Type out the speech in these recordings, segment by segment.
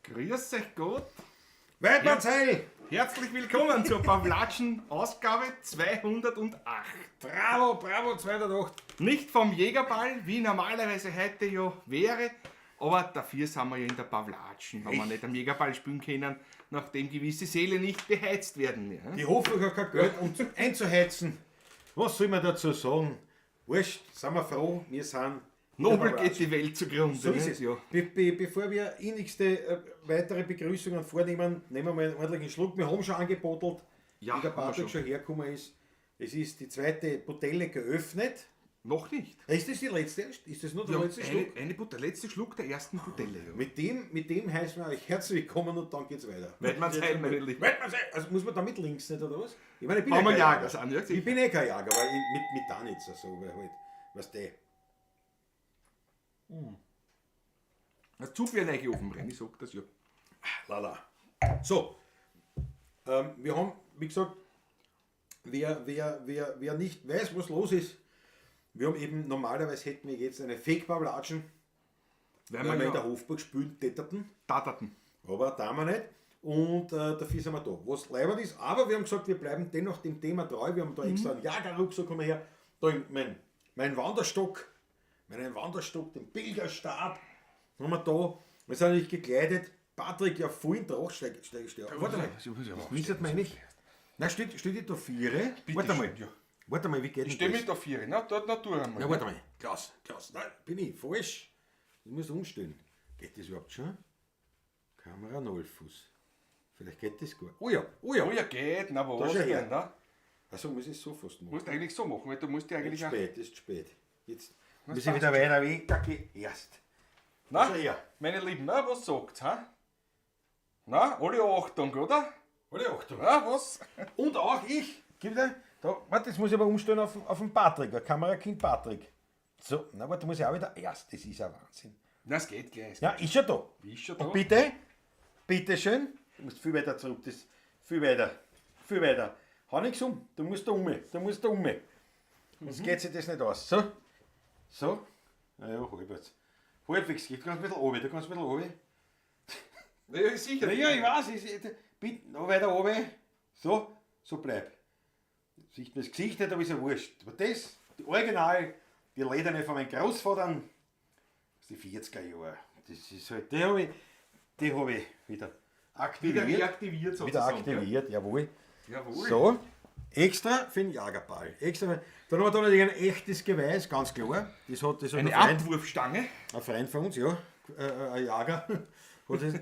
Grüß euch Gott. Weidmannsheil! Herzlich willkommen zur Pawlatschen Ausgabe 208. Bravo, bravo, 208. Nicht vom Jägerball, wie normalerweise heute ja wäre, aber dafür sind wir ja in der Pawlatschen, wenn wir nicht am Jägerball spielen können, nachdem gewisse Seelen nicht beheizt werden. Ja? Die Hoffnung hat kein Geld, um einzuheizen. Was soll man dazu sagen? Wurscht, sind wir froh, wir sind... Nobel geht die Welt zugrunde. So ist es. Ja. Bevor wir innigste weitere Begrüßungen vornehmen, nehmen wir mal einen ordentlichen Schluck. Wir haben schon angebottelt, Ja, wie der haben wir Patrick schon hergekommen ist. Es ist die zweite Botelle geöffnet. Noch nicht. Ist das die letzte? Ist das nur der Ja, letzte Schluck? der letzte Schluck der ersten Botelle. Ja. Mit dem heißen wir euch herzlich willkommen und dann geht's weiter. Weidmannsheil, meine Lieben. Weidmannsheil! Also muss man da mit links nicht, oder was? Ich meine, ich bin Haben wir kein Jager sind, ja. Ich bin kein Jager, aber mit da nicht so, weil halt, weißt du. Das Zugwehr reingeofen rein, ich sag das ja. Lala. So, wir haben, wie gesagt, wer nicht weiß, was los ist, wir haben eben, normalerweise hätten wir jetzt eine Fake-Pawlatschen, Weil weil wir wir in der ja Hofburg spielen täterten, Taterten. aber da wir nicht. Und dafür sind wir da. Was leibend ist, aber wir haben gesagt, wir bleiben dennoch dem Thema treu. Wir haben da extra einen Jagerrucksack her, da mein Wanderstock, meinen Wanderstock, den Pilgerstab, haben wir da. Wir sind natürlich gekleidet. Patrick, ja, vollen Trag, steig. Warte mal, wie ist meine ich? Nein, steht die da Viere? Warte mal. Ja. Warte mal, wie geht Ich denn stehe das? mit der Viere, na, dort Natur einmal. Ja, warte mal. Klaus. Nein, bin ich falsch. Ich muss umstellen. Geht das überhaupt schon? Kamera Nullfuß. Vielleicht geht das gut. Oh ja. Oh ja, geht, na Da was schau her. denn, ne? Also muss ich es so fast Du machen. musst eigentlich so machen, weil du musst ja eigentlich Ist spät. Jetzt Was muss ich passt wieder weiter weg. Erst. Na, Schau her. meine Lieben, na, was sagt's, ha? Na, alle Achtung, oder? Alle Achtung. Na, was? Und auch ich. Gib da. Warte, jetzt muss ich aber umstellen auf den Patrick. Der Kamerakind Patrick. So, na warte, muss ich auch wieder. Erst, das ist ja Wahnsinn. Na, es geht gleich. Ja, ist schon da. Ist schon da. Und bitte schön. Du musst viel weiter zurück. Das, viel weiter. Hau nichts um. Du musst da um. Sonst geht sich das nicht aus. So. Naja, halbwegs geht. Du kannst ein bisschen runter. Ja, sicher. Ja, ich weiß. Bitte, noch weiter runter. So bleib. Sieht mir das Gesicht nicht, aber ist ja wurscht. Aber das, die Original, die Lederne von meinen Großvatern, aus den 40er Jahren. Das ist halt, die habe ich wieder aktiviert. Wieder reaktiviert sozusagen. Jawohl. Jawohl. So, extra für den Jagerball. Extra. Dann haben wir da natürlich ein echtes Geweih, ganz klar. Das hat Eine ein Abwurfstange. Freund von uns, ja, ein Jager.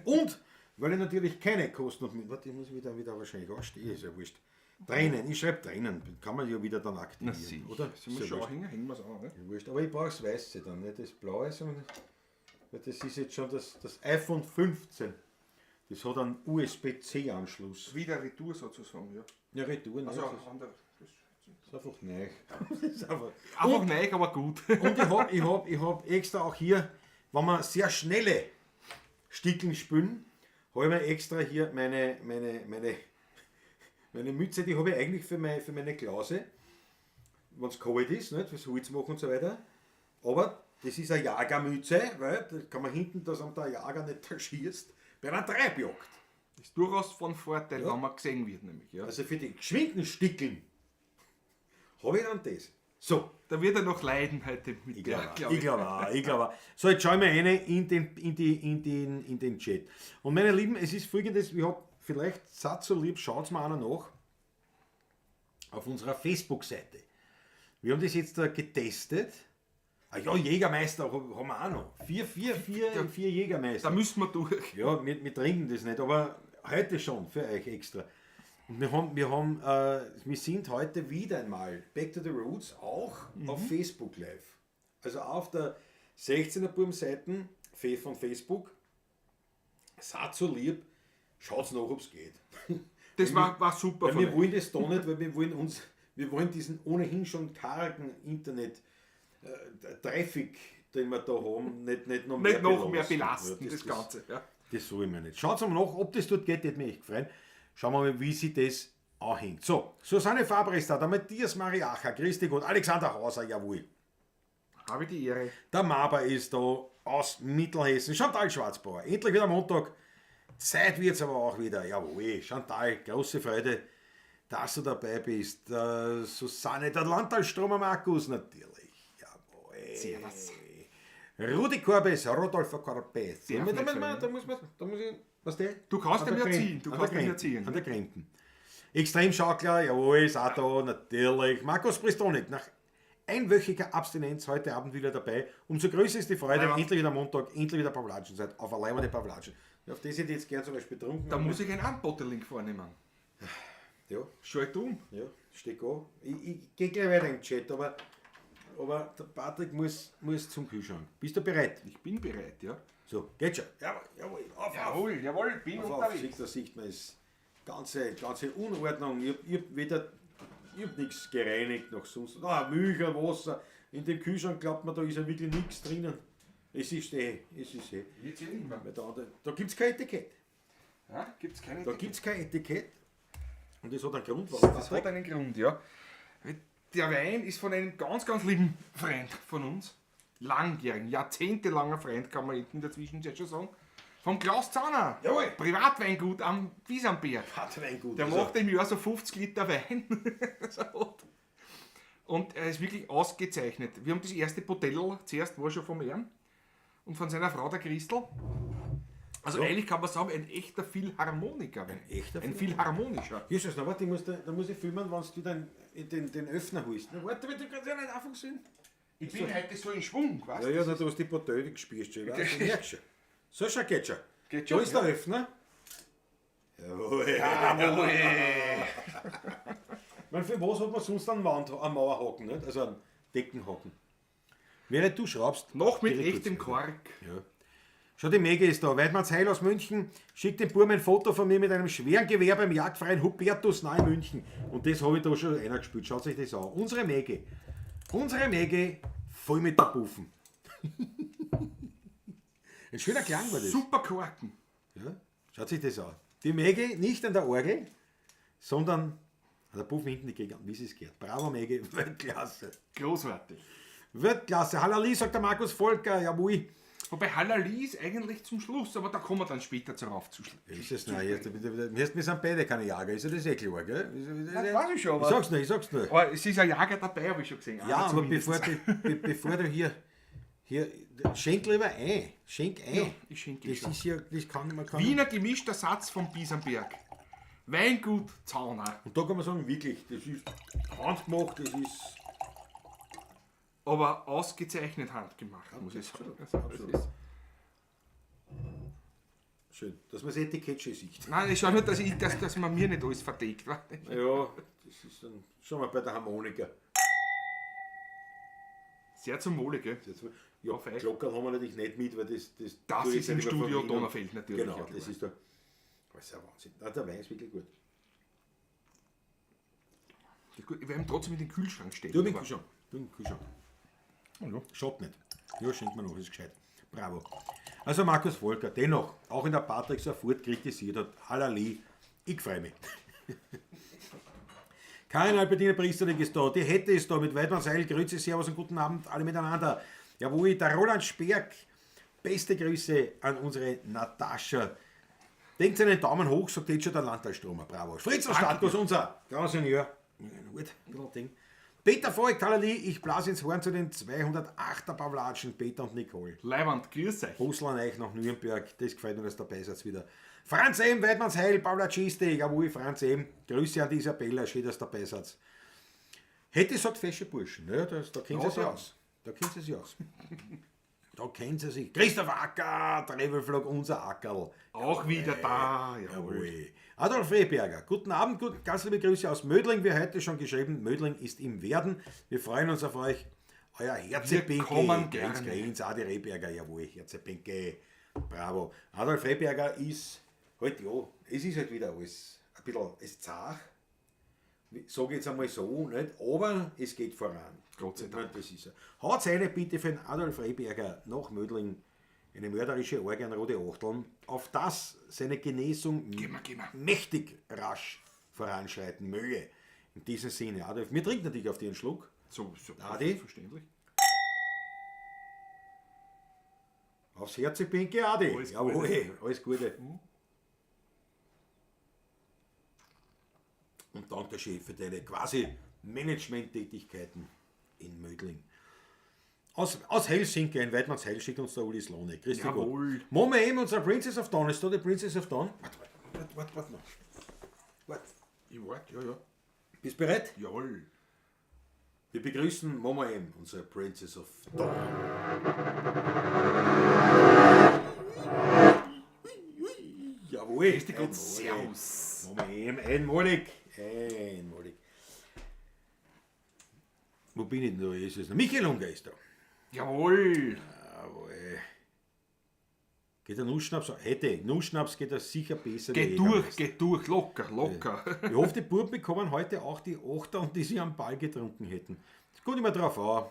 Und, weil ich natürlich keine Kosten und mit, warte, ich muss wieder wahrscheinlich anstehen, ist ja wurscht. Tränen, ich schreibe Tränen, kann man ja wieder dann aktivieren, oder? Sie muss schon hängen wir es an, ne? Ja, wurscht. Aber ich brauche das Weiße dann, nicht das Blaue, sondern weil das ist jetzt schon das iPhone 15. Das hat einen USB-C-Anschluss. Wieder Retour sozusagen, ja. Ja, Retour, Also, das ist einfach neu. Das ist einfach neu, aber gut. Und ich hab extra auch hier, wenn wir sehr schnelle Stickeln spülen, habe ich mir extra hier meine Mütze, die habe ich eigentlich für meine Klause, wenn es kalt ist, nicht, fürs Holz machen und so weiter. Aber Das ist eine Jagermütze, weil da kann man hinten, dass am der Jager nicht da schießt, bei einer Treibjagd. Das ist durchaus von Vorteil, Ja. wenn man gesehen wird, nämlich. Ja. Also für die geschwinden Stickeln habe ich dann das. So, Da wird er noch leiden heute mit ich der, glaube auch. So, jetzt schauen wir rein in den Chat. Und meine Lieben, es ist folgendes, ich habe vielleicht, seid so lieb, schaut mal einer nach auf unserer Facebook-Seite. Wir haben das jetzt da getestet. Ah ja, Jägermeister haben wir auch noch. Vier Jägermeister. Da müssen wir durch. Ja, wir trinken das nicht, aber heute schon für euch extra. Und wir sind heute wieder einmal Back to the Roots auch auf Facebook live. Also auf der 16er Burm-Seiten von Facebook. Seid so lieb, schaut nach, ob es geht. Das war super Weil von wir euch. wollen das da nicht, weil wir wollen diesen ohnehin schon kargen Internet Traffic, den wir da haben, nicht noch Nicht noch mehr belasten. belasten, Ja, das Ganze. Ja. Das soll ich mir nicht. Schaut mal nach, ob das dort geht, hätte mich echt gefreut. Schauen wir mal, wie sich das anhängt. So, Susanne Faber ist da, der Matthias Mariacha, Christi Gott, Alexander Hauser, jawohl. Habe ich die Ehre. Der Maber ist da aus Mittelhessen, Chantal Schwarzbauer, endlich wieder Montag. Zeit wird es aber auch wieder, jawohl. Chantal, große Freude, dass du dabei bist. Susanne, der Landtalstromer Markus, natürlich. Jawohl. Servus. Rudi Korbes, Rodolfo Korbes. Sehr Da nett muss ich, was der? Du kannst An ihn der ja Gren- ziehen. Du an kannst der ihn ja Gren- ziehen. An der Grenzen. Extremschaukler, jawohl, ist auch da, natürlich. Markus Pristonik, nach einwöchiger Abstinenz heute Abend wieder dabei. Umso größer ist die Freude, Ja. endlich wieder Montag, endlich wieder Pavlatschenzeit, auf alleine Pavlatschen. Auf das hätte ich jetzt gern zum Beispiel getrunken. Da muss ich ein Anbotterling vornehmen. Ja, Schalt um. ja, steck an. Ich gehe gleich weiter im Chat, aber der Patrick muss zum Kühlschrank. Bist du bereit? Ich bin bereit, ja. So, geht schon. Jawohl, auf. Jawohl, bin Auf, da sieht man es. Ganze Unordnung. Ich hab nichts gereinigt noch sonst. Milch, Wasser. In dem Kühlschrank glaubt man, da ist ja wirklich nichts drinnen. Es ist eh. Jetzt ja nicht mehr. Weil da gibt es kein Etikett. Ja, gibt's keine. Da gibt es kein Etikett. Und das hat einen Grund, Das warum. hat einen Grund, ja. Der Wein ist von einem ganz, ganz lieben Freund von uns. Langjährigen, jahrzehntelanger Freund, kann man in der Zwischenzeit schon sagen. Vom Klaus Zahner. Jawohl. Privatweingut am Wiesenberg. Hat ein gut. Der macht im Jahr so 50 Liter Wein. So. Und er ist wirklich ausgezeichnet. Wir haben das erste Botell, zuerst war schon vom Ehren und von seiner Frau, der Christel. Also Ja. eigentlich kann man sagen, ein echter Philharmoniker. Ein Philharmonischer. Jesus, na warte, da muss ich filmen, wenn du dann den Öffner holst. Na warte, du kannst ja nicht einfach sehen. Ich bin heute so in Schwung, weißt Ja, na, du hast die Botelle gespielt schon. Ich weiß, ich merk schon. So, schon geht schon. Geht Wo schon, ist der Öffner? Jawohl. Man, für was hat man sonst an Mauer hocken, nicht? Also an Decken hocken. Während du schraubst. Noch mit direkt echtem kurz. Kork. Ja. Schau, die Mege ist da. Weidmanns Heil aus München schickt dem Burm ein Foto von mir mit einem schweren Gewehr beim jagdfreien Hubertus nahe München. Und das habe ich da schon einer gespielt. Schaut sich das an. Unsere Mege voll mit der Puffen. Ein schöner Klang war das. Super Korken. Ja, schaut sich das an. Die Mege nicht an der Orgel, sondern an der Puffen hinten die Gegend, wie es geht. Bravo Mege, Weltklasse. Großartig. Weltklasse. Hallali, sagt der Markus Volker, jawohl. Wobei Hallali ist eigentlich zum Schluss, aber da kommen wir dann später darauf zu Ist es nein, wir sind beide keine Jager, ist ja das eh klar, gell? Das weiß ich schon, aber, Ich sag's nur. aber es ist ein Jager dabei, habe ich schon gesehen. Ja, Einer aber zumindest. bevor du hier schenk lieber ein. Schenk ein. Ja, ich schenke Das schon. ist ja, das kann man kann. Wiener gemischter Satz vom Biesenberg. Weingut Zauner. Und da kann man sagen, wirklich, das ist handgemacht, das ist. Aber ausgezeichnet handgemacht, muss ich sagen. Absolut, Also, absolut. das ist, Schön, dass man das Etikett schon sieht. nein, ich schaue nur, dass man mir nicht alles verdeckt. Ja, das ist dann schon mal bei der Harmonika. Sehr zum Wohle, gell? Ja, Auf euch. Glocken haben wir natürlich nicht mit, weil das Das tue ich ist im nicht über Studio Verwendung. Donaufeld natürlich. Genau, ja, das klar. ist da. Das ist ja Wahnsinn. Na, der Wein ist wirklich gut. Das ist gut. Wir werden trotzdem in den Kühlschrank stellen. Du den aber- Kühlschrank. Du den Kühlschrank. Hallo. Schaut nicht. Ja, schenkt mir noch, ist gescheit. Bravo. Also Markus Volker, dennoch, auch in der Patrick sofort kritisiert hat, Hallali, ich freue mich. Karin Albertine Priesterig ist da, die Hette ist da mit Weidmanns Heil, Grüße, Servus und guten Abend alle miteinander. Jawohl, der Roland Sperg. Beste Grüße an unsere Natascha. Denkt einen Daumen hoch, sagt jetzt schon der Landtagsstromer. Bravo. Fritz aus Stadtbus, unser Grand Senior. Ding. Peter Volk, Talali, ich blase ins Horn zu den 208er Pavlatschen, Peter und Nicole. Leiwand, grüß euch. Russland euch nach Nürnberg, das gefällt mir, dass ihr dabei seid wieder. Franz M., Weidmannsheil, Pavlatschiste, jawohl, Franz M., Grüße an die Isabella, schön, dass ihr dabei seid. Hätte sagt fesche Burschen, ne? Da kennen sie sich aus. Da kennen sie sich aus. Da kennen sie sich. Christoph Acker, Trevelflog, unser Ackerl. Auch wieder da, jawohl. Adolf Rehberger, guten Abend, ganz liebe Grüße aus Mödling, wie heute schon geschrieben, Mödling ist im Werden. Wir freuen uns auf euch. Euer Herzebinke, Grins, Adi Rehberger, jawohl, Herzebinke, bravo. Adolf Rehberger ist, halt ja, es ist halt wieder alles ein bisschen, es zart. Sag jetzt einmal so, nicht? Aber es geht voran. Gott sei Dank. Das ist er. Hat eine Bitte für den Adolf Rehberger nach Mödling, eine mörderische Orgie an Rote Achteln, auf das seine Genesung mächtig rasch voranschreiten möge. In diesem Sinne, Adolf, wir trinken natürlich auf den Schluck. So Adi, verständlich. aufs Herz, Pinke, Adi. Alles Jawohl, Gute. alles Gute. Und danke der Chef für deine quasi Management-Tätigkeiten in Mödling. Aus Helsinki, ein Weidmannsheil, schickt uns der Uli Slone. Christi Gott. Jawohl. Mama eben, unser Princess of Dawn. Ist da die Princess of Dawn? Warte noch. Warte. Ich warte, ja. Bist du bereit? Jawohl. Wir begrüßen Mama M, unsere Princess of Dawn. Jawohl. Christi Gott, servus. Mama M, einmalig. Wo bin ich denn da? Ist es noch? Michael Unger ist da. Jawohl. Jawohl. Geht der Nussschnaps? Nussschnaps geht er sicher besser. Geht durch, locker. Ich hoffe, die Buben bekommen heute auch die Achter und die sie am Ball getrunken hätten. Das kommt immer drauf an.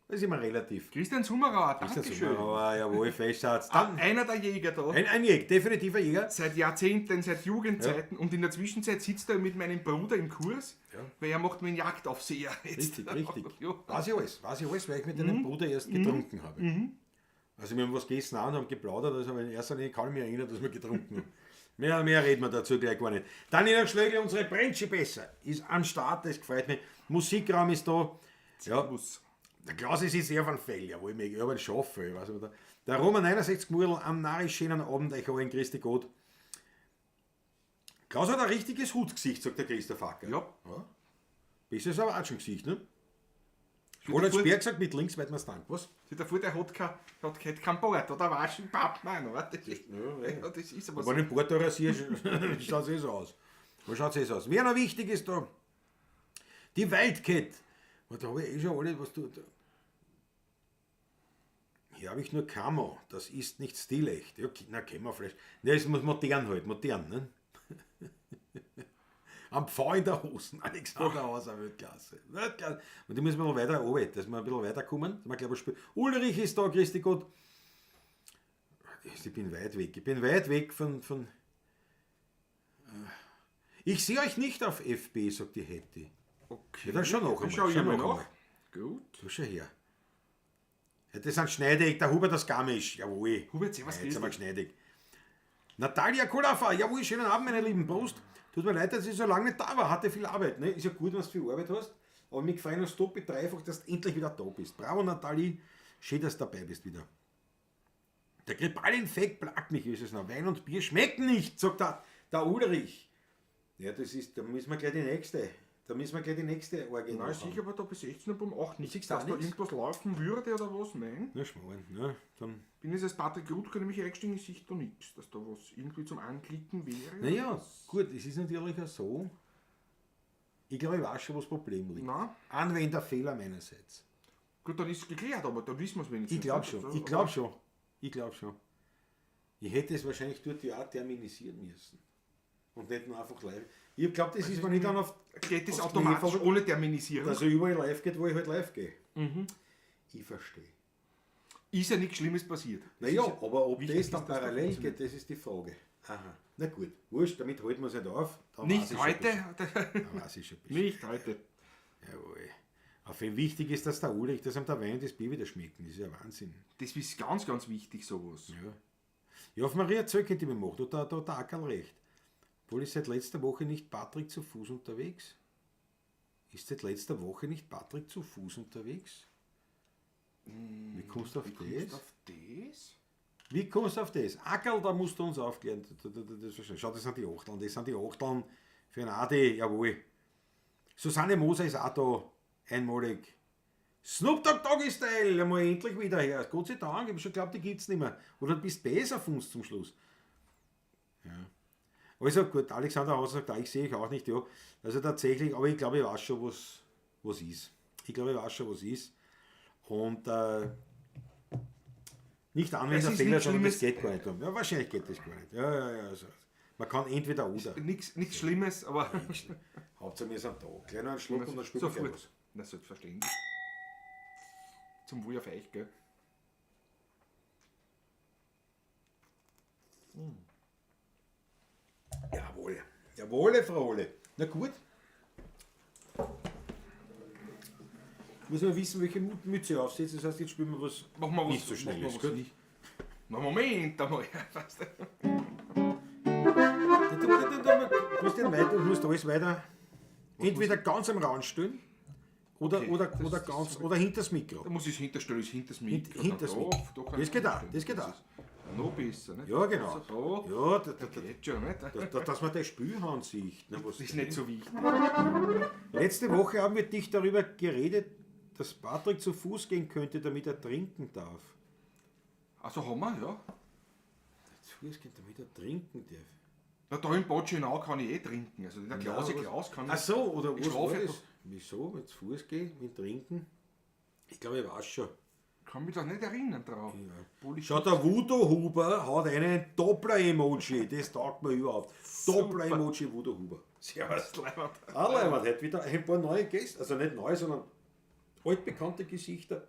Das ist immer relativ. Christian Summerauer, danke schön. Jawohl, Festsatz. Einer der Jäger da. Ein Jäger, definitiver Jäger. Seit Jahrzehnten, seit Jugendzeiten. Und in der Zwischenzeit sitzt er mit meinem Bruder im Kurs, weil er macht mir einen Jagdaufseher. Jetzt. Richtig. Ja. Weiß ich alles, weil ich mit deinem Bruder erst getrunken habe. Also wir haben was gegessen und haben geplaudert, also in erster Linie kann ich mich erinnern, dass wir getrunken haben. Mehr reden wir dazu gleich gar nicht. Daniel Schlögl, unsere Brentsche besser, ist am Start, das gefällt mir. Musikraum ist da. Ja, der Klaus ist jetzt eher von Fell, jawohl, ich habe einen Schaffe. Ich weiß nicht, der Roman 69 Murl am narrisch schönen Abend, euch allen Christi Gott. Klaus hat ein richtiges Hutgesicht, sagt der Christoph Acker. Ja. Besser ist aber auch schon Gesicht, ne? Roland Sperg sagt mit links, weit man es dank. Was? Der hat kein Bart, oder waschen Pappmann, oder? Das ist aber so. Wenn ich den Bart da rasiere, schaut es so aus. Wo schaut es aus? Wer noch wichtig ist da? Die Wildcat. Da habe ich schon alles, was du. Hier habe ich nur Camo. Das ist nicht stilecht. Ja, na, Camouflage. Ne, es muss modern halt, ne? Am Pfau in der Hosen, Alexander Hauser, Weltklasse. Und die müssen wir noch weiter runter, dass wir ein bisschen weiterkommen. Dass wir, glaube ich, Ulrich ist da, Christi Gott. Ich bin weit weg von ich sehe euch nicht auf FB, sagt die Hetty. Okay. Ja, dann schau noch einmal. Schau mal nach. Gut. Schau her. Ja, das sind Schneidig, der Hubert das Garmisch. Jawohl. Hubert, servus, jetzt sind wir Schneidig. Natalia Kulafa, jawohl, schönen Abend, meine lieben Prost. Tut mir leid, dass ich so lange nicht da war, hatte viel Arbeit. Ne? Ist ja gut, wenn du viel Arbeit hast, aber mich gefallen uns doppelt dreifach, dass du endlich wieder da bist. Bravo, Natalie, schön, dass du dabei bist wieder. Der Grippalinfekt plagt mich, ist es noch. Wein und Bier schmecken nicht, sagt der Ulrich. Ja, da müssen wir gleich die nächste Orgie Nein, sicher, aber da bis 16 Uhr um 8 nicht, dass da nichts? irgendwas laufen würde oder was, nein. Na, schmarrn, ja, dann. Bin jetzt als Patrick Rutger nämlich eingestiegen, ich sehe da nichts, dass da was irgendwie zum Anklicken wäre. Naja, gut, es ist natürlich auch so. Ich glaube, ich weiß schon, wo das Problem liegt. Nein. Anwenderfehler meinerseits. Gut, dann ist es geklärt, aber dann wissen wir es wenigstens. Ich glaube schon. Ich hätte es wahrscheinlich dort ja auch terminisieren müssen. Und nicht nur einfach live. Ich glaube, das ist, wenn ich dann auf. Geht das automatisch ohne Terminisierung? Dass er überall live geht, wo ich halt live gehe. Ich verstehe. Ist ja nichts Schlimmes passiert. Naja, aber ob das dann dass das parallel funktioniert. geht, das ist die Frage. Aha. Na gut, wurscht, damit halten wir es nicht auf. Dann Nicht weiß ich schon heute. besser. Dann weiß ich schon besser. Nicht heute. Jawohl. Auf jeden wichtig ist, dass der Ulrich, dass ihm der Wein und das Bier wieder schmecken. Das ist ja Wahnsinn. Das ist ganz, ganz wichtig, sowas. Ja. Ja, auf Maria Zöcke, die mir macht, da hat der Ackerl recht. Obwohl ist seit letzter Woche nicht Patrick zu Fuß unterwegs? Ist seit letzter Woche nicht Patrick zu Fuß unterwegs? Wie kommst du auf das? Wie kommst du auf das? Ackerl, da musst du uns aufklären. Schau, das sind die Achteln. Das sind die Achteln für einen Adi, jawohl. Susanne Moser ist auch da. Einmalig. Snoop Dogg Doggy Style, einmal endlich wieder her. Gott sei Dank, ich habe schon geglaubt, die gibt es nicht mehr. Oder du bist besser von uns zum Schluss. Ja. Also gut, Alexander Hauser sagt, ich sehe euch auch nicht, ja. Also tatsächlich, aber ich glaube, ich weiß schon, was ist. Ich glaube, ich weiß schon, was ist. Und nicht Anwenderfehler, sondern das geht gar nicht. Ja, wahrscheinlich geht das gar nicht. Ja. Also, man kann entweder oder. Nichts Schlimmes, aber. Hauptsache wir sind da. Kleiner einen Schluck und dann spielt sofort. was. Na, selbstverständlich. Zum Wohl auf euch, gell? Jawohl. Jawohl, Frau Ole. Na gut. Muss man wissen, welche Mütze aufsetzt. Das heißt, jetzt spielen wir was Machen wir was nicht so schnell. Machen wir was nicht. Na, Moment einmal. Du musst den weiter, du musst alles weiter. Entweder ganz am Rand stellen oder, Okay, oder das ganz ist- oder hinter das Mikro. Da muss ich es hinterstellen, ist hinter das Mikro. Hinter das Da, Mikro. da kann Das ich geht auch, hinterstellen. das geht auch. ist noch besser, nicht? Ja, genau. Also Ja, da geht schon, nicht? dass man das Spielhand sieht. Na, was Das ist nicht so wichtig. Letzte Woche haben wir dich darüber geredet, dass Patrick zu Fuß gehen könnte, damit er trinken darf. Also haben wir, ja. Zu Fuß gehen, damit er trinken darf. Na, da im Botschenau kann ich trinken. Also der Glas kann ich. Ach so, oder Ich was war schlafe das? Wieso, wenn zu Fuß gehen, mit trinken? Ich glaube, ich weiß schon. Kann mich da nicht erinnern drauf. Obwohl ich- Schau, der Voodoo Huber hat einen Doppler-Emoji, das taugt mir überhaupt. Doppler-Emoji Voodoo Huber. Servus, Leibert. Allein, man hat wieder ein paar neue Gäste, also nicht neu, sondern altbekannte Gesichter.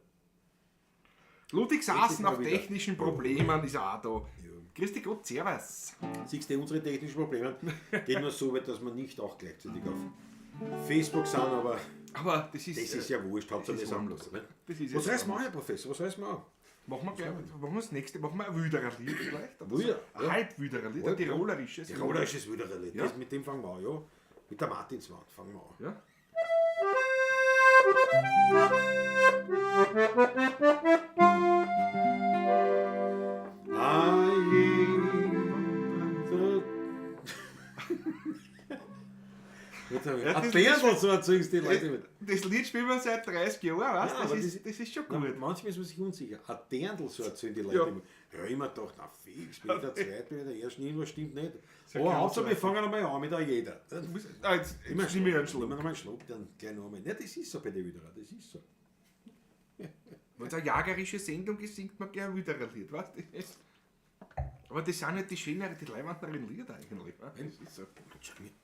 Ludwig Endlich saß mal nach wieder. technischen Problemen, ist auch da. Christi Gott, servus. Siehst du, unsere technischen Probleme gehen nur so weit, dass wir nicht auch gleichzeitig auf Facebook sind, aber Aber das ist ja wurscht, Hauptsache das ist wir sind harmlos. da, ne? Das ist Was jetzt reißen wir an, harmlos. Herr Professor, was reißen wir an? Machen wir gleich, machen wir das nächste, machen wir ein Wüdererlied vielleicht. oder Wüder, so. ja. Halbwüdererlied, ein Halb, ja. tirolerisches. Tirolerisches Wüdererlied, Ja. mit dem fangen wir an, ja. Mit der Martinswand fangen wir an. Ja. Ein Bärl, so erzählst die Leute mit. Das Lied spielen wir seit 30 Jahren, weißt Ja, du? aber Das ist schon gut. Manchmal ist man sich unsicher. Ein Dirndl, so erzählen die Leute Ja. immer. Ja, immer gedacht, na fix, bin ich der Zweite, bin ich der Erste, irgendwas stimmt nicht. ja Aber kein Hauptsache, wir Zweifel. fangen einmal an mit jeder. Jetzt nehme ich einen Schluck. Immer noch mal einen Schluck, dann gleich noch einmal. Ja, das ist so bei dir wieder, das ist so. Wenn es eine jagerische Sendung ist, singt man gerne wieder ein Lied, weißt du? Aber das sind nicht die schöneren, die leibenderen Lieder eigentlich. Weißt? Das ist so. Der spießt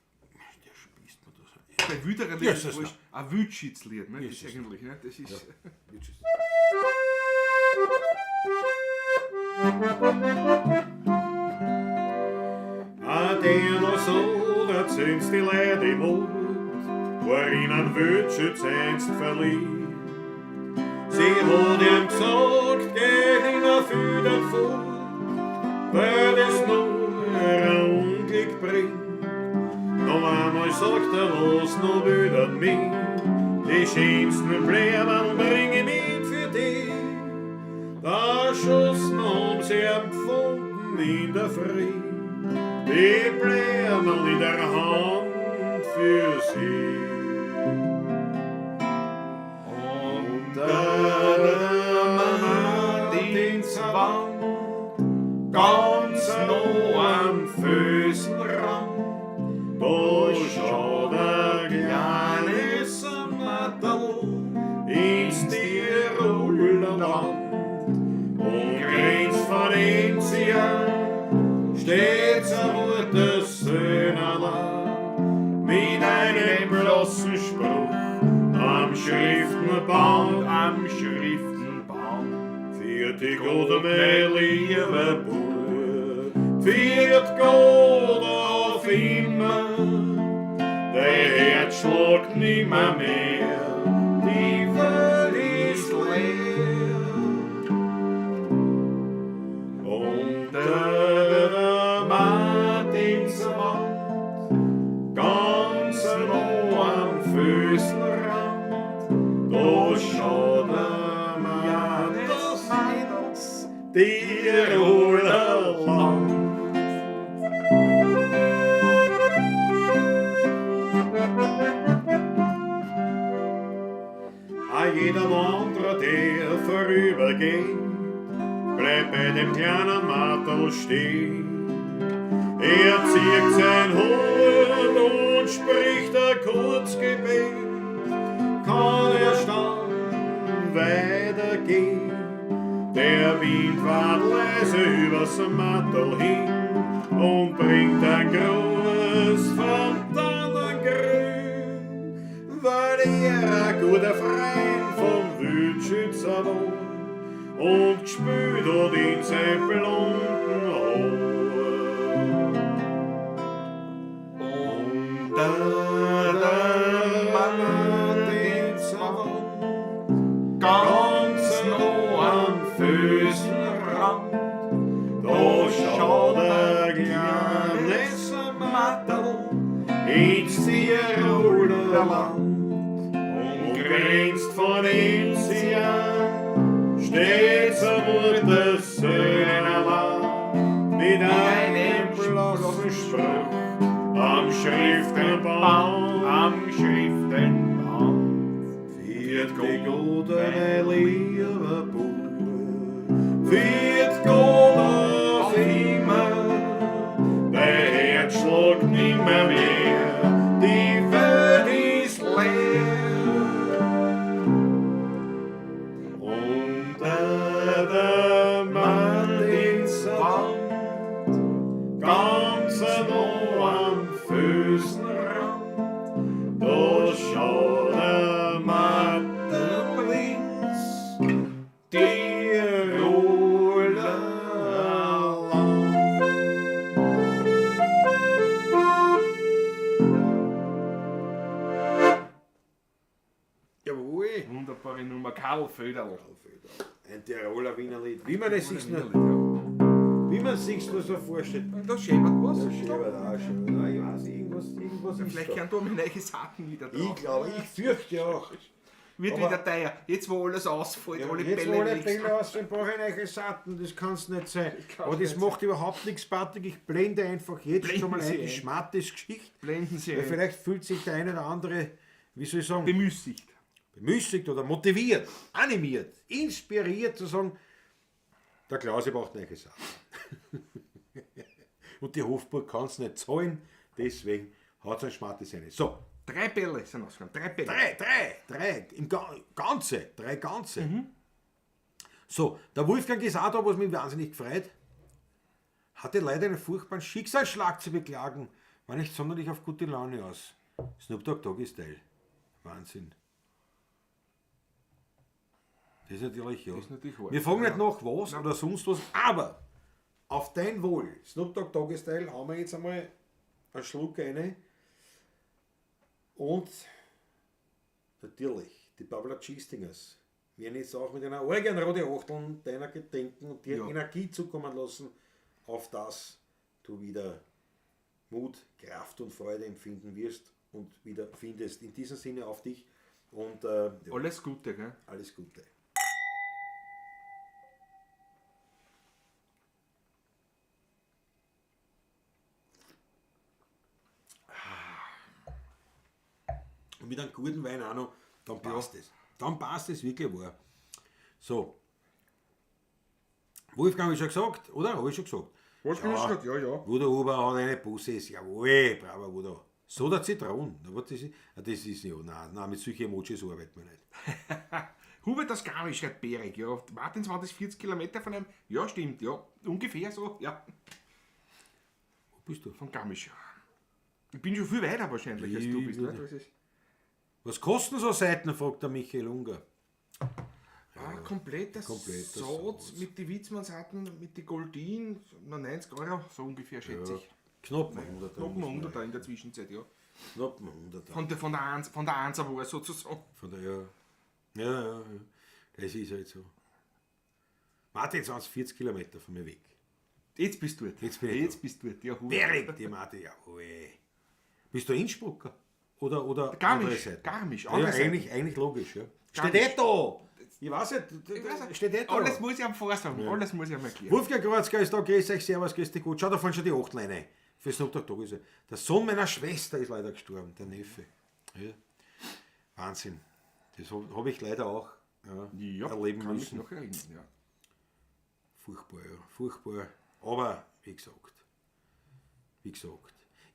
mir das. Bei Wüderer Ja, Lied das ist ist ein Wütschitslied, ne? Ja, Das ist das ist eigentlich, ne? Das ist. Der noch so, dat sind die Leute im Mund, worin ein Wütschütz einst verliebt. Sie hat ihm gesagt, geht immer füdern fort, weil es nur ein Unglück bringt. Noch einmal sagt was noch wieder mich, die schönsten Blumen bring ich mit für dich. Da schossen haben sie ihn gefunden in der Früh, die Blumen in der Hand für sie. Und der Martinswand, ganz noch am Füßenrand, da schaut ein kleines Mattel ins Tiroler Land. Und grenzt von Enzian steht's ein rotes Söhnerlein mit einem bloßen Spruch am Schriftenband, Vierte Gott, mein lieber Bub, viert Gott auf immer, der Herz schlägt nimmer mehr, die Winzerwand, ganz nah am Füßenrand, da schaut mir das Tiroler Land. Jeder Wanderer, der vorübergeht, bleibt bei dem kleinen Martel stehen. Er zieht sein Horn und spricht ein Kurzgebet. Kann er dann weitergehen? Der Wind fährt leise übers Martel hin und bringt ein Gruß vom Tannengrün, weil er ein guter Freund vom Wildschützer war und gespült hat in sein blonden Haar. Unter der Martinswand, ganz nah am Füßenrand, da schaut ein kleines Matterl ins Tiroler Land und grenzt von Enzian, steht zur Muttersöhnerland mit einem bloßen Spruch am Schriftenband, Viert die gute liebe Bub, viert Gott auf immer, der Herzschlag nimmer mehr, die Welt ist leer. Unter der Martinswand, ganz nah am Füßenrand, da schaut der Matterprinz Tiroler Land. Jawohl. Wunderbare Nummer, Karl Föderl. Ein Tiroler Wienerlied. Wie man es sich nur so vorstellt. Da schäbert was. Das schäbert auch schon. Nein, ich weiß, irgendwas ist Vielleicht da. können da meine neue Sachen wieder drauf. Ich glaube, ich fürchte auch. Wird aber- wieder teuer. Jetzt wo alles ausfällt, Ja, alle jetzt Bälle wo alle weg. Bälle aus dem Bauch neue Satten, das kann es nicht sein. kann's Aber das nicht macht überhaupt nichts, Patrick. Ich blende einfach jetzt Blenden schon mal Sie ein, die ein. Schmattes-Geschichte. Blenden Sie Weil ein. vielleicht fühlt sich der eine oder andere, wie soll ich sagen, Bemüßigt. bemüßigt oder motiviert, animiert, inspiriert zu sagen, der Klausi braucht neue Sachen. Und die Hofburg kann es nicht zahlen, deswegen hat es ein Schmattes rein. So, 3 Bälle sind ausgegangen. 3 Bälle. drei, ganze. So, der Wolfgang ist auch da, was mich wahnsinnig gefreut. Hatte leider einen furchtbaren Schicksalsschlag zu beklagen, war nicht sonderlich auf gute Laune aus. Snoop Dogg Doggy Style. Wahnsinn. Das ist natürlich, ja. Das ist natürlich wahr. Wir fragen Ja. nicht nach was oder sonst was, aber auf dein Wohl, Snoop Dogg Doggy Style, hauen wir jetzt einmal einen Schluck rein. Und natürlich, die Pavla Cheestingers werden jetzt auch mit einer eigenen rote Achteln deiner gedenken und dir Ja. Energie zukommen lassen, auf das du wieder Mut, Kraft und Freude empfinden wirst und wieder findest. In diesem Sinne auf dich und ja, Alles Gute, gell? alles Gute. Und mit einem guten Wein auch noch, dann passt es. Dann passt es wirklich wahr. So. Wolfgang habe ich schon gesagt, oder? Habe ich schon gesagt. Ja. Wudo Huber hat eine Busses, jawohl, bravo Wudo. So der Zitron. Aber das ist ja, nein, mit solchen Emojis arbeiten wir nicht. Hubert das Garmisch, schreibt Berig, ja. Martins war das 40 Kilometer von einem. Ja, stimmt, ja. Ungefähr so, ja. Wo bist du? Von Garmisch. Ich bin schon viel weiter wahrscheinlich, als du bist. Ne? Das ist Was kosten so Seiten, fragt der Michael Unger. kompletter kompletter Satz Satz. mit den Witzmann-Satten, mit den Goldin, noch 90 €, so ungefähr, schätze ich. Knapp mal 100. Knapp mal 100 in der Zwischenzeit, ja. Knapp mal 100. Von der Einser war sozusagen. Von der, ja. Das ist halt so. Warte, jetzt waren es 40 Kilometer von mir weg. Jetzt bist du dort. Jetzt bin ich Jetzt bist du dort. Ja, hu. Direkt, die Mate, jawohl. Bist du Innsbrucker? Oder andere Garmisch. Seite? Garmisch. Ja, Andere Seite. eigentlich logisch, ja. Steht Garmisch. da! Ich weiß nicht, steht da. Alles muss ich am vorsagen. Alles muss ich am erklären. Wolfgang Kreuzger ist da, grüß euch, servus, grüß dich gut. Schau, da vorne schon die 8 Leine. Für Snoop Dogg ist er. Der Sohn meiner Schwester ist leider gestorben, der Neffe. Ja. Wahnsinn. Das habe ich leider auch erleben kann müssen. mich noch erinnern, ja. Furchtbar, ja. Furchtbar. Aber, wie gesagt.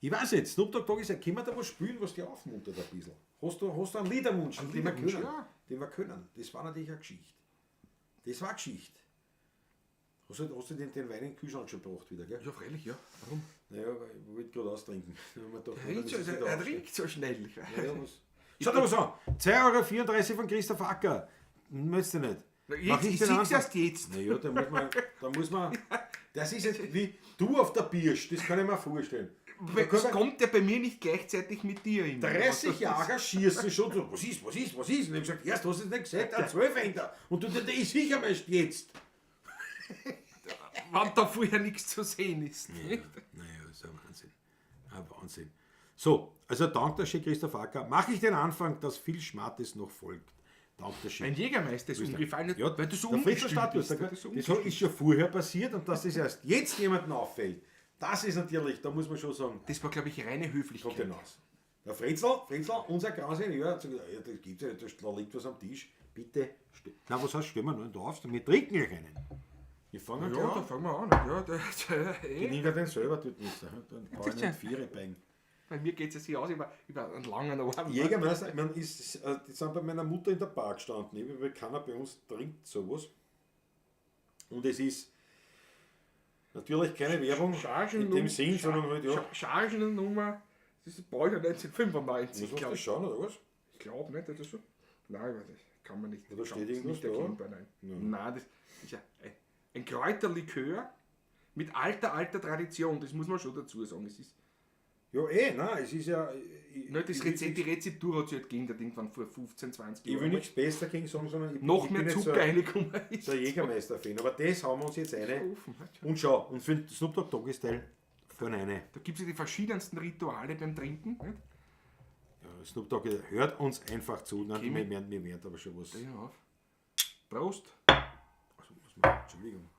Ich weiß jetzt, Snoop Dogg ist ja, können wir da was spielen, was dich aufmuntert ein bisschen? Hast du einen Liederwunsch, den wir Liederwunsch, können? ja. Den wir können. Das war natürlich eine Geschichte. Das war eine Geschichte. Hast du den Wein in den Kühlschrank schon gebracht wieder, gell? Ja, freilich, ja. Warum? Naja, weil ich wollte gerade austrinken. Er trinkt so schnell. Ja, was? Schau dir was an. 2,34 € von Christoph Acker. Möchtest du nicht? Jetzt, ich sieh's erst jetzt. Naja, da muss man. Das ist jetzt wie du auf der Birsch, das kann ich mir vorstellen. Das kommt ja bei mir nicht gleichzeitig mit dir hin. 30 Jahre schießen schon so, was ist? Und ich habe gesagt, erst hast du es nicht gesagt, ein 12er. Und du, der ist sicher mal jetzt. Wann da vorher nichts zu sehen ist. Naja, das ist ein Wahnsinn. Ein Wahnsinn. So, also dank der Christoph Acker mache ich den Anfang, dass viel Schmattes noch folgt. Dank der Ein Jägermeister ist umgefallen, Ja, weil du so der Fritzl umgestülpt Status, bist. das ist schon vorher passiert und dass das erst jetzt jemandem auffällt, das ist natürlich, da muss man schon sagen, Das war, glaube ich, reine kommt Höflichkeit. hinaus. Der Fritzl, unser Grausingenieur, hat gesagt, ja, das gibt's ja nicht, da liegt was am Tisch, bitte, na was heißt, stellen wir nur da auf, wir trinken gleich einen. Wir fangen Ja, gleich da an. fangen wir an. Ja, Die nieder den selber tut nichts, dann brauche ich ist ja- nicht 4 Bein. bei mir geht es ja aus über einen langen Arm. Jägermeister, die sind bei meiner Mutter in der Bar gestanden, weil keiner bei uns trinkt sowas. Und es ist natürlich keine Werbung in dem Sinn, sondern halt, ja, Chargennummer, das ist Baujahr 1995. muss man das schauen, oder was? Ich glaube nicht, oder so. Nein, das kann man nicht. Oder steht das ist irgendwas nicht da? erkennbar, nein. Nein, das ist ja ein Kräuterlikör mit alter Tradition, das muss man schon dazu sagen. Es ist, Ja, nein, es ist ja. nicht das Rezept, die Rezeptur hat sich halt geändert, irgendwann vor 15, 20 Ich Jahren. will nichts Besseres dagegen sagen, sondern noch ich mehr bin nicht Zucker reingekommen ist. so ein Jägermeister-Fan. Aber das haben wir uns jetzt eine. Offen, halt. Und schau, und für den Snoop Dogg Doggy-Style vorne eine. Da gibt es ja die verschiedensten Rituale beim Trinken. Nicht? Ja, Snoop Dogg hört uns einfach zu. Nein, Okay, wir werden aber schon was. Dreh auf. Prost. Also, Entschuldigung.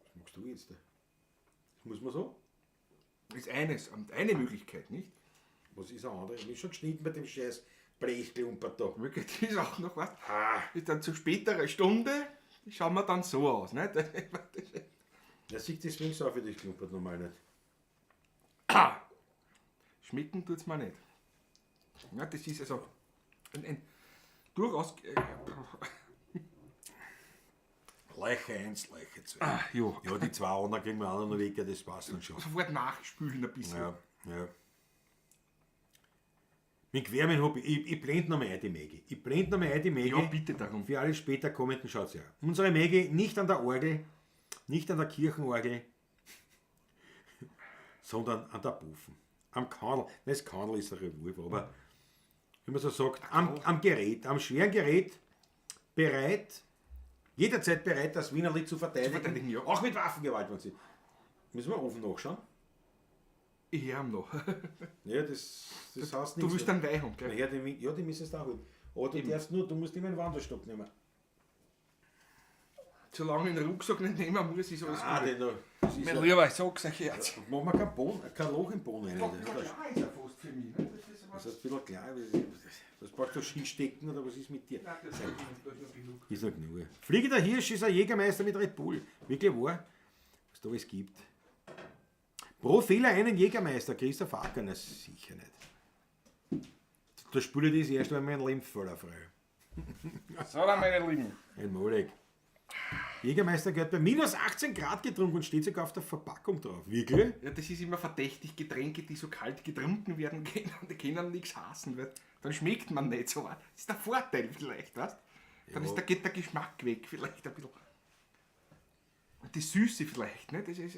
Was machst du jetzt da? Das muss man so? Das ist eine Möglichkeit, nicht? Was ist eine andere? Ich bin schon geschnitten bei dem scheiß Blechklumpert da. Möglichkeit ist auch noch was. Ah, Ist dann zu späterer Stunde, schauen wir dann so aus. Nicht? das sieht deswegen so für dich Klumpert normal nicht. Schmecken tut es mir nicht. Ja, das ist also ein durchaus. Leiche 1, Leiche 2. Ja. Ja, die 2 anderen kriegen wir auch noch weg, das passt dann schon. Sofort nachspülen ein bisschen. Ja. Mit Quermen habe ich blende noch mal ein die Mäge. Ja, bitte darum. Für alle später kommenden schaut's ja. Unsere Mäge nicht an der Orgel, nicht an der Kirchenorgel, sondern an der Pufen. Am Kandel. Das Kandel ist ein Revolver, aber wie man so sagt, am Gerät, am schweren Gerät, bereit, jederzeit bereit, das Wienerli zu verteidigen. Ja. Auch mit Waffengewalt, wenn sie. Müssen wir offen nachschauen? Ich höre ihn noch. Ja, das heißt Du willst dann Weih haben, gell? Ja, die müssen es da holen. Aber du musst immer einen Wanderstock nehmen. Solange ich den Rucksack nicht nehmen muss, ist alles gut. Den da. Das ist Mein ja, Lieber, ich sag's euch jetzt. machen wir kein Loch im Boden rein. Das klar ist er fast für mich. Ne? ist ein bisschen klar. Was brauchst du hinstecken oder was ist mit dir? Nein, das ist genug. Ist noch genug. Fliegender Hirsch ist ein Jägermeister mit Red Bull. Wirklich wahr, was da alles gibt. Pro Fehler einen Jägermeister, Christoph Acker, na sicher nicht. Da spüre ich das erst, wenn mein Leben voller frei. So, dann meine Lieben. Ein Molek. Jägermeister gehört bei minus 18 Grad getrunken und steht sogar auf der Verpackung drauf. Wirklich? Ja, das ist immer verdächtig, Getränke, die so kalt getrunken werden können, die können nichts hassen, weil dann schmeckt man nicht so. Das ist der Vorteil vielleicht, weißt? Dann Ja. geht der Geschmack weg, vielleicht ein bisschen. Und die Süße vielleicht, ne? Das ist,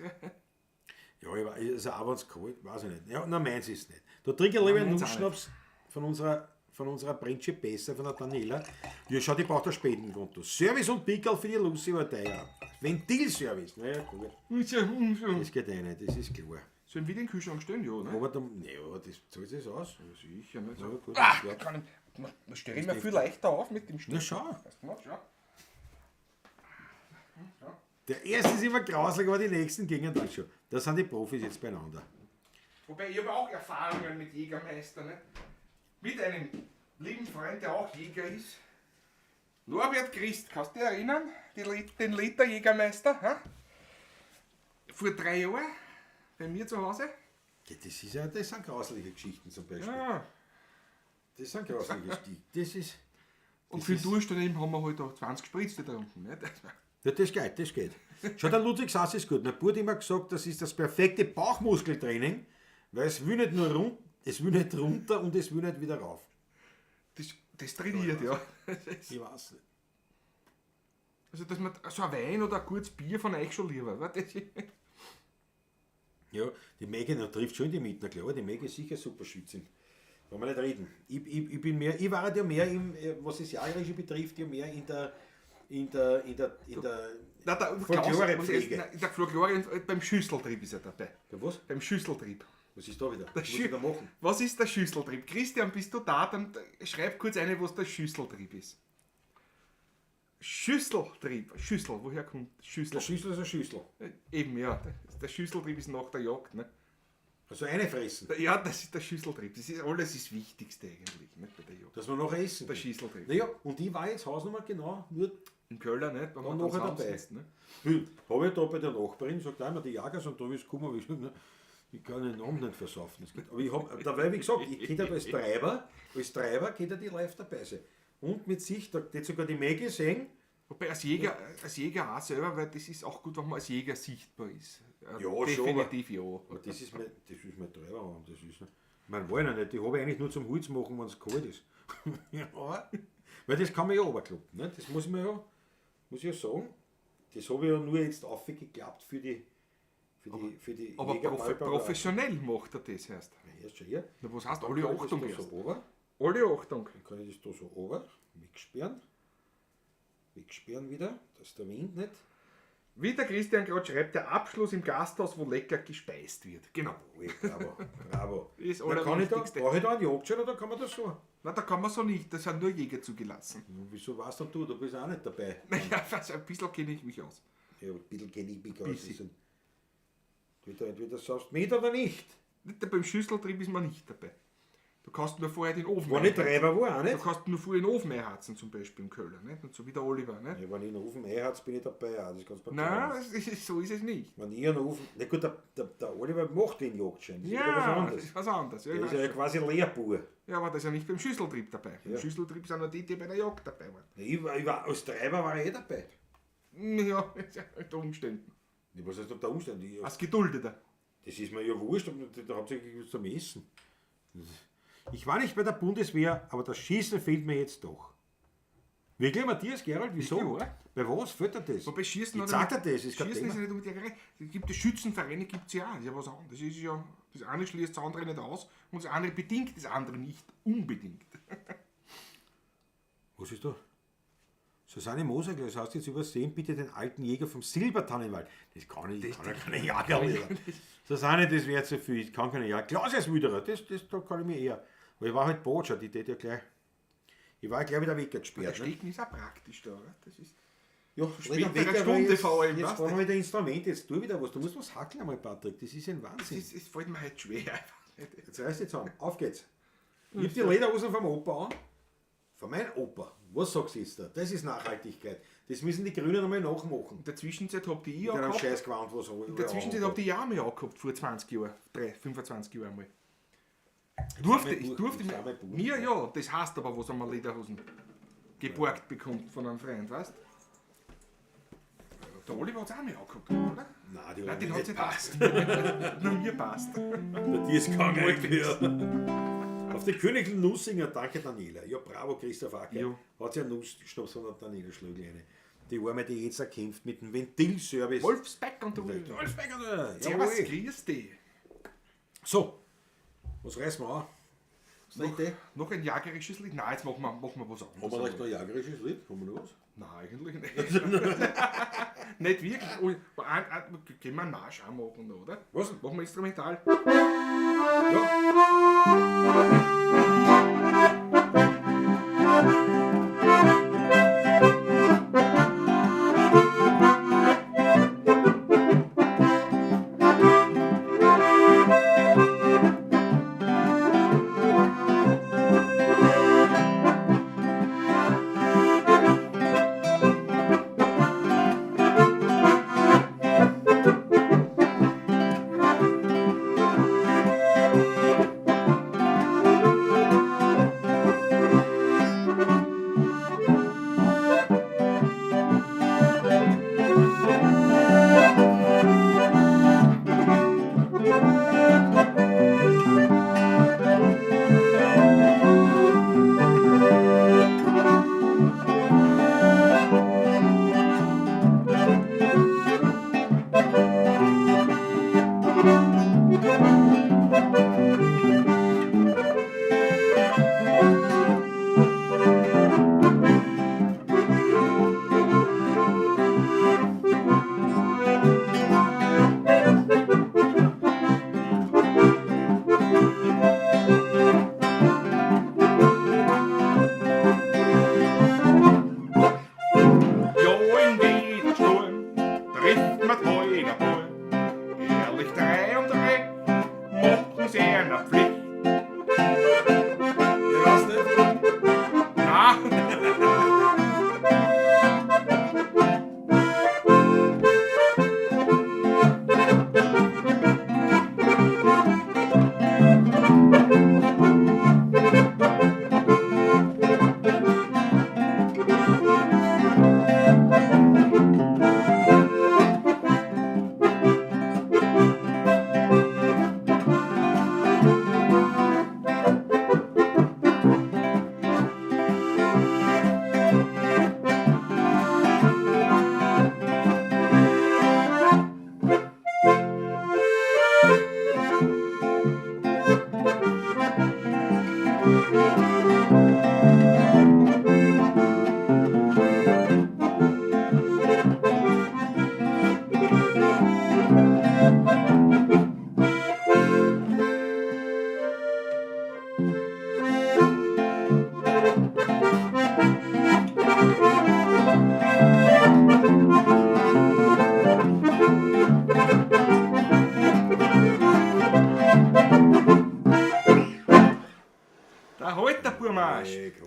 Ja, also auch wenn es kalt, weiß ich nicht. Ja, na meins ist nicht. Da trinke ich lieber einen meins auch Nussschnaps von unserer von unserer Principessa, von der Daniela. Ja, schau, die braucht ein Spendenkonto. Service und Pickel für die Lucy war teuer. Ventilservice, naja, gut. Das geht eh nicht, das ist klar. Sollen wir den Kühlschrank stellen? Ja, ne? Aber dann, naja, das zahlt sich aus. Sicher nicht. Ja, gut, Ah, ja. man stelle mir viel leichter auf mit dem Stift. Na schau. Schau. Der erste ist immer grauslich, aber die nächsten gingen dann schon. Da sind die Profis jetzt beieinander. Wobei ich habe auch Erfahrungen mit Jägermeister, ne? Mit einem lieben Freund, der auch Jäger ist. Norbert Christ, kannst du dich erinnern? Den Liter Jägermeister, hä? Vor 3 Jahren, bei mir zu Hause. Ja, das sind grausliche Geschichten zum Beispiel. Ja. Das sind grausliche Geschichten. Das ist. Und Das für den ist- Durst daneben haben wir halt auch 20 Spritzte da unten. Ne? Ja, das geht, das geht. Schau, der Ludwig Sass ist gut. Der Burt hat immer gesagt, das ist das perfekte Bauchmuskeltraining, weil es will nicht nur es will nicht runter und es will nicht wieder rauf. Das trainiert, ja. Ich weiß nicht. Also, dass man so ein Wein oder ein gutes Bier von euch schon lieber. Weil das Ja, die Megan trifft schon die Mitte, klar. Die Megan ist sicher super Schützin. Wollen wir nicht reden. Ich bin mehr, ich war ja mehr was das Jagerische betrifft, ja mehr in der Nein, der Folklorepflege. Der Folklore beim Schüsseltrieb ist er dabei. Ja, was? Beim Schüsseltrieb. Was ist da wieder? Der Was muss ich da machen? Was ist der Schüsseltrieb? Christian, bist du da? Dann schreib kurz eine, was der Schüsseltrieb ist. Schüsseltrieb. Schüssel, woher kommt Schüssel? Der Schüssel ist ein Schüssel. Eben, ja. Der Schüsseltrieb ist nach der Jagd. Ne? Also eine fressen. Ja, das ist der Schüsseltrieb. Das ist alles das Wichtigste eigentlich, nicht bei der Jagd. Dass wir noch essen. Der Schüsseltrieb. Naja, und ich war jetzt Hausnummer genau nur. In Köln nicht, wenn man Dann dann nachher dabei. zusammensitzt, ne? Habe ich da bei der Nachbarin gesagt, einmal die Jäger sind da, wie es kommen, ich kann den Namen nicht versaufen. Das geht. Aber ich habe, dabei wie gesagt, ich kenne als Treiber geht er die live dabei sein. Und mit sich, da hat sogar die Maggie sehen. Wobei als Jäger auch selber, weil das ist auch gut, wenn man als Jäger sichtbar ist. Ja, schon, definitiv ja. Aber das ist mein Treiber, das ist nicht. Man wollen ja nicht, die habe ich eigentlich nur zum Holz machen, wenn es kalt ist. Ja, weil das kann man ja runterkloppen, ne? Das muss ich ja sagen. Das habe ich ja nur jetzt aufgeklappt für die Aber Jägermalper- professionell macht er das erst. Ja, erst schon hier. Na, was heißt Dann alle kann ich Achtung das da erst? so runter. Alle Achtung. Dann kann ich das da so runter, wegsperren wieder, dass der Wind nicht. Wie der Christian gerade schreibt, der Abschluss im Gasthaus, wo lecker gespeist wird. Genau. Bravo. Das ist Dann kann ich da, Allerwichtigste. brauche ich da einen Jagdschein oder kann man das so? Na, da kann man so nicht, das sind nur Jäger zugelassen. Wieso weißt denn du bist auch nicht dabei. Naja, also ein bisschen kenne ich mich aus. Ja, ein bisschen kenne ich mich aus. Bisschen. Entweder sagst du mit oder nicht. Beim Schüsseltrieb ist man nicht dabei. Du kannst nur vorher den Ofen War nicht Treiber, war auch Du nicht. kannst nur vorher den Ofen einheizen, zum Beispiel im Köln. Nicht? Und so wie der Oliver. Nicht? Ja, wenn ich einen Ofen hat, bin ich dabei. Auch. Das kannst du mir Nein, sagen. so ist es nicht. Wenn ich einen Ofen. Na gut, der Oliver macht den Jagdschein. Das ist wieder was Ja, das anderes. ist was anderes. Ja, Der ich ist ja weiß. quasi Lehrbuhr. Ja, aber das ist ja nicht beim Schüsseltrieb dabei. Beim Ja. Schüsseltrieb sind nur die bei der Jagd dabei waren. Als Treiber war ich dabei. Ja, ist ja unter Umständen. Was heißt der Umstand? Als Geduldeter. Das ist mir ja wurscht, aber da hauptsächlich was zum Essen. Ich war nicht bei der Bundeswehr, aber das Schießen fehlt mir jetzt doch. Wirklich, Matthias Gerald, wieso? Ja. Bei was fällt dir das? Wobei Schießen Ich sag dir das, ist kein Schießen ist Thema. nicht unbedingt Jägerei. Es gibt die Schützenvereine, gibt es ja auch. Das ist ja was anderes. Das ist ja, das eine schließt das andere nicht aus und das andere bedingt das andere nicht unbedingt. Was ist da? Susanne Moser, das heißt jetzt übersehen, bitte den alten Jäger vom Silbertannenwald. Das kann ich, ich kann ja keine Jäger werden. Susanne, das wäre zu viel, ich kann keine Jäger. Klaus Wüderer, da kann ich mir eher. Aber ich war halt Botscher, die tät ja gleich. Ich war gleich wieder Der weggesperrt. Ne? Stecken ist auch praktisch da, oder? Das ist Ja, spätere Stunde vor allem, Jetzt weißt brauchen wir wieder Instrument, jetzt tu wieder was. Du musst was hackeln einmal, Patrick, das ist ein Wahnsinn. es fällt mir halt schwer. Jetzt reißt jetzt an, auf geht's. Ich hab die Lederhosen vom Opa an. Von meinem Opa. Was sagst du jetzt da? Das ist Nachhaltigkeit. Das müssen die Grünen einmal nachmachen. In der Zwischenzeit habt ihr Mit ja einem gehabt. scheiß Gewand, was In der Zwischenzeit habt ihr ja auch mal angehabt, vor 20 Jahren, 25 Jahren einmal. Ich durfte mir ja, das heißt aber, was einmal Lederhosen geborgt bekommt von einem Freund, weißt du? Der Oliver hat es auch mal angehabt, oder? Nein, die Nein, den hat es nicht passt. passt. Nur mir passt. Der ist gegangen. Auf die Königin Nussinger, danke Daniela. Ja, bravo Christoph Acker. Ja. Hat sie einen Nussschnaps von der Daniela Schlögl eine. Die Arme, die jetzt erkämpft mit dem Ventilservice. Wolfsbeck und der Oliver. Wolfsberger, Servus, grüß dich. So, was reißen wir an? Noch ein jägerisches Lied? Nein, jetzt machen wir was anderes. Haben wir vielleicht noch ein jägerisches Lied? Haben wir noch was? Nein, eigentlich nicht. Nicht wirklich. Oh, können wir einen Marsch auch machen, oder? Was? Machen wir instrumental.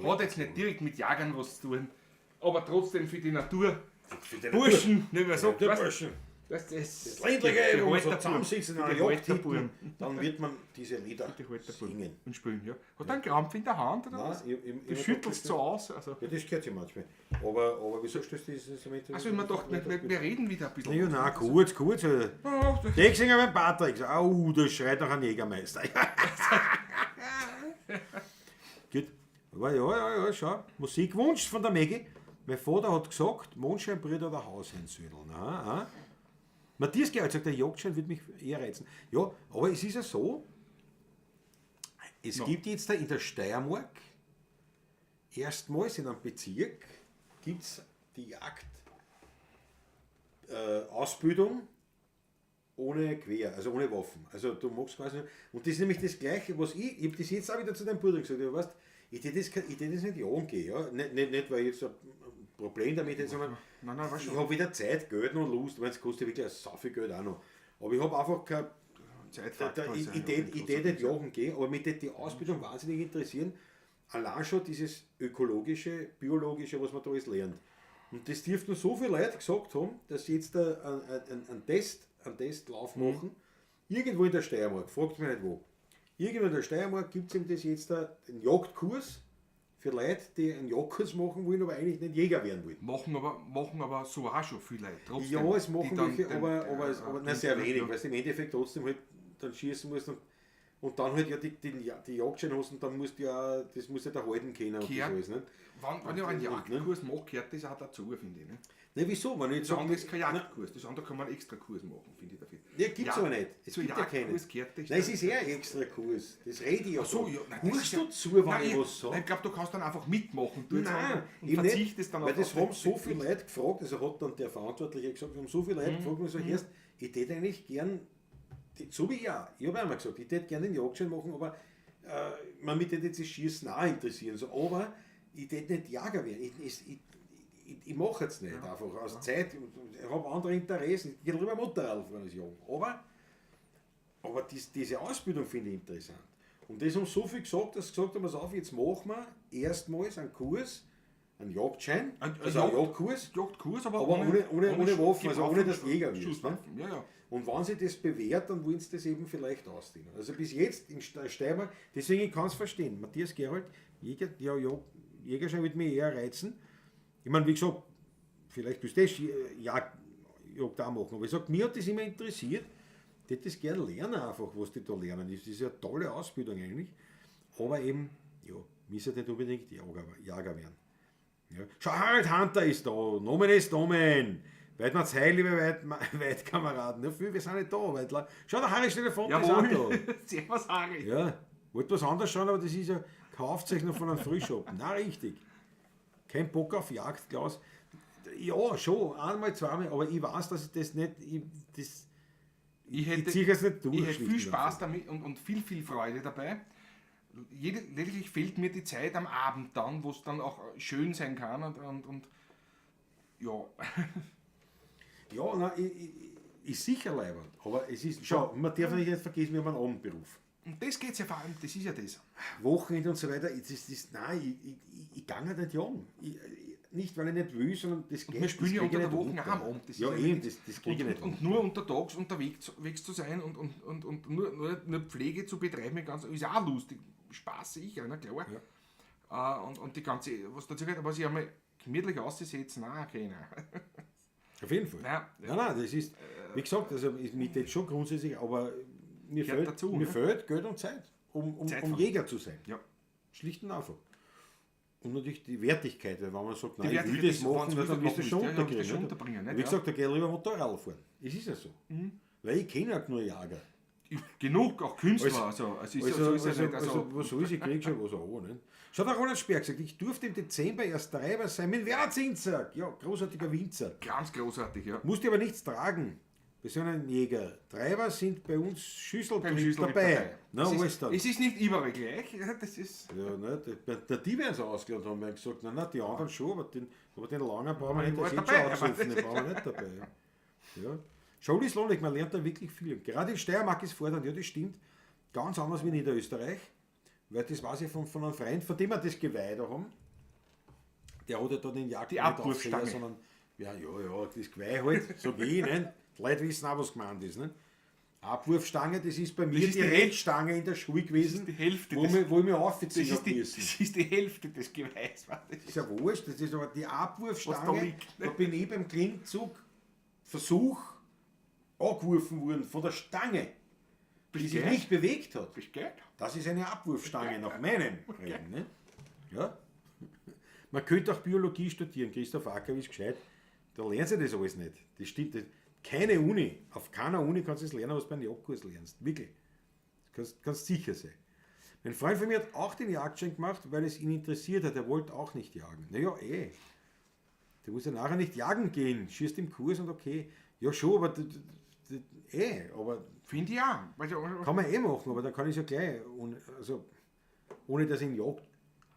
Hat jetzt nicht direkt mit Jagern was zu tun, aber trotzdem für die Natur. Für die Burschen, nicht mehr so. Ja, Burschen. Das Ländliche, wo man so zusammensitzen in einer Jagd Halterbuben. dann wird man diese Lieder singen. Und spielen, ja. Hat er einen Krampf in der Hand oder was? Du schüttelst so aus. Also. Ja, das gehört sich manchmal. Aber wieso stößt das Instrument? Also, man dachte, wir reden wieder ein bisschen. Ja, nein, kurz. Die singen beim Patrick. Au, das schreit nach einem Jägermeister. Gut. Aber ja, schau. Musikwunsch von der Meggi. Mein Vater hat gesagt, Mondscheinbrüder oder Hausherrnsödeln. Matthias Gerald sagt, der Jagdschein wird mich eher reizen. Ja, aber es ist ja so, es gibt jetzt da in der Steiermark erstmals in einem Bezirk gibt es die Jagdausbildung ohne Gewehr, also ohne Waffen. Also du magst quasi, und das ist nämlich das Gleiche, was ich habe das jetzt auch wieder zu deinem Bruder gesagt, du weißt, ich hätte das nicht jagen gehen, ja? Nicht weil ich jetzt ein Problem damit hätte, sondern ich habe weder Zeit, Geld noch Lust, weil es kostet wirklich ein sau viel Geld auch noch. Aber ich habe einfach keine Idee nicht jagen gehen, aber mich die Ausbildung wahnsinnig interessieren. Allein schon dieses ökologische, biologische, was man da alles lernt. Und das dürften so viele Leute gesagt haben, dass sie jetzt einen Testlauf machen, irgendwo in der Steiermark, fragt mich nicht wo. Irgendwo in der Steiermark gibt es eben das jetzt einen Jagdkurs für Leute, die einen Jagdkurs machen wollen, aber eigentlich nicht Jäger werden wollen. Machen aber so auch schon viele Leute. Trotzdem, ja, es machen welche, aber sehr wenig, weil du im Endeffekt trotzdem halt dann schießen musst und dann halt ja die Jagdschein hast und dann musst du ja, das musst du halt erhalten können und das alles, nicht? Wenn ich einen Jagdkurs mache, gehört das auch dazu, finde ich. Nicht? Ne, wieso? Wenn ich jetzt Das andere sage, ist kein Jagdkurs, das andere kann man einen extra Kurs machen, finde ich dafür. ja, gibt es aber nicht. Es Zu gibt ja keinen. Jagdkurs gehört das. Nein, es ist eher ein extra Kurs. Das rede ich ja so, so. ja, nein, das Hörst ist du ja- zu, wenn Nein, ich was sage? Ich glaube, du kannst dann einfach mitmachen. Du jetzt Nein, und eben verzichtest nicht, dann weil das auf haben so viele Leute gefragt, also hat dann der Verantwortliche gesagt, wir haben so viele Leute gefragt, und so erst, ich hätte eigentlich gern, so wie ich auch, ich habe einmal gesagt, ich hätte gerne den Jagdschein machen, aber mich hätte jetzt das Schießen auch interessieren, so, aber ich hätte nicht Jäger werden, ich mache jetzt nicht einfach aus Zeit, ich habe andere Interessen, ich gehe lieber Motorrad fahren als Jagen, aber diese Ausbildung finde ich interessant. Und das haben so viel gesagt, dass sie gesagt haben, pass auf, jetzt machen wir erstmals einen Kurs, einen Jagdschein, also einen Jagdkurs, Jagdkurs, aber ohne Waffen, also ohne dass du Jäger wirst. Ne? Schusswaffen. Ja, ja. Und wenn sich das bewährt, dann wollen sie das eben vielleicht ausdehnen. Also bis jetzt in Steiermark, deswegen kann ich es verstehen. Matthias Gerold, Jägerschein wird mich eher reizen. Ich meine, wie gesagt, vielleicht willst du das Jagd auch machen, aber ich sage, mir hat das immer interessiert. Ich hätte das gerne lernen, einfach, was die da lernen. Das ist ja eine tolle Ausbildung eigentlich. Aber eben, ja, müssen nicht unbedingt Jäger werden. Ja. Schau, Harald Hunter ist da, Nomen ist Nomen. Weit mal Zeit, liebe Weitkameraden. Ja, wir sind nicht da, Weitler. Schau, der Harry Telefon ist auch da. Servus, Harry. Ja, wollte was anderes schauen, aber das ist ja keine Aufzeichnung von einem Frühschoppen. Na, richtig. Kein Bock auf Jagd, Klaus. Ja, schon, einmal, zweimal, aber ich weiß, dass ich das nicht, ich ziehe es nicht durch. Ich hätte viel Spaß damit und viel Freude dabei. Lediglich fehlt mir die Zeit am Abend dann, wo es dann auch schön sein kann und ja. Ja, nein, ist sicher leibend, aber es ist, schau, man darf nicht vergessen, wir haben einen Abendberuf. Und das geht ja vor allem, das ist ja das. Wochenende und so weiter, nein, ich gehe nicht jagen. Nicht, weil ich nicht will, sondern das geht. Wir spielen ja unter der Woche unter. auch am Abend. Das Ja, ist eben, das geht ja nicht. Und nur untertags unterwegs zu sein und nur Pflege zu betreiben, ist auch lustig. Spaß sicher, na klar. Ja. Und die ganze, was dazu gehört, aber sie einmal gemütlich auszusetzen, nein, keiner. Auf jeden Fall. Nein, das ist, wie gesagt, also mich das schon grundsätzlich, aber mir fehlt Geld und Zeit, um Jäger zu sein. Ja. Schlicht und einfach. Und natürlich die Wertigkeit, weil wenn man sagt, nein, Die ich will das machen, dann wirst du schon unterbringen. unterkriegen. Wie gesagt, da gehe ich lieber Motorrad fahren. Es ist ja so. Weil ich kenne ja nur Jäger. Genug, auch Künstler. Also was soll ich kriege schon was an. Nicht? Schau, der Roland Sperr gesagt, ich durfte im Dezember erst Treiber sein mit Wertzinzer. Ja, großartiger Winzer. Ganz großartig, ja. Musste aber nichts tragen. Wir sind ein Jäger. Treiber sind bei uns Schüssel Schüssel dabei. Na, es ist nicht überall gleich. Ja, das ist ja, ne, die werden es ausgelernt haben, wir gesagt, nein, die anderen schon, aber den langen brauchen wir nicht, den brauchen wir nicht dabei. Ja. Schule ist lohnig, man lernt da wirklich viel. Gerade in Steiermark ist fordernd, ja, das stimmt, ganz anders wie in Niederösterreich, weil das weiß ich von einem Freund, von dem wir das Geweih da haben, der hat ja da den Jagd nicht Abwurfstange, sondern, ja, das Geweih halt, so wie ich, ne? Die Leute wissen auch, was gemeint ist. Ne? Abwurfstange, das ist bei mir die Rechtstange in der Schule gewesen, die Hälfte wo ich mir aufziehen habe müssen. Das ist die Hälfte des Geweihs. Das ist ja wurscht, das ist aber die Abwurfstange, da bin ich beim Klimmzug-Versuch angeworfen worden von der Stange, die sich nicht bewegt hat. Das ist eine Abwurfstange nach meinem Reden. Ne? Ja? Man könnte auch Biologie studieren, Christoph Acker ist gescheit, da lernen sie das alles nicht. Das stimmt. Keine Uni, auf keiner Uni kannst du das lernen, was du beim Jagdkurs lernst. Wirklich. Kannst sicher sein. Mein Freund von mir hat auch den Jagdschein gemacht, weil es ihn interessiert hat. Er wollte auch nicht jagen. Naja, der muss ja nachher nicht jagen gehen. Schießt im Kurs und okay. Ja, schon, aber aber finde ich auch. Kann man machen, aber dann kann ich es ja gleich. Ohne dass ich ihn jagt.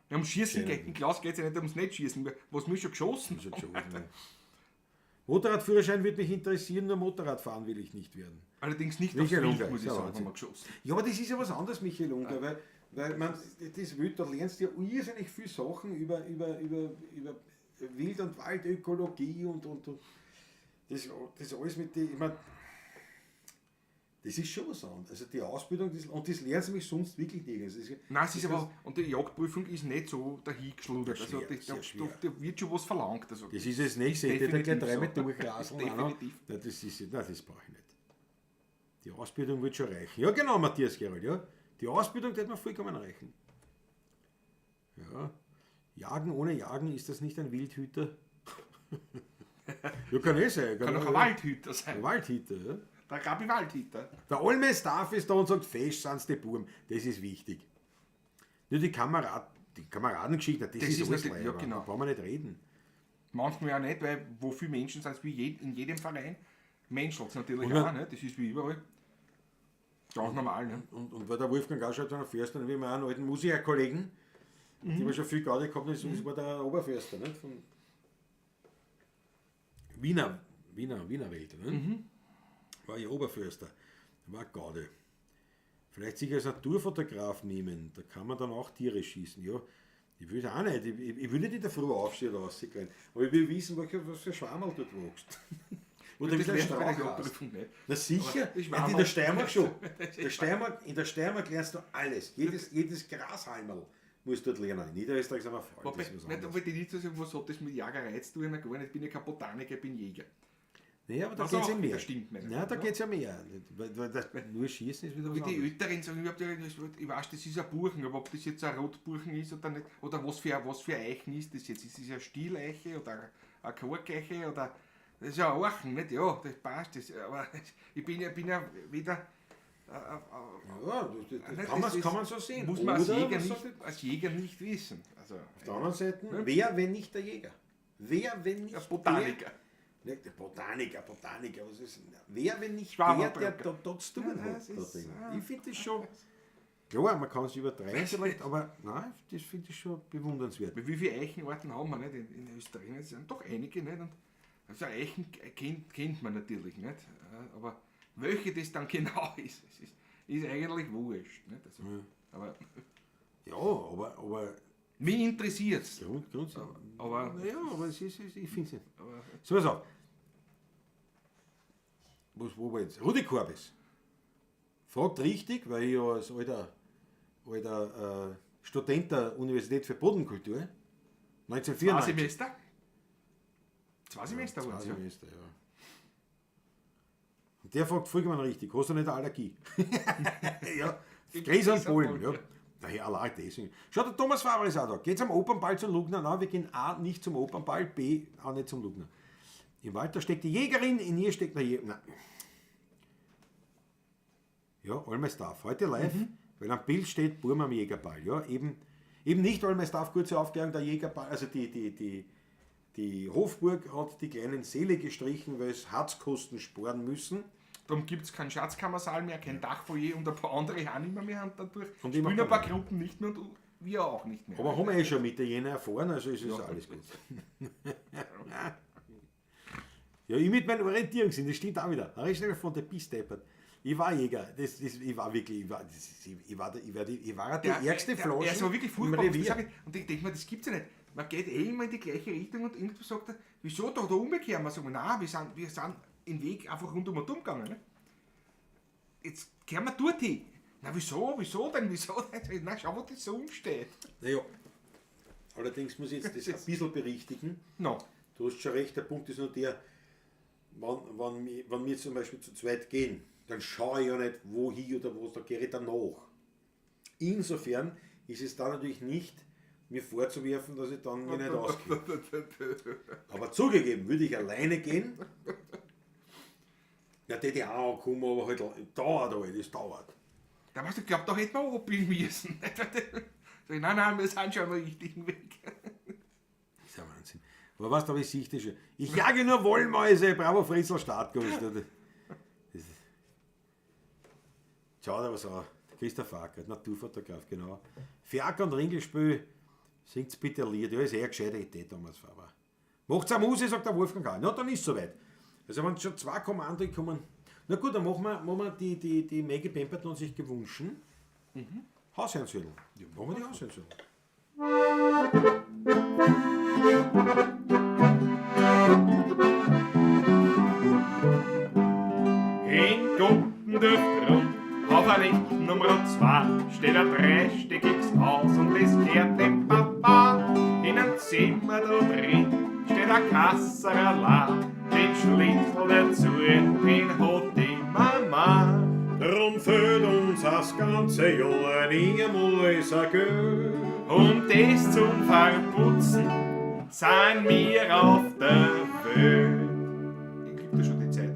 Beim Schießen gegen Klaus geht es ja nicht ums Nicht-Schießen. Was mich schon geschossen? Motorradführerschein würde mich interessieren, nur Motorradfahren will ich nicht werden. Allerdings nicht aufs Wild, muss ich sagen, haben wir geschossen. Ja, aber das ist ja was anderes, Michael Unger, weil man, das Wild, da lernst du ja irrsinnig viele Sachen über Wild- und Waldökologie und das alles mit die, ich meine, das ist schon was anderes. Also die Ausbildung, das lernen sie mich sonst wirklich nicht. Nein, es ist aber, und die Jagdprüfung ist nicht so dahingeschludert. Also da wird schon was verlangt. Also, das ist es nicht, ich hätte da gleich dreimal durchraseln. Definitiv. Nein, das brauche ich nicht. Die Ausbildung wird schon reichen. Ja genau, Matthias Gerold, ja. Die Ausbildung wird mir vollkommen reichen. Ja. Jagen ohne Jagen, ist das nicht ein Wildhüter? Ja, kann eh sein. Kann auch ein Waldhüter sein. Ein Waldhüter, ja. Der Gabi Waldhüter. Der Almes Staff ist da und sagt, fest sind's die Buben. Das ist wichtig. Nur die Kameradengeschichte, das ist alles natürlich, Leiber. ja, genau. Da brauchen wir nicht reden. Manchmal ja nicht, weil wo viele Menschen sind es wie in jedem Verein. Menschelt's natürlich Und auch, ne? Das ist wie überall. Ganz normal, ne? Und weil der Wolfgang Gaschert so ein Förster, wie wir einen alten Musikerkollegen, die wir schon viel Gaudi gehabt haben, das war der Oberförster, nicht? Von Wiener Welt, ne? War ja Oberförster, war Gaudi. Vielleicht sich als Naturfotograf nehmen, da kann man dann auch Tiere schießen, ja. Ich will auch nicht, ich will nicht in der Früh aufstehen oder rausgehen, aber ich will wissen, was für Schwammerl dort wächst. Oder wie der Strauch hast. Na sicher, in der Steiermark schon. In der Steiermark lernst du alles. Jedes Grashalmerl musst du dort lernen. In Niederösterreich sind wir voll. Aber die nicht so sagen, was hat das mit Jagerei zu tun? Gar nicht. Ich bin ja kein Botaniker, ich bin Jäger. Naja, aber da geht es ja mehr. Stimmt nicht. Ja, da geht es ja mehr. Nur Schießen ist wieder was anderes. Die Älteren sagen, ich weiß, das ist ein Buchen, aber ob das jetzt ein Rotbuchen ist oder nicht, oder was für Eichen ist das jetzt? Ist das eine Stieleiche oder eine Korkeiche oder... Das ist ja ein Orchen, nicht? Ja, das passt. Aber ich bin ja wieder... kann man so sehen. Muss man als Jäger nicht wissen. Also, auf der anderen Seite, ne? Wer, wenn nicht der Jäger? Wer, wenn nicht der Botaniker? Der Botaniker, was ist denn? Wer, wenn nicht der dort zu tun hat? Ich finde das schon... Klar, man kann es übertreiben vielleicht, aber nein, das finde ich schon bewundernswert. Wie viele Eichenarten haben wir nicht in Österreich? Es sind doch einige, nicht? Und also Eichen kennt man natürlich nicht, aber welche das dann genau ist eigentlich wurscht. Nicht? Also, ja. Aber mich interessiert es. Aber es ist, ich finde es nicht. So, pass auf. Wo war jetzt? Rudi Korbes fragt richtig, weil ich ja als alter Student der Universität für Bodenkultur 1994. Zwei Semester waren es. Ja. Und der fragt vollkommen richtig, hast du nicht eine Allergie? Ja, Gräser und Pollen, ja. Daher allein deswegen. Schau, der Thomas Faber ist auch da. Geht's am Opernball zum Lugner? Nein, wir gehen A, nicht zum Opernball, B, auch nicht zum Lugner. Im Wald, da steckt die Jägerin, in ihr steckt der Jäger. Nein. Ja, Almes Staff, heute live, weil am Bild steht Burm am Jägerball. Ja, eben nicht Almes Staff, kurze Aufklärung, der Jägerball, also die Hofburg hat die kleinen Säle gestrichen, weil es Herzkosten sparen müssen. Darum gibt es keinen Schatzkammersaal mehr, kein Dachfoyer und ein paar andere auch nicht mehr haben dadurch. Und spielen ein paar Gruppen nicht mehr und wir auch nicht mehr. Aber haben wir schon mit der Jena erfahren, also ist es alles gut. Ja, ich mit meinem Orientierungssinn, das stimmt auch wieder. Da ist von der Pisteppert. Ich war Jäger, ich war die ärgste Flasche. Er ist aber wirklich furchtbar. Und ich denke mir, das gibt es ja nicht. Man geht immer in die gleiche Richtung und irgendwo sagt er, wieso da umgekehrt? Man sagt, nein, wir sind den Weg einfach rundum und umgegangen. Ne? Jetzt kehren wir dort hin. Na wieso denn? Na schau, wo die Sonne steht. Naja, allerdings muss ich jetzt das ein bisschen berichtigen. No. Du hast schon recht, der Punkt ist nur der, wenn wir zum Beispiel zu zweit gehen, dann schaue ich ja nicht, wo hin oder wo, da gehe ich dann nach. Insofern ist es dann natürlich nicht, mir vorzuwerfen, dass ich dann mir nicht auskenne. Aber zugegeben, würde ich alleine gehen, ja, die hätte auch ankommen, aber halt, das dauert. Da hast du geglaubt, da hätten wir abbiegen müssen. Nein, wir sind schon am richtigen Weg. Das ist ja Wahnsinn. Aber weißt du, aber ich sehe das schon. Ich jage nur Wollmäuse, bravo Fritzl Startgast. Schau dir was an. Christoph Ackert, Naturfotograf, genau. Für Acker- und Ringelspiel singt's bitte ein Lied. Ja, ist eine gescheite Idee, Thomas Faber. Macht's eine Musik, sagt der Wolfgang Gahl. Na, dann ist es soweit. Also wenn schon 2 Kommando kommen, na gut, dann machen wir die Maggie Pemberton sich gewünscht. Hausherrnsviertel. Ja, machen wir die Hausherrnsviertel. In guten Düftrund auf der Licht Nummer 2 steht ein dreistöckiges Haus und es gehört dem Papa. In einem Zimmer da drin steht ein Kasserala, den Schlüssel dazu, den hat die Mama. Drum fehlt uns das ganze Jahr niemals ein Geld. Und das zum Verputzen sind wir auf der Welt. blöd. Ich gebe dir schon die Zeit.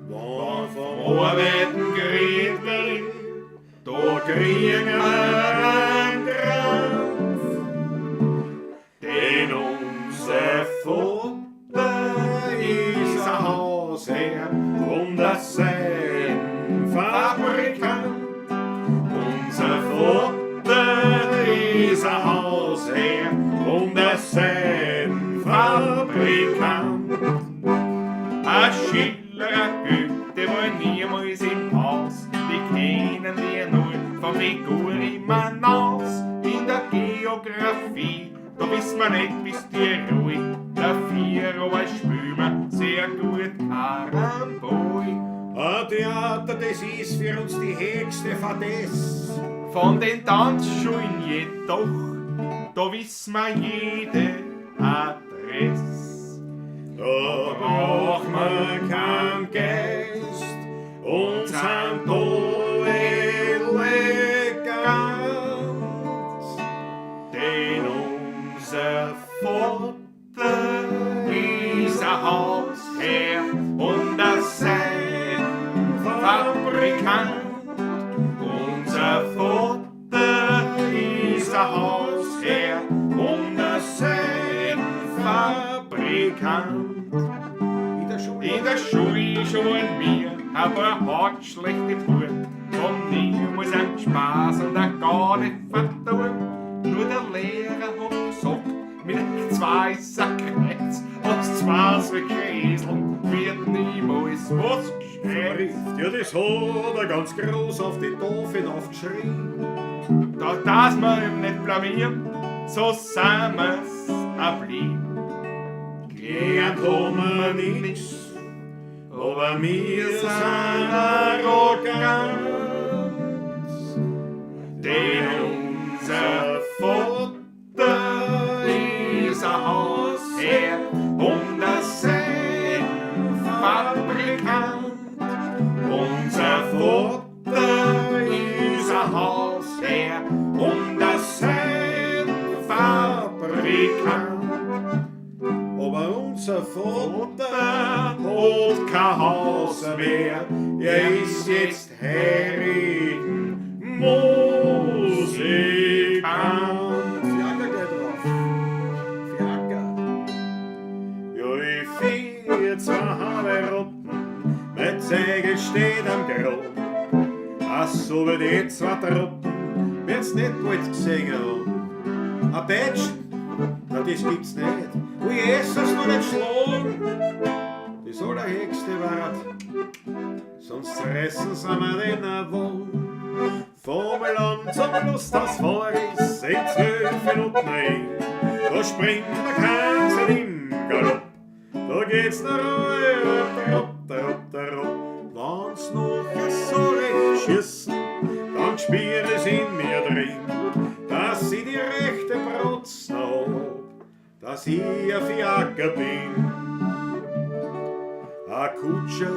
Wann vom Arbeiten gerät bin, da kriegen wir einen Krampf. Denn unser Vater ist ein Hausherr und das sein Fabrikant. Unser Vater ist ein Hausherr und das sein Fabrikant. Ein Schiller, ein Goethe war niemals im Haus, die kennen wir nur von Figur immer aus. In der Geografie, da wissen wir nicht bis Tirol, dafür aber spielen wir sehr gut Karambol. Ein Theater, das ist für uns die höchste Fadesse. Von den Tanzschulen jedoch, da wissen wir jede Adresse. Da braucht man keinen Geist und sind da elegant. Denn unser Vater ist ein Hausherr und das sein Fabrikant. Unser Vater ist ein Hausherr und das sein Fabrikant. In der Schule schon mir, aber hat schlechte Burt. Und niemals einen Spaß und er gar nicht vertun. Nur der Lehrer hat gesagt, mit einem 2 ist ein Kreuz, aus 2 so Kräseln wird niemals was gescheit. Ja, das hat er ganz groß auf die Tafel aufgeschrieben. Da darf man ihm nicht blamieren, so sind wir's blieb. Gern kommen wir nix, aber wir sind arrogant. Denn unser Vater ist ein Hausherr und das sein Fabrikant. Unser Vater ist ein Hausherr und das sein Fabrikant. Aber unser Vater hat kein Haus mehr, er ist jetzt Herigen Musikant. Fiaker geht drauf. Fiaker. Ja, ich fiel 2 halbe Ruppen, Mein Zegel steht am Grab. ach so wie die 2 Truppen. Wird's nicht bald gesehen. Ein Pätschen, na das gibt's nicht. Und Jesus noch nicht schlagen. Das allerhöchste Wart. Sonst reißen sie mir den Wald. Vom Land zum Lusthaus vor ist in 12 Minuten rein. Da springt der Kanzel im Galopp. Da geht's nach Ruhe, rupp. Wenn's noch so recht schießen, Dann spürt es in mir drin, dass ich die rechte Brotz noch hab, dass ich ein Fiaker bin. Ein Kutscher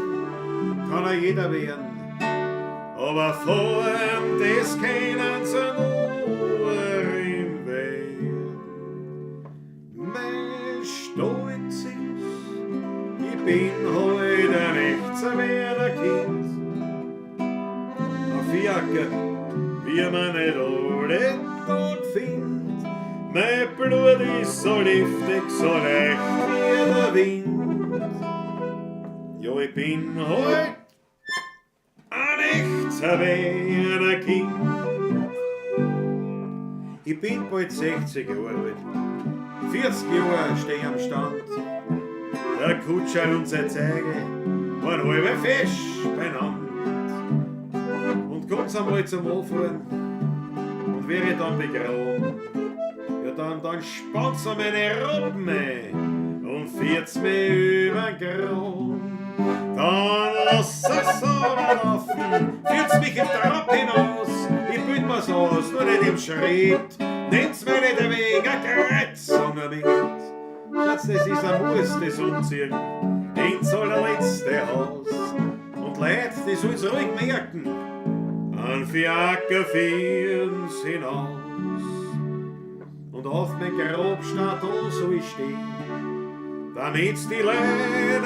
kann er jeder werden, aber vor allem das können sie nur im Werden. Mein Stolz ist, ich bin heute nicht so wie ein Kind. Ein Fiaker, wie man nicht alle tot findet. Mein Blut ist so liftig, so leicht wie der Wind. Ja, ich bin heut ein echter wie ein Kind. Ich bin bald 60 Jahre alt. 40 Jahre steh ich am Stand. Der Kutscher und sein Zeige waren halbe Fisch benannt. Und kommt's einmal zum Anfahren und wäre dann begraben, ja dann spannt's an meine Robben und fährt's mir über den Graben. Dann lass es aber laufen, führt's mich im Trab hinaus, ich bild mir's aus, nur nicht im Schritt, nehmt's mir nicht wegen ein Kreuz, sondern mit. Schatz, das ist ein Muss, das Umziehen, ins allerletzte Haus. Und Leute, die sollen's ruhig merken, an Fiaker führen's hinaus. und auf mein Grab steht, da soll ich stehen, damit's die Leute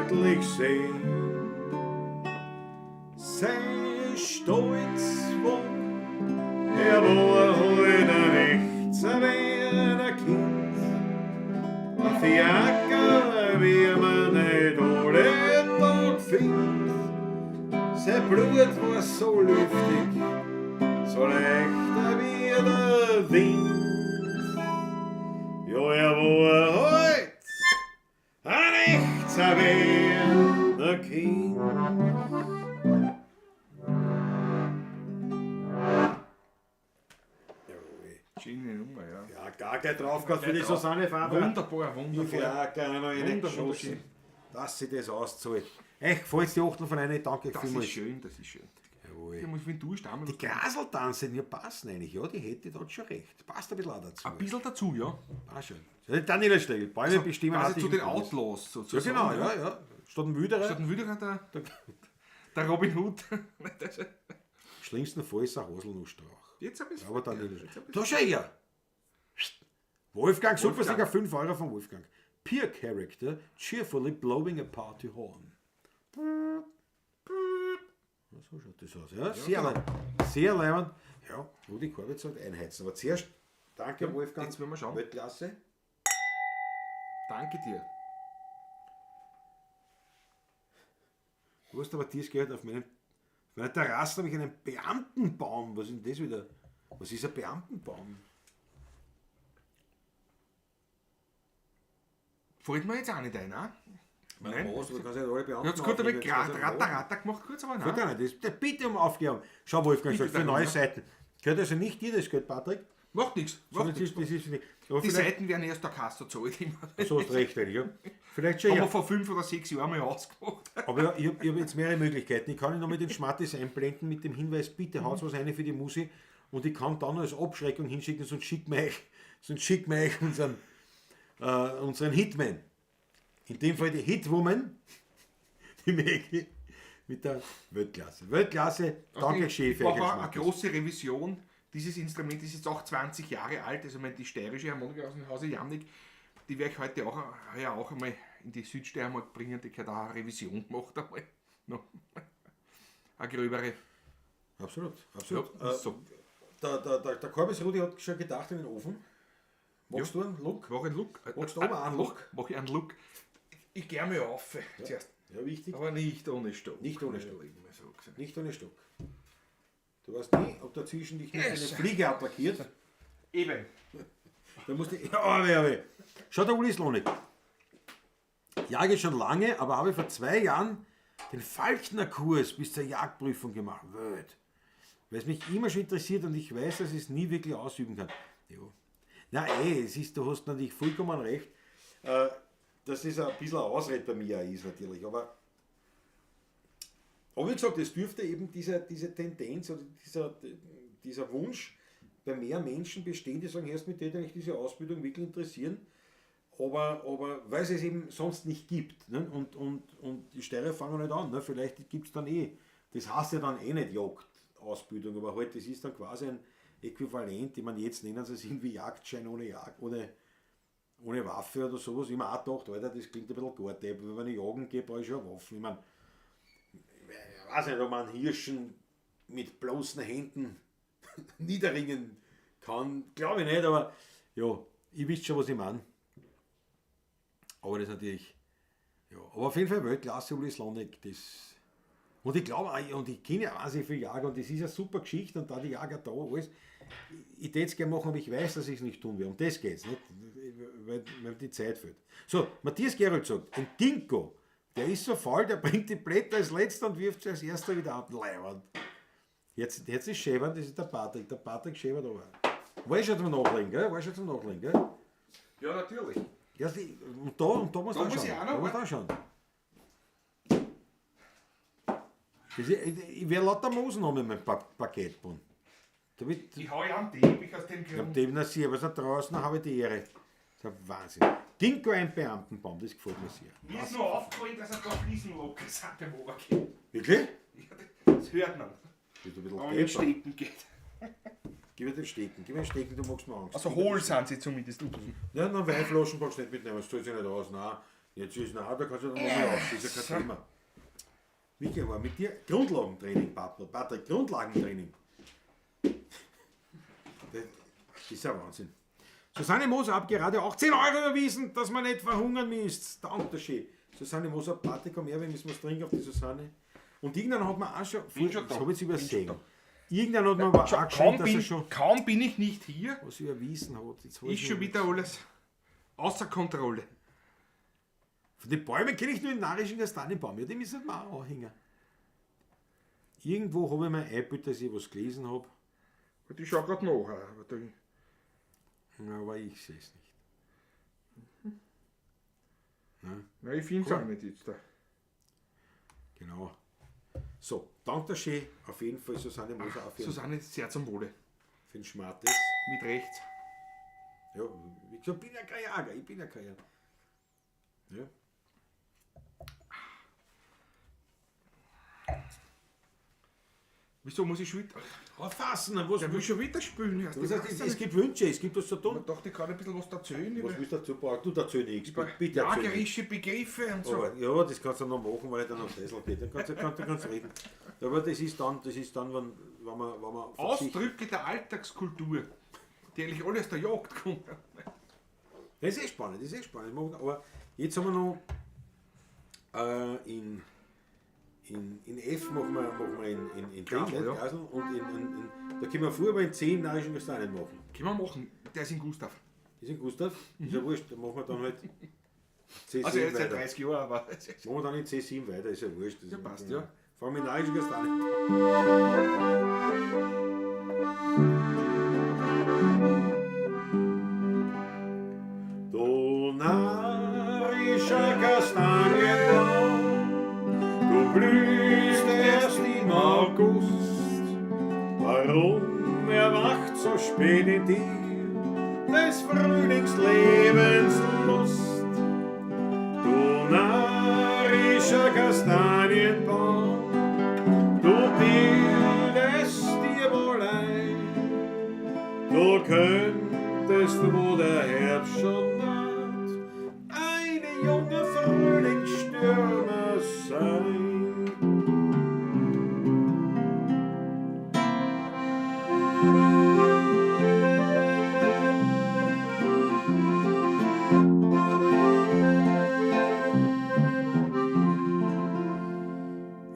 deutlich sehen. Sei stolz war, war heute nicht so wie ein Kind. Auf die Acker, wie man nicht alle tot findet. Sein Blut war so lüftig, so leicht wie der Wind. Ja, war heut ein echter wie ein Kind. Schöne Nummer, ja. Ja, gar kein drauf gehabt für die Susanne Faber. Wunderbar, Ich wunderbar. frage noch eine geschossen, dass sie das auszahlt. Echt, gefällt die Achtel von einer, danke Das vielmals. ist schön, das ist schön. Jawohl. Ja, wenn du stammelst. Die Graseltanzen, die passen eigentlich, ja, die hätte dort schon recht. Passt ein bisschen auch dazu. Ein bisschen dazu, ja. Passt schon. Ja, die Daniela Stegel, Bäume bestimmen. Also hatte zu ich den im Kurs. Outlaws Ja, sozusagen. genau, ja. Statt ein Wüderer, Statt ein Wüderer der Robin Hood. schlimmsten Fall ist ein Haselnussstrauch. Jetzt ein bisschen. Aber Daniela Jetzt ein bisschen. da schau her. Wolfgang, super Wolfgang. sicher 5 Euro von Wolfgang. Peer Character, cheerfully blowing a party horn. So schaut das aus. Ja, sehr genau. leibend. Sehr leibend. Ja, Rudi Korbitz sagt einheizen. Aber zuerst, danke Ja, Wolfgang. jetzt wollen wir schauen. Weltklasse. Danke dir. Du hast aber dies gehört, auf meiner Terrasse habe ich einen Beamtenbaum. Was ist denn das wieder? Was ist ein Beamtenbaum? Fällt mir jetzt auch nicht ein, ne? Nein. Was, du kannst ja alle Beamten Jetzt gut damit aufnehmen, jetzt Ratter gemacht, kurz, aber Gut, nein. das bitte um Aufgaben. Schau, Wolfgang, Bitte sagt, für darum, neue ja. Seiten. Gehört also nicht dir das Geld, Patrick? Macht nichts. Sondern das ist nicht. Aber Die vielleicht, Seiten werden erst der Kasse zahlt immer. so hast recht, eigentlich, ja. Vielleicht schon, Haben wir ja. vor 5 oder 6 Jahren mal ausgemacht. Aber ja, ich habe jetzt mehrere Möglichkeiten. Ich kann ihn noch mit den Schmattis einblenden mit dem Hinweis, bitte haut was rein für die Musi. Und ich kann dann als Abschreckung hinschicken, sonst schickt mir euch unseren Hitman. In dem Fall die Hitwoman, die Maggie, mit der Weltklasse. Weltklasse, danke Chef. Ich brauche auch eine große Revision. Dieses Instrument ist jetzt auch 20 Jahre alt, also die steirische Harmonika aus dem Hause Jannik, die werde ich heute auch einmal in die Südsteiermark bringen, die hat auch eine Revision gemacht einmal. No. Eine gröbere. Absolut. Ja, so. Der Korbis Rudi hat schon gedacht in den Ofen. Machst du einen Look? Mach einen Look. Machst du aber einen Look? Mach ich einen Look. Ich gehe mal auf zuerst. Ja, wichtig. Aber nicht ohne Stock. Nicht ohne Stock. Will ich mal so gesagt. Nicht ohne Stock. Du weißt nie, ob dazwischen dich nicht eine Fliege attackiert. Eben. Da musst du. Ja. Schau, der Uli Slonik. Jage schon lange, aber habe vor 2 Jahren den Falkner-Kurs bis zur Jagdprüfung gemacht. Wild. Weil es mich immer schon interessiert und ich weiß, dass ich es nie wirklich ausüben kann. Ja. Na es ist, du hast natürlich vollkommen recht. Dass das ein bisschen eine Ausrede bei mir auch ist natürlich. Aber wie gesagt, es dürfte eben diese Tendenz oder dieser Wunsch bei mehr Menschen bestehen, die sagen, erst mit dir eigentlich diese Ausbildung wirklich interessieren. Aber weil es eben sonst nicht gibt. Ne? Und die Steirer fangen nicht an. Ne? Vielleicht gibt es dann das heißt ja dann nicht Jagdausbildung, aber halt, das ist dann quasi ein Äquivalent. Ich meine, jetzt nennen sie es irgendwie Jagdschein ohne Waffe oder sowas. Ich mir auch gedacht, Alter, das klingt ein bisschen Garteib. Wenn ich jagen gehe, brauche ich schon Waffen. Ich meine, ich weiß nicht, ob man einen Hirschen mit bloßen Händen niederringen kann. Glaube ich nicht, aber ja, ich wisst schon, was ich meine. Aber das natürlich, ja, aber auf jeden Fall Weltklasse Uli Slonik, das. Und ich glaube, und ich kenne ja wahnsinnig viele Jäger und das ist eine super Geschichte und da die Jäger da alles. Ich würde es gerne machen, aber ich weiß, dass ich es nicht tun will. Um das geht es, nicht? Weil die Zeit fehlt. So, Matthias Gerold sagt, ein Ginkgo, der ist so faul, der bringt die Blätter als letzter und wirft sie als erster wieder ab. Leiwand. Jetzt ist Schäbern, das ist der Patrick Schäbern da. War ich schon zum Nachlegen, gell? Ja, natürlich. Ja, und da muss Da man muss ich auch noch, Da muss man schauen. Ich werde lauter Mosen haben in meinem Paketbund. Ich hau ja einen Teppich aus dem Ich habe Grund. dem das aber so draußen habe ich die Ehre. Das ist ein Wahnsinn. Ginkgo ein Beamtenbaum, das gefällt mir sehr. Mir ist nur aufgefallen, dass ein paar Fliesenlocken sind beim Oberkinn. Wirklich? Ja, das hört man, Bist du ein bisschen wenn man mit deppert. Stecken geht. Gib mir den Stecken, du magst mir Angst. Also hohl sind sie zumindest unten. Ja, dann Weinflaschen brauchst du nicht mitnehmen, das tut sich nicht aus. Nein, jetzt ist nein, da kannst du dann mal auf, das ist ja kein Thema. Wie war mit dir? Grundlagentraining, Patrick, Grundlagentraining. Das ist ja Wahnsinn. Susanne Moser hat gerade 18 Euro überwiesen, dass man nicht verhungern müsst. Dankeschön. Susanne Moser, Patrick, komm her, wir müssen was trinken auf die Susanne. Und irgendwann hat man auch schon, das habe ich jetzt übersehen. Irgendwann hat man aber auch geschrieben, dass er schon... Kaum bin ich nicht hier, was überwiesen hat. Jetzt ist schon wieder alles außer Kontrolle. Von den Bäumen kenne ich nur den narischen Kastanienbaum. Ja, die müssen wir auch anhängen. Irgendwo habe ich mir eingebildet, dass ich was gelesen habe. Ich schaue gerade nach. Aber ich sehe es nicht. Nein, ich finde es auch nicht jetzt. Genau. So, danke schön. Auf jeden Fall Susanne Moser. Susanne, sehr zum Wohle. Für den Schmartes. Mit rechts. Ja, wie gesagt, ich bin ja kein Jager. Ja. Wieso muss ich schon wieder... Fassen, Der will schon wieder spülen. Das heißt, es gibt Wünsche, es gibt was zu tun. Ich dachte, ich kann ein bisschen was erzählen. Was willst du dazu brauchen? Du erzähl nichts. Bitte jagerische Begriffe und so. Aber, ja, das kannst du noch machen, weil ich dann auf Sessel geht. Dann kannst du reden. Aber das ist dann wenn man Ausdrücke der Alltagskultur, die eigentlich alle aus der Jagd kommen. Das ist spannend. Aber jetzt haben wir noch in F machen wir in Glasl, ja. Glasl und da können wir vorher aber in 10 narischen Kastanien machen. Können wir machen. Der ist in Gustav. Ist in Gustav? Ist ja wurscht, dann machen wir dann halt C7 Also jetzt seit weiter. 30 Jahren, aber... Machen wir dann in C7 weiter, ist ja wurscht. Das Ja, ist passt, ja. Fangen wir mit narischen Kastanien. Du narischer Kastanienbaum, du blühst erst im August. Warum erwacht so spät in dir des Frühlingslebens Lust? Du narischer Kastanienbaum, du bildest dir wohl ein, du könntest, wo der Herbst schon naht, eine junge Frühlingsstürmer sein.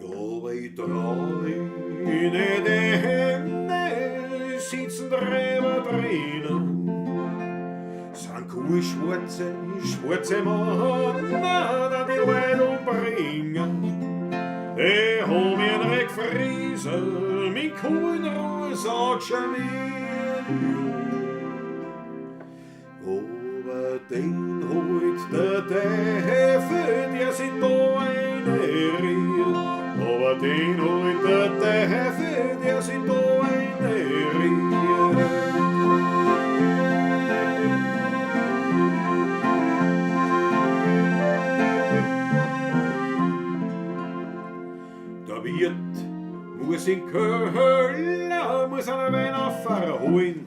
Ja, weit in den Hände sitzen Träger drinnen, sind schwarze Männer, die Leute umbringen. Die haben ihren Reckfriese mit Kuhnruhe, sagt schon mir. Aber den holt der Teufel, der sind da eine Rier. Aber den holt der Teufel, der sind da eine Rier. Der Wirt muss in Köln, muss einen Wein verholen.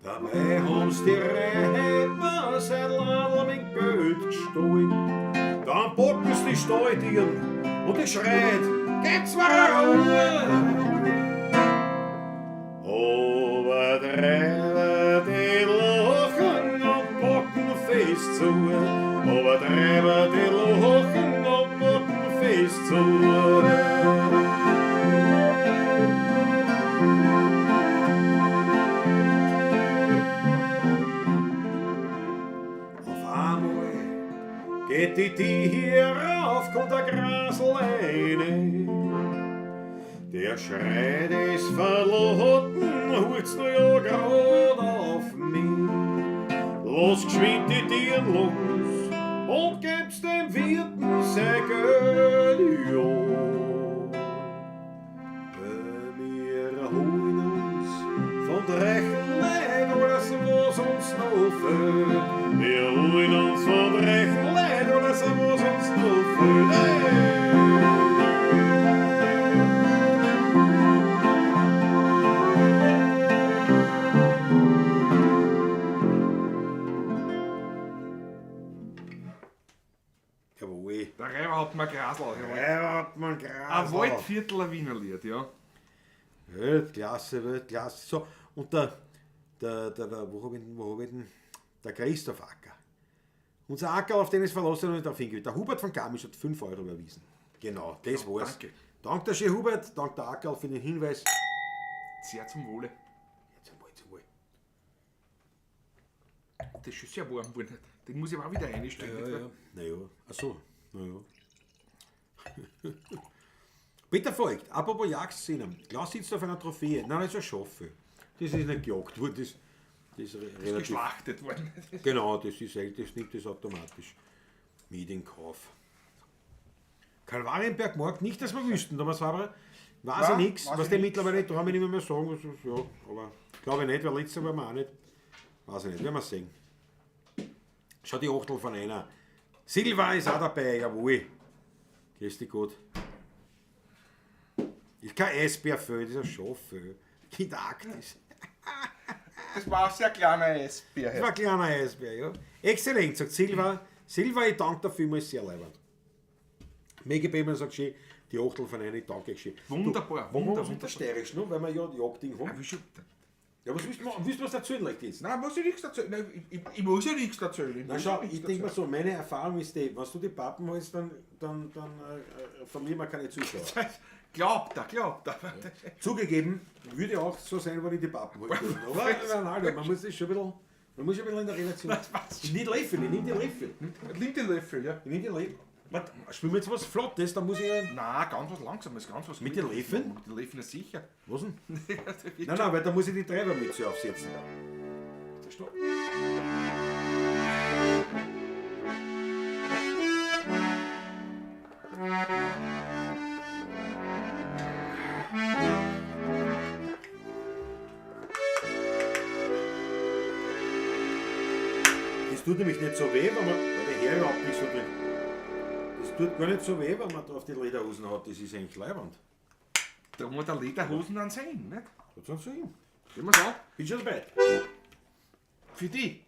Dabei haben's die Räber seit Ladl mit Geld gestohlen. Dann bocken sie die Stalltieren und die schreit, geht's mal Ruhe. Aber Treiber, die lachen und bocken fest zu. Aber Treiber, die lachen und bocken fest zu. Geht die Tier rauf, kommt der Grasl eine. Der Schrei des Verlotten holt's nur ja grad auf mich. Los geschwind die Tieren los und gib's dem Wirten sein Geld, ja. Wir holen uns von Rechenleid alles, was uns noch fehlt. Wir holen uns von Rechenleid alles, was uns noch fehlt. die Der Reiber hat mir Grasl. Reibertmann Ein Grasl. Waldviertler Wiener Lied, ja. Weltklasse, Weltklasse. So, und wo hab ich denn? Der Christoph Acker. Unser Acker, auf den es verlassen und auf ihn der Hubert von Garmisch hat 5 Euro überwiesen. Genau, das war's. Danke. Dank der schöne Hubert, dank der Acker für den Hinweis. Sehr zum Wohle. Zum Wohl. Das ist schon sehr warm geworden. Den muss ich aber auch wieder einstellen. Naja, achso, naja. Peter folgt, apropos Jagdszenen. Klaus sitzt auf einer Trophäe. Nein, das ist ein Schafe. Das ist nicht gejagt worden, das ist relativ. Geschlachtet worden. Genau, das nimmt das automatisch mit in Kauf. Kalvarienberg mag nicht, dass wir wüssten, Thomas Faber. Weiß ich nichts, was die mittlerweile trauen wir nicht mehr sagen. Also, ja, aber glaube ich nicht, weil letztes Jahr waren wir auch nicht. Weiß ich nicht, werden wir sehen. Schau die Achtel von einer. Silva ist auch dabei, jawohl. Grüß dich gut. Ist kein Eisbärfell, das ist ein Schaffell. Kind Arktis. Das war ein sehr kleiner Eisbär. Das war ein kleiner Eisbär, ja. Exzellent, sagt Silva. Silva, ich danke dafür, ist sehr leibend. Mega Bämer sagt schön, die Achtel von einer, ich danke schön. Wunderbar. Warum haben wir unter Steirisch noch? Weil wir ja Jagdding haben. Ja, was willst du was erzählen like das? Nein, muss ich nichts erzählen. Nein, ich muss ja nichts erzählen. Na schau, ich denke mir so, meine Erfahrung ist die, wenn du die Pappen holst, dann verlieren wir keine Zuschauer. Glaubt er. Zugegeben, würde auch so sein, wenn ich die Pappen holen würde. Aber nein, man muss das schon ein bisschen in der Relation. Ich nehme die Löffel. Nimm den Löffel, ja. Ich nehme die Löffel. Warte, spielen wir jetzt was Flottes, dann muss ich ja... Nein, ganz was Langsames, ganz was Mit den Löffeln? Mit den Löffeln ist sicher. Was denn? Nein, weil da muss ich die Treibermütze aufsetzen. Das tut nämlich nicht so weh, weil der Herr überhaupt nicht so drin. Das tut gar nicht so weh, wenn man da auf die Lederhosen hat, das ist eigentlich leibend. Da muss der Lederhosen dann sein, nicht? Das soll so hin. Gehen wir's an. Bin schon dabei. Für die.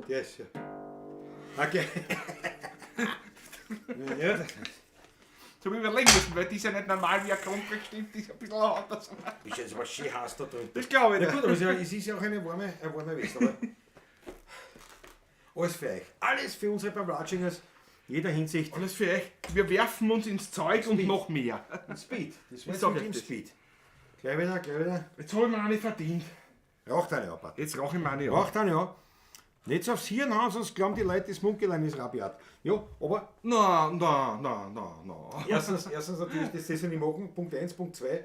Yes, ja. Okay. Ja, So überlegen müssen, weil die ist ja nicht normal wie ein Grundrecht stimmt, die ist ein bisschen anders. ist jetzt aber schön heiß da drin. Das glaube ich Ja nicht. gut, aber es ist ja auch eine warme West, aber alles für euch. Alles für unsere Pavlatschingers. Jeder Hinsicht. Alles für euch. Wir werfen uns ins Zeug und Speed. noch mehr. Speed. Das war Ich sag jetzt mit dem euch das. Speed. Gleich wieder. Jetzt habe ich mir auch nicht verdient. Raucht eine ab. Jetzt rauche ich meine an. Raucht eine ab. Nicht so aufs Hirn hauen, sonst glauben die Leute, das Munkelein ist rabiat. Ja, aber Na. erstens natürlich das soll ich nicht machen. Punkt 1, Punkt 2.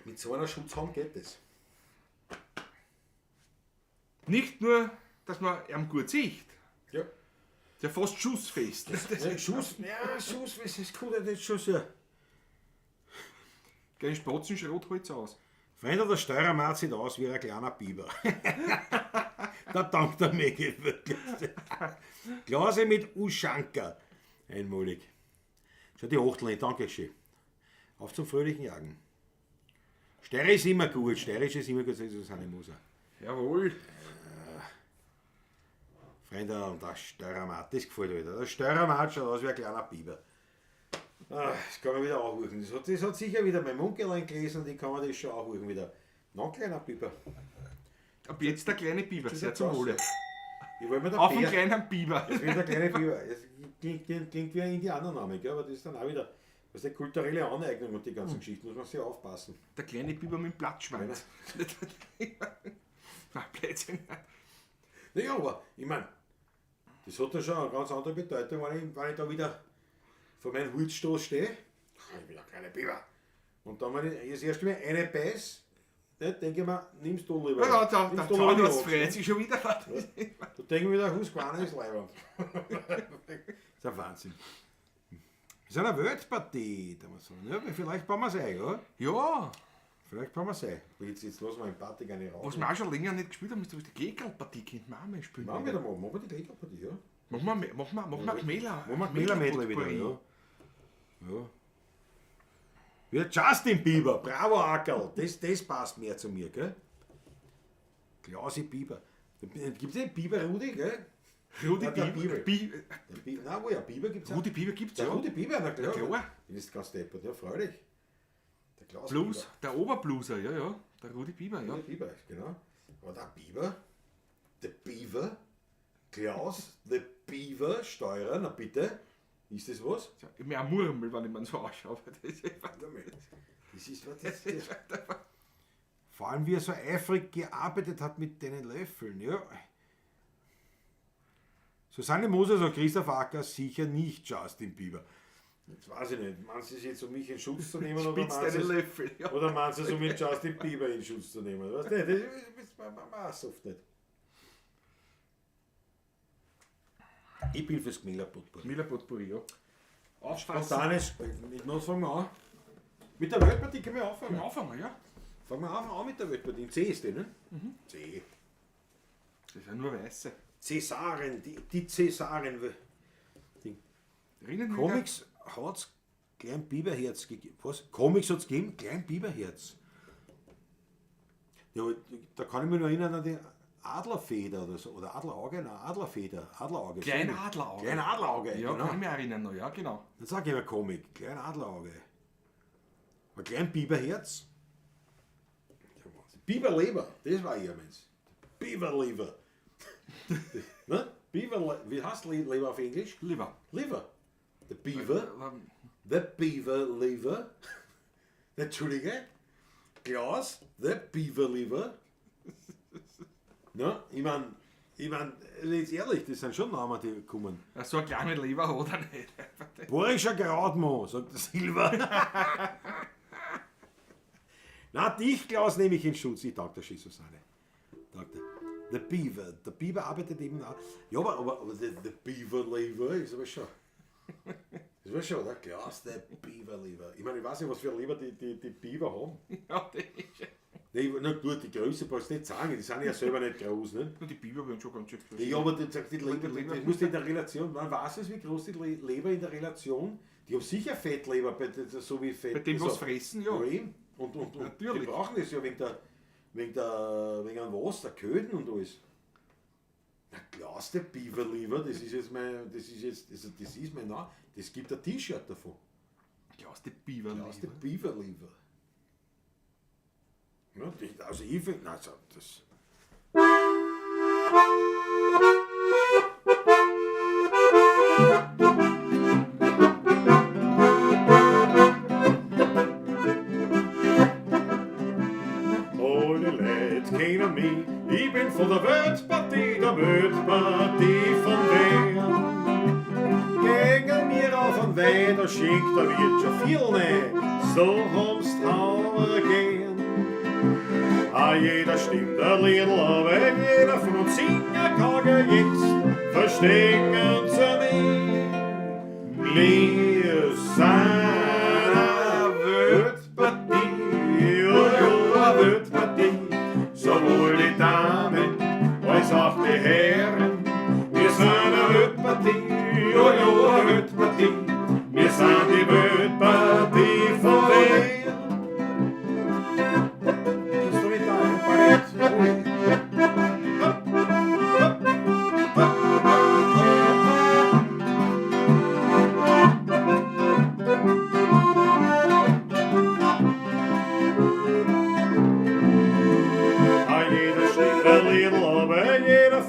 Mit so einer Schutzhand geht das. Nicht nur, dass man ihm gut sieht. Ja. Ist ja fast schussfest. Schuss, was ist cool, das ist schon so. Gehen Spatzenschrotholz aus. Freunde, der Steiermarkt sieht aus wie ein kleiner Biber. Da dankt er mir wirklich. Glase mit Uschanka. Einmalig. Schau die Achtel, danke schön. Auf zum fröhlichen Jagen. Steirer ist immer gut, Steirisch ist immer gut, so ist es auch nicht muss. Jawohl. Freunde, und das Steiramat, das gefällt mir. Das Steiramat schaut aus wie ein kleiner Biber. Das kann man wieder anhören. Das hat sicher wieder mein Mundgelein gelesen und ich kann mir das schon anhören wieder. Noch ein kleiner Biber. Ab jetzt der kleine Biber, Das sehr ist zum jetzt Wohle. Ich wollte mir der Auf den Bär- kleinen Biber. Das wird der kleine Biber. Das klingt wie ein Indianername, gell? Aber das ist dann auch wieder was eine kulturelle Aneignung und die ganzen Geschichten. Muss man sehr aufpassen. Der kleine Biber mit dem Blattschwanz. Ach, Blödsinn. Naja, aber ich meine, das hat ja schon eine ganz andere Bedeutung, wenn ich da wieder vor meinem Holzstoß stehe. Ich bin ein kleiner Biber. Und dann, wenn ich das erste Mal eine beiß, denke ich mir, nimmst du lieber. Ja, der Nimmst du Zahnarzt Ochs, freut sich schon wieder. Da denke ich mir wieder, Husqvarna ist Leibwand. Das ist ein Wahnsinn. Wir sind eine Weltpartie, da muss man sagen. Ja, vielleicht bauen wir es ein, ja? Ja, Vielleicht bauen wir es ein. Jetzt lassen wir im Party eine raus. was wir auch schon länger nicht gespielt haben, ist die Gegelpartie, könnten wir auch mal spielen. Machen wir da mal, machen wir die Regelpartie, ja? Machen wir Gmela. Machen wir Gmela-Medley wieder, ja. Ja. Ja, Justin Bieber, bravo Ackerl, das passt mehr zu mir, gell? Klause Bieber. Gibt es den Biber Rudi, gell? Rudi Ja, der Bieber. Nein, wo ja, Biber gibt es Rudi Bieber gibt's Der ja. Rudi Bieber, na klar. Ja, klar. Das ist ganz deppert, ja, freilich. Der Klaus Blues, der Oberblueser, ja, ja. Der Rudi Bieber, Bieber. ja. Der Bieber, genau. Aber der Bieber, der Beaver, Klaus, der Beaver, Steurer, na bitte. Ist das was? Mehr Murmel, wenn ich mir so anschaue. Das ist Das ist was das. Vor allem, wie er so eifrig gearbeitet hat mit den Löffeln, ja. Susanne Moser sagt Christoph Acker sicher nicht Justin Bieber. Jetzt weiß ich nicht, meinen Sie es jetzt, um mich in Schutz zu nehmen oder Spitz deine Löffel, ja. meinen Sie es, um mit Justin Bieber in Schutz zu nehmen? Weißt du, das weiß oft nicht. Ich bin fürs Gmela-Potpourri. Miller Potpourri, ja. Aufpassen. Spontanes, jetzt fangen wir an. Mit der Weltpartie können wir anfangen. Anfangen, ja. Fangen wir an mit der Weltpartie. C ist die, ne? C. Das sind nur Weiße. Cäsaren, die Cäsaren. Rinnen Comics hat es Klein Biberherz gegeben. Was? Comics hat es gegeben? Klein Biberherz. Ja, da kann ich mich noch erinnern an die Adlerfeder oder so. Oder Adlerauge? Nein, Adlerfeder. Adlerauge. Klein Adlerauge. Klein Adlerauge, Ja, genau. kann ich mich erinnern noch, ja, genau. Dann sag ich mir Comic. Klein Adlerauge. Ein klein Biberherz. Biberleber, das war ihr Mensch. Biberleber. Ne? Wie heißt Leber auf Englisch? Lieber. Liver. The Beaver. The Beaver Liver. Entschuldige. Glas. The Beaver Liver. Ne? Ich mein, jetzt ehrlich, das sind schon Namen, die kommen. So ein kleiner Leber hat er nicht. Borischer Grautmann, sagt der Silber. Na, dich, Klaus, nehme ich in Schutz. Ich danke der Susanne. Danke. Der Beaver arbeitet eben auch. Ja, aber der Beaver Lever ist aber schon. Das war schon, der Klaus, der Beaver Lever. Ich meine, ich weiß nicht, was für Leber die Beaver haben. Ja, das ist Na gut, die Größe brauchst du nicht sagen, die sind ja selber nicht groß, ne? die Biber werden schon ganz schön groß. Ja, aber die Leber, die musst du in der Relation, man weiß es, wie groß die Leber in der Relation, die haben sicher Fettleber, so wie Fett. Bei dem was fressen, ja. Ja, eben. Und Natürlich. die brauchen das ja wegen dem was, der Köden und alles. Na klar, der Beaver-Lever, das ist mein Name, das gibt ein T-Shirt davon. Klaus, der Biber. Klaus, der Beaver-Lever. Ja, also ich finde, also das... Alle Leute kennen mich, ich bin von der Weltpartie von Wehr. Gegen mir auf den Weih, da schickt der Wirt schon viel ne, so haben's Tauer gern. Jeder stimmt ein Liedl, aber jeder von uns singen kann jetzt verstehen sie nicht. Wir sind eine Weltpartie, ja, eine Weltpartie, sowohl die Damen als auch die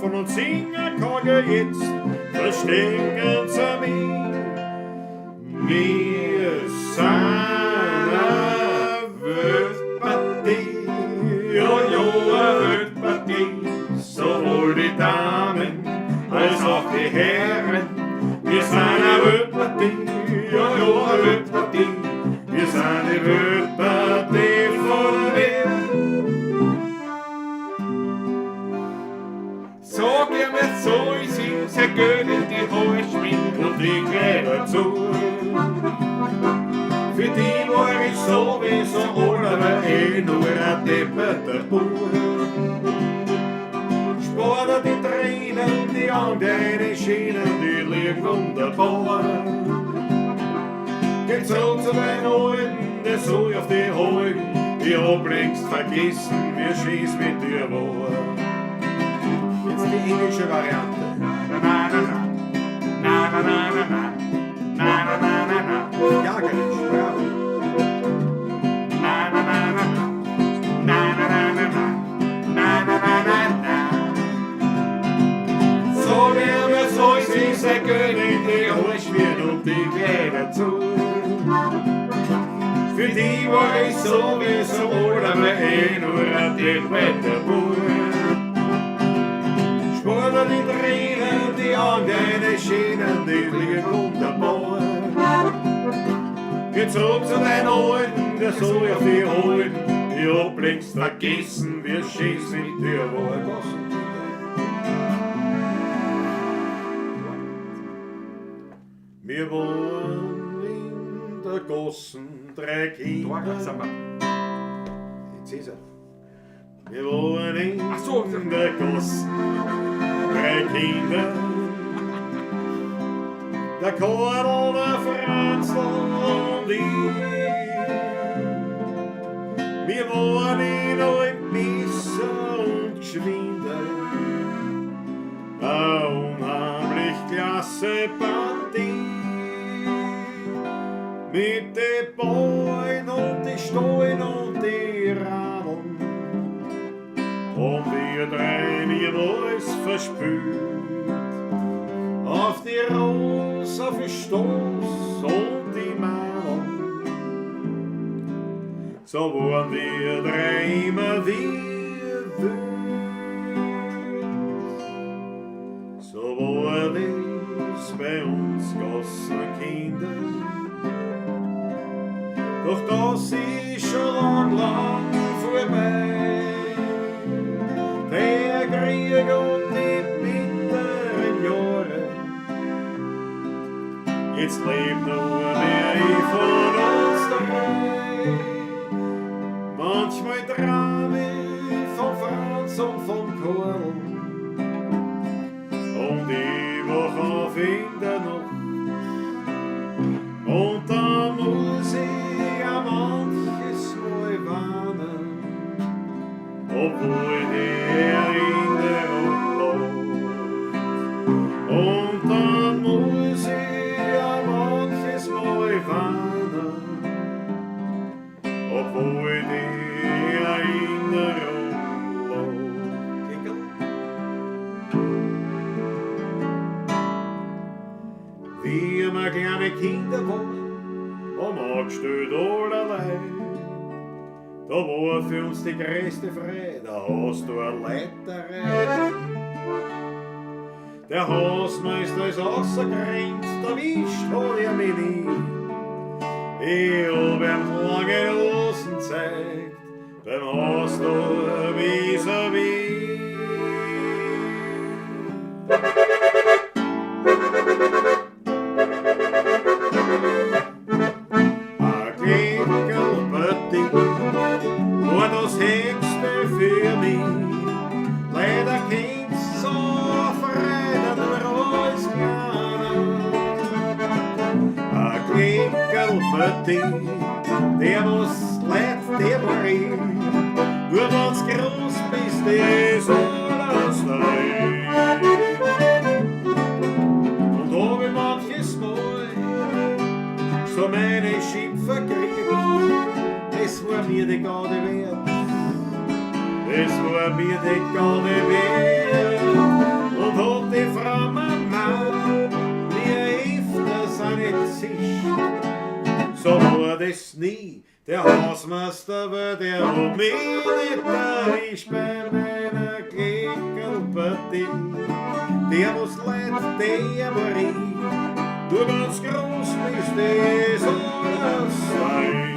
laufen und singen kann jetzt, verstehen sie mich. Wir sind eine Wildpartie, ja, eine Wildpartie, sowohl die Damen als auch die Herren. Wir sind eine Wildpartie, ja, eine Wildpartie, wir sind die Wildpartie von Wien. Sag ihr mir so, ich sing, sehr gut in die hohe Schmink Und ich gehöre dazu. Für die war ich sowieso aber nur ein depperter Bub. Spare die Tränen, die anderen Schienen, die liegen wunderbar. Geh zurück zu deinen Alten, der soll auf die halten, die hab längst vergessen, wie schieß mit dir war. Jetzt die englische Variante. Ja, genau. So wer mir so ist der König, der holst mir und die Gläser zu. Für die war ich sowieso aber nur ein depperter Bub. Spare die Tränen, die an deine Schienen, die liegen wunderbar. Geh zurück zu deinen Alten, der soll auf die halten. Ich hab längst vergessen, wie schieß mit dir war. Wir wohnen in der Gossen, 3 Kinder. Jetzt ist er. Wir wohnen in der Gossen, 3 Kinder. Der Karl, der Franzl und ich. Wir wohnen in Messer und Geschwinder. Eine unheimlich klasse Partie. Mit den Bäumen und den Stollen und den Radeln. Und wir drei, wir alles verspürt. Auf die Rose, auf den Stoß und die Mauern. So waren wir drei immer wir wild. So war es bei uns Gassenkinder. Doch das ist schon lang vorbei. Der Krieg und die bitteren Jahre. Jetzt lebt nur mehr ich von uns daheim. Manchmal träume ich von Franz und von Karl. Und ich wach auf in der Nacht. Und dann muss ich an manches Mal warnen, obwohl die Erinnerung bleibt. Und dann muss ich an manches Mal warnen, obwohl die Erinnerung bleibt. Wie wir kleine Kinder waren, und angestellt allerlei. Da war für uns die größte Freude, da hast du eine Leiterei. Der Hausmeister ist außergrenzt, da wischt hat er mich nie. Ich hab ihm lange Rosen gezeigt, beim Haus da vis-à-vis. War das Höchste für mich. Leider kennst so Freude nur als Kleiner. Ein Klingelpartie, der was leid, der war ich. Nur wenn's groß bist, ist alles neu. Und hab ich manches Mal so meine Schimpfe gekriegt. Es war mir die Garde wert, es war mir die Garde wert. das nie. Der Hausmeister, weil der hat mich nicht erwischt bei meiner Kleckerlpartie. Der was leid, der war ich. Du ganz groß bist, das alles sein.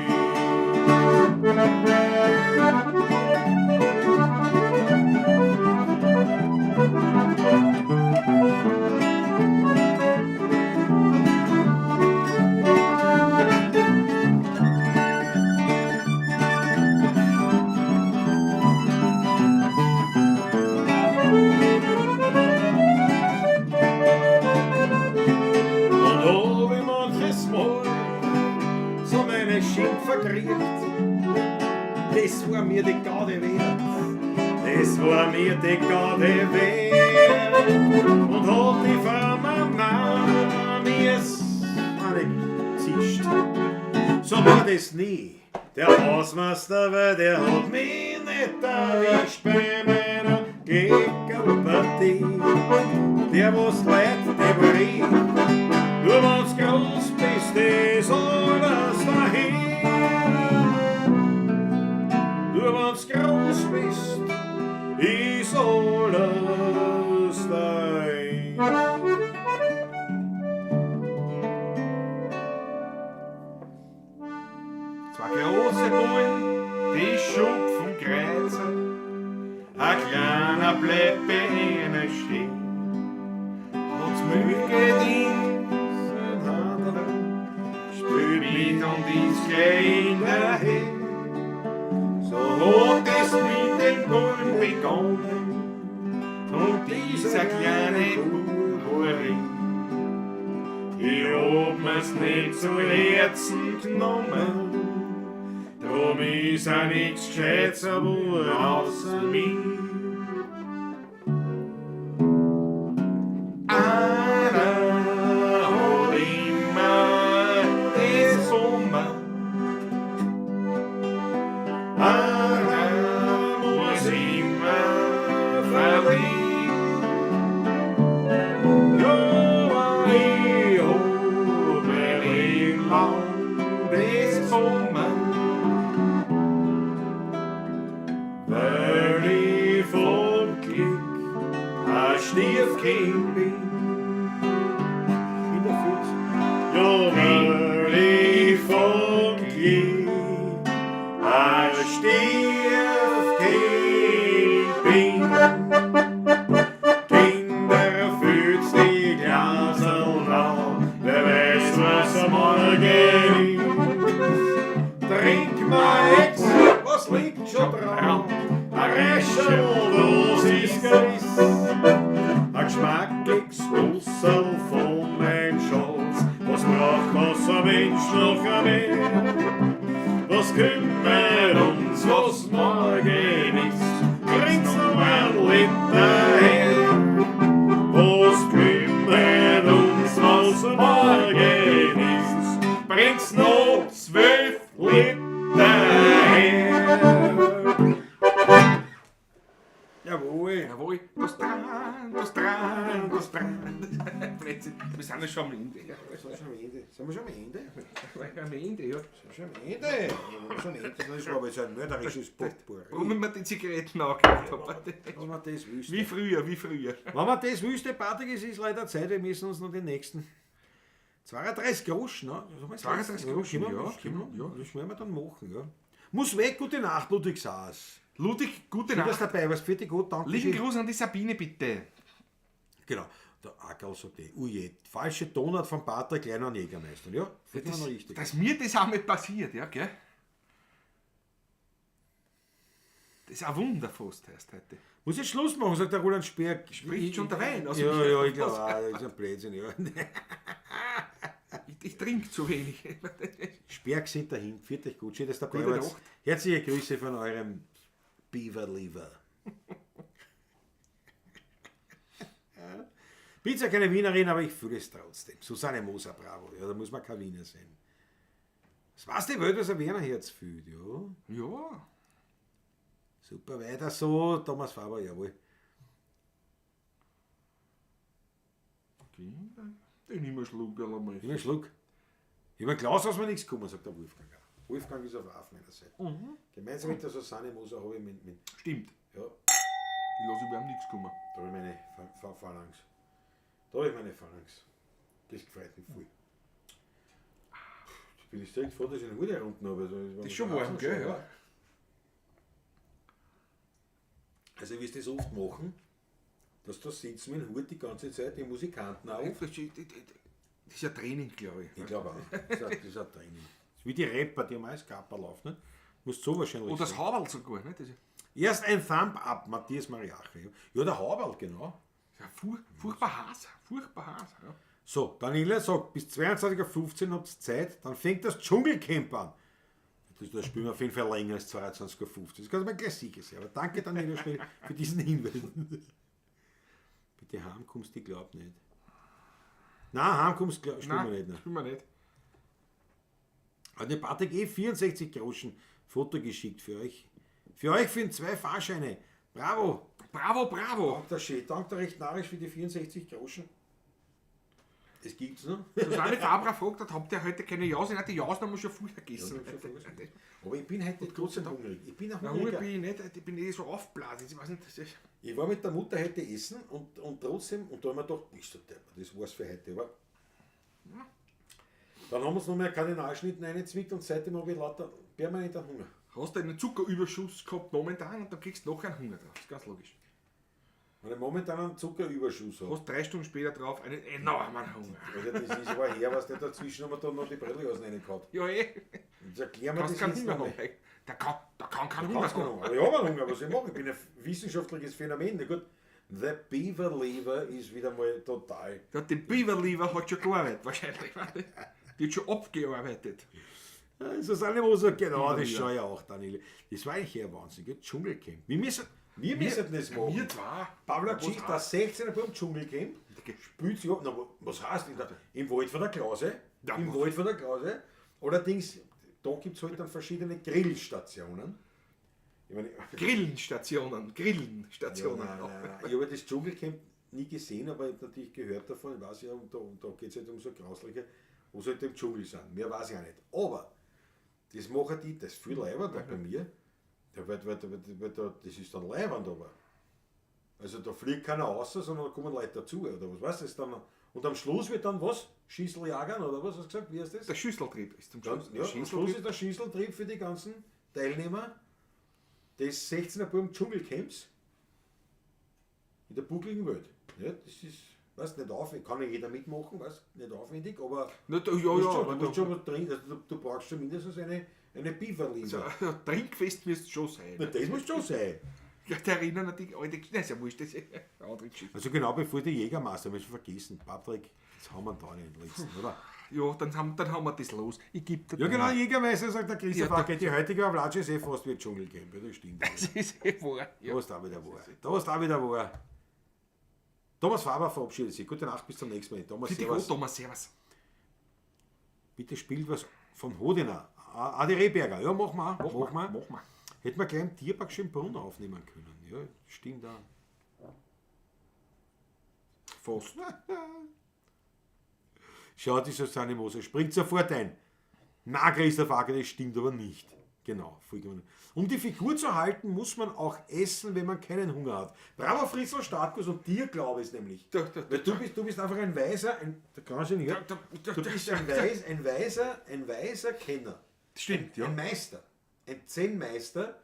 Das war mir die Gaude wert, das war mir die Gaude wert. Und hat die Frau Mama mir's angezischt. So war das nie. Der Hausmeister, weil der hat mich nicht erwischt bei meiner Kleckerlpartie. Der was leid, der war ich. Nur wenn's groß bist, ist alles dahin. Nur wenn's groß bist, ist alles dein. Zwei große Bullen, die Schub vom Kreuzen, ein kleiner bleibt bei ihnen stehen. Hat's Mühe gedient, spült mit und ist gleich in der Höhe. So hat es mit den Bullen begonnen und dieser kleine Buri. Ich hab mir's nicht zu Herzen genommen, drum ist auch nichts Gescheites geworden außer mir. Einer hat immer den Sommer, einer muss immer verlieren. Ja, ich hab mein Leben lang das Sommer, weil ich vom Glück ein Stiefkind bin. Ja, weil ich vom Glück ein Stiefkind bin. Kinder fühlt's die Glaseln an, wer weiß, was am Morgen ist. Trink mal Ex, was liegt schon dran? Ein Räscher, das ist gewiss. Ein geschmackiges Dussel von mein Schatz, was braucht was ein Mensch noch mehr? Was kümmert uns, was morgen ist? Bringt's noch ein Liter her. Was kümmert uns, was morgen ist? Bringt's noch 12 Liter her. Jawohl. Jawohl, das dran, das dran, das dran. Wir sind ja schon am Ende. Ja. Sind wir schon am Ende? Am Ende, ja. Sind wir schon am Ende? Ja, schon am Ende. Das ist aber jetzt ein mörderisches Potpourri. Warum wir die Zigaretten angehört haben. Wenn man das wüsste. Wie früher, wie früher. Wenn man das wüsste, Patrick, es ist leider Zeit, wir müssen uns noch den nächsten 32 Grosch, ne? 32 Grosch, ja. Das werden wir dann machen, ja. Muss weg, gute Nacht, Ludwig Saas. Ludwig, gute Schön, dass Nacht. du dabei warst, für dich gut, danke. Lieben Gruß an die Sabine, bitte. Genau. Der Ackerl sagt uje, falsche Tonart von Patrick, kleiner Jägermeister, ja? Das war noch richtig. Dass mir das auch nicht passiert, ja, gell? Das ist ein Wunder fast erst heute. Muss ich Schluss machen, sagt der Roland Speer. Spricht schon der Wein aus Ja, mir. ja, ich glaube auch, das ist ein Blödsinn, ja. Ich trinke zu wenig. Speer geht dahin, pfiat euch gut, schön, dass ihr dabei Gute wart. Nacht. Herzliche Grüße von eurem Beaver-Lever. Bin zwar keine Wienerin, aber ich fühle es trotzdem. Susanne Moser, bravo, ja, da muss man kein Wiener sein. Das weiß die Welt, was ein Wiener Herz fühlt, ja. Ja. Super, weiter so, Thomas Faber, jawohl. Okay, den nehmen wir Schluck einmal. Immer Schluck. Über Glas, was mir nichts kommen, sagt der Wolfgang. Wolfgang ist auf meiner Seite. Gemeinsam mit der Susanne Moser habe ich mit Stimmt. ja, Ich lasse über nichts kommen. da habe ich meine Phalanx. Da habe ich meine Phalanx. Das gefällt mich voll. Ich bin jetzt direkt froh, dass ich eine Hut herunten habe. Also, Das ist schon warm, gell? Ja. Also wie sie das oft machen, dass da sitzen mit dem Hut die ganze Zeit die Musikanten auf. Das ist ja Training, glaube ich. Ich glaube auch. Das ist ein Training. Das ist wie die Rapper, die haben alles Kapperl auf. Ne? Muss so wahrscheinlich Und das sein. Haberl sogar, ne? Das ist Erst ein Thumb up, Matthias Mariachi. Ja, der Haberl, genau. ja furchtbar heiß. Furchtbar heiß. Ja. So, Daniela sagt, bis 22.15 Uhr habt ihr Zeit, dann fängt das Dschungelcamp an. Das spielen wir auf jeden Fall länger als 22.15 Uhr. Das kann man gleich sicher sein. Aber danke, Daniela, schnell für diesen Hinweis. Bitte heimkommst, ich glaub nicht. Nein, heimkommst, spielen wir nicht. Ne? Spielen wir nicht. Hat der Patrick 64 Groschen Foto geschickt für euch. Für euch für 2 Fahrscheine. Bravo! Bravo, bravo! Dank der Schee, dank der recht narisch für die 64 Groschen. Das gibt's noch. Susanne Fabra fragt, habt ihr heute keine Jausen? Die Jausen haben wir schon früher gegessen. Aber ich bin heute trotzdem hungrig. Ich bin auch Na, hungrig. bin ich nicht, ich bin eh so aufblasen. Ich weiß nicht, das ist. Ich war mit der Mutter heute essen und trotzdem, und da haben wir gedacht, bist du deppert, das war's für heute. Aber dann haben wir uns noch mehr Kardinalschnitten reingezwickt und seitdem habe ich lauter permanenten Hunger. Hast du einen Zuckerüberschuss gehabt momentan und dann kriegst du noch einen Hunger drauf. Das ist ganz logisch. Wenn ich momentan einen Zuckerüberschuss Du habe. hast 3 Stunden später drauf einen enormen Hunger. Also das ist aber her, was der dazwischen haben wir dann noch die Brille aus reingehauen. Ja, Jetzt erklären wir kannst das keinen jetzt Hunger noch haben. mal. Da kann kein Ich Hunger habe keinen haben. Hunger. Aber ich habe einen Hunger, was ich mache. Ich bin ein wissenschaftliches Phänomen. Na gut, The Beaver Lever ist wieder mal total. Ja, die Beaverlever hat schon gearbeitet, wahrscheinlich. Die hat schon abgearbeitet. Susanne Moser, genau, das schaue ich auch, Daniele. Das war eigentlich eher Wahnsinn, gell? Dschungelcamp. Wir müssen das machen. Wir zwei. Pavla Was Cich, der heißt? 16er beim Dschungelcamp, spielt sich ab. Na, was heißt das? Im Wald von der Klause? Ja, Im was? Wald von der Klause. Allerdings, da gibt es halt dann verschiedene Grillstationen. Ich meine, Grillenstationen. Ich habe das Dschungelcamp nie gesehen, aber ich habe natürlich gehört davon. Ich weiß ja, und da geht es halt um so grausliche, wo sie halt im Dschungel sind. Mehr weiß ich auch nicht. Aber das machen die, das ist viel leibend da bei mir. Das ist dann leibend aber. Also da fliegt keiner raus, sondern da kommen Leute dazu. Oder was weißt du, das dann. Und am Schluss wird dann was? Schießeljagern oder was hast du gesagt? Wie heißt das? Der Schüsseltrieb ist zum Dann, Schluss. ja, am Schluss ist der Schießeltrieb für die ganzen Teilnehmer des 16er Burm Dschungelcamps in der buckligen Welt. Ja, das ist, weißt, nicht aufwendig, kann nicht jeder mitmachen, weißt, nicht aufwendig, aber Ja, du musst aber schon was drin, also du brauchst schon mindestens eine Beaverlinie. also, trinkfest wirst du schon sein. Na, das muss schon sein. Ja, der erinnern an die alte Kinder, ist ja wurscht, das ist eine andere Geschichte. Also genau bevor die Jägermeister, wir schon vergessen, Patrick, jetzt haben wir da den letzten, oder? Ja, dann haben wir das los. Ich geb dir Ja genau, den. Jägermeister, sagt der Christoph, Ja, okay, die heutige Avlatsch ist eh fast wie ein Dschungelcamp, ja, das stimmt. Das ist eh wahr. Da ist auch wieder wahr. Da ist auch wieder wahr. Thomas Faber verabschiedet sich. Gute Nacht, bis zum nächsten Mal. Thomas, Bitte servus. gut, Thomas, servus. Bitte spielt was von Hodiner. Adi Rehberger. Ja, mach mal. Mach mal. Mach mal. Hätten wir gleich im Tierpark Schönbrunn aufnehmen können. Ja, stimmt auch. Fast. Schau, die Susanne Moser springt sofort ein. Na, Christoph Acker, das stimmt aber nicht. Genau, vollkommen. Um die Figur zu halten, muss man auch essen, wenn man keinen Hunger hat. Bravo, Fritzl Starkus, und dir glaube ich es nämlich. Weil du bist einfach ein weiser, da kannst du nicht hören. Du bist ein weiser Kenner. Stimmt, ja. Ein Meister. Ein Zen-Meister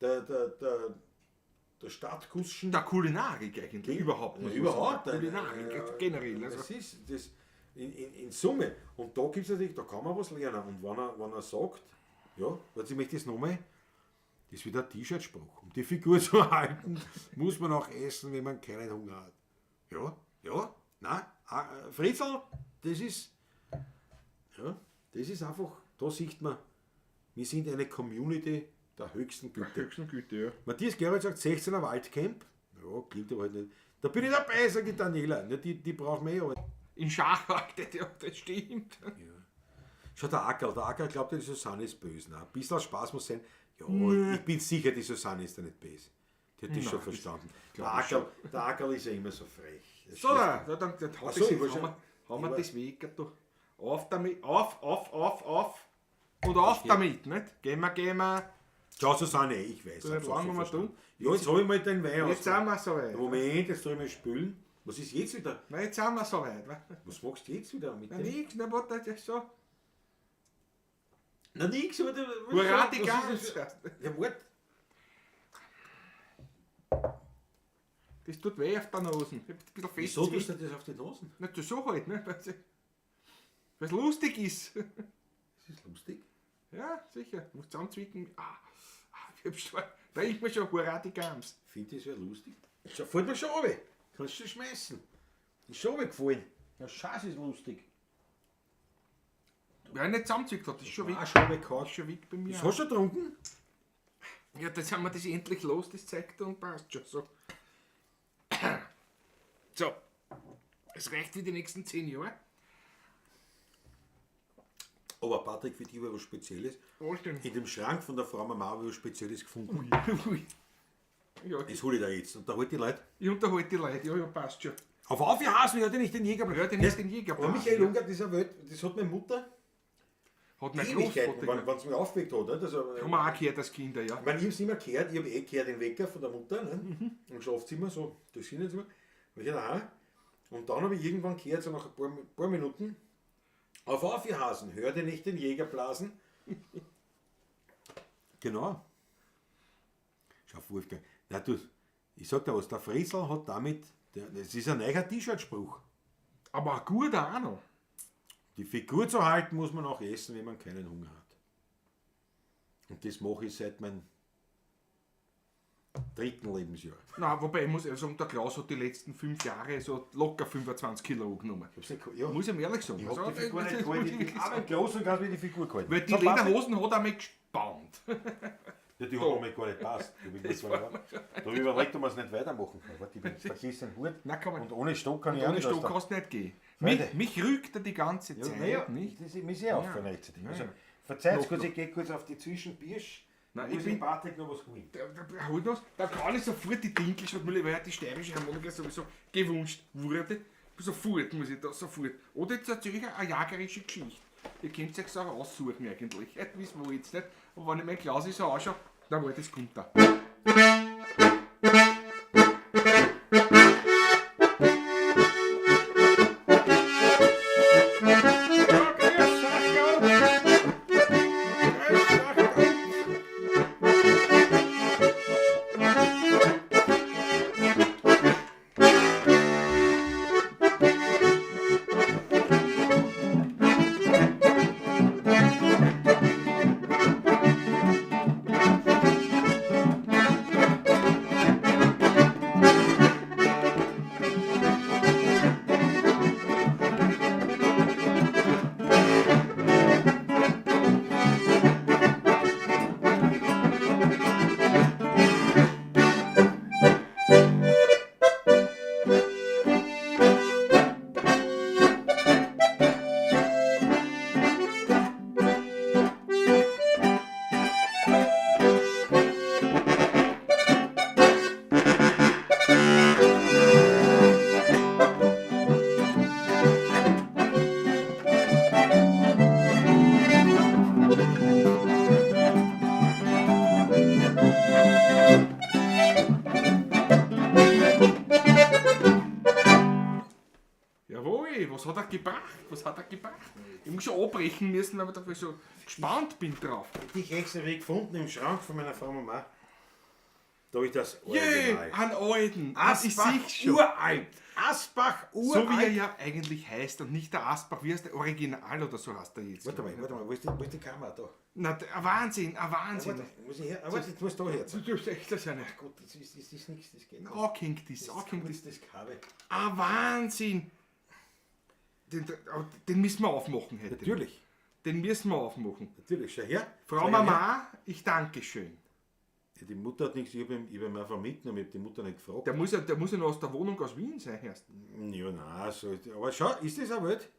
der Stadtkuschen. Der Kulinarik eigentlich, überhaupt Ja, nicht. überhaupt. Der Kulinarik, generell. Das Also. ist das in Summe. Und da gibt es natürlich, da kann man was lernen. Und wenn er sagt, ja, jetzt ich möchte das nochmal, das ist wieder ein T-Shirt-Spruch. Um die Figur zu halten, muss man auch essen, wenn man keinen Hunger hat. Ja, nein, Fritzl, das ist einfach, da sieht man, wir sind eine Community der höchsten Güte. Höchsten Güte, ja. Matthias Gerald sagt 16er Waldcamp. Ja, klingt aber halt nicht. Da bin ich dabei, sagt die Daniela. Ja, die brauchen wir aber. In Schachwald, ja, das stimmt. Ja. Schau, der Acker glaubt ja, die Susanne ist böse. Nein, ein bisschen Spaß muss sein. Ja, ich bin sicher, die Susanne ist da nicht böse. Die hat das schon verstanden. Der Ackerl ist ja immer so frech. Das So, schlägt- dann Ach so, ich wollte haben wir schon- das Weg durch. Auf damit, auf. Und auf damit, nicht? Gehen wir. Schau, so sind ich weiß. So, So, lang haben wir verstanden. tun. Ja, jetzt hol ich mal den Wein Jetzt sind wir so weit. Moment, jetzt soll ich mal spülen. Was ist jetzt wieder? Na, jetzt sind wir so weit. Was machst du jetzt wieder mit Na, dem? nix, na, warte, das ist so. Na nix, oder? Hurra, die Was Gans. ist das? Ja, warte. Das tut weh auf der Nase. Ich hab ein bisschen fest. Wieso tust du das auf die Nasen? Nicht so halt, ne? Weil es lustig ist. Das ist lustig. Ja, sicher. Du musst zusammenzwicken. Ich hab schon. Da ich mir schon Hurra, die Gams. Finde ich ja lustig. Schau, fällt mir schon runter. Kannst du schmeißen. Ist schon runtergefallen. Ja, scheiße, ist lustig. Wer nicht zusammenzwickt hat, ist schon weg. Schon Das weggehauen. ist schon weg bei mir. Das hast du schon getrunken? Ja, jetzt haben wir das endlich los, das zeigt er und passt schon so. So. Es reicht für die nächsten 10 Jahre. Aber Patrick, für dich war was Spezielles. Was denn? In dem Schrank von der Frau Mama habe ich was Spezielles gefunden. Ui. Ja, Das hole ich da jetzt. Und da holt die Leute. ich unterhalte die Leute. Ja, passt schon. Auf ihr Hasen, hört ihr nicht den Jäger. Ja, den ist den Jäger. Aber Michael Unger, dieser Welt, das hat meine Mutter Hat mein Ewigkeiten, Großvater. wenn es mir aufgeweckt hat. Nicht? Also, Haben wir auch gehört als Kinder, ja. ich meine, ich habe es immer gehört, ich habe gehört den Wecker von der Mutter, ne? Im Schlafzimmer, so das Hinterzimmer. War ich daheim. Und dann habe ich irgendwann gehört, so nach ein paar Minuten, auf ihr Hasen, hört ihr nicht den Jäger blasen? Genau. Schau, Wolfgang. Na du, ich sag dir was, der Friesel hat damit, das ist ein neuer T-Shirt-Spruch. Aber ein guter auch noch. Die Figur zu halten muss man auch essen, wenn man keinen Hunger hat. Und das mache ich seit meinem 3. Lebensjahr. Na, wobei ich muss ehrlich sagen, der Klaus hat die letzten 5 Jahre so locker 25 Kilo angenommen. Ich hab's nicht, ja, Muss ich ihm ehrlich sagen. ich Also, hab die Figur nicht das gehalten. muss Ich ich bin sagen. aber groß und ganz wie die Figur gehalten. Weil die So, Patrick, Lederhosen hat er mich gespannt. ja, die hat mir gar nicht passt. Da habe ich überlegt, ob wir es nicht weitermachen. Warte, ich bin vergessen Hut. Na, kann man. Und ohne Stock kann ich auch Ohne nicht Stock aus kannst du nicht gehen. Freunde. Mich rügt er die ganze der... Zeit, Ja, nicht? das ist mir sehr aufgefallen rechtzeitig. Ja. Also, verzeiht Noch, kurz, noch. ich gehe kurz auf die Zwischenbirsch. Nein, Muss ich bin. Patrick noch was holen. Halt noch, da kann ich sofort die Dinkelschatmühle, weil die steirische Harmonika sowieso gewünscht wurde. Sofort muss ich da, sofort. Oder jetzt erzähle ich eine jagerische Geschichte. Ihr könnt es euch auch aussuchen eigentlich. Wissen wir jetzt nicht. Aber wenn ich mein Klaus so anschaue, dann war das kommt da. Jawohl, was hat er gebracht? Was hat er gebracht? Ich muss schon abbrechen müssen, weil ich dafür so gespannt bin drauf. Ich extra Weg gefunden im Schrank von meiner Frau Mama. Da habe ich das Jee, Original. an alten. Das ist Asbach sich schon. uralt. Asbach uralt. So wie er ja eigentlich heißt und nicht der Asbach, wie heißt der Original oder so heißt er jetzt. Warte mal, wo ist die Kamera da? Na, ein Wahnsinn, ein Wahnsinn. Warte, muss ich her? Warte, jetzt muss da her. Du sagst das ja nicht. Gott, das ist nichts, das geht nicht. Angehängt ist, angehängt Kurz ist. das Kabel. Ein Wahnsinn. Den müssen wir aufmachen heute. Natürlich, Den müssen wir aufmachen. natürlich, schau her. Frau Schau her. Mama, ich danke schön. Ja, die Mutter hat nichts, ich habe ihn einfach mitgenommen, ich habe die Mutter nicht gefragt. Der muss ja noch aus der Wohnung aus Wien sein erst. Ja, nein, so, aber schau, ist das ein Welt?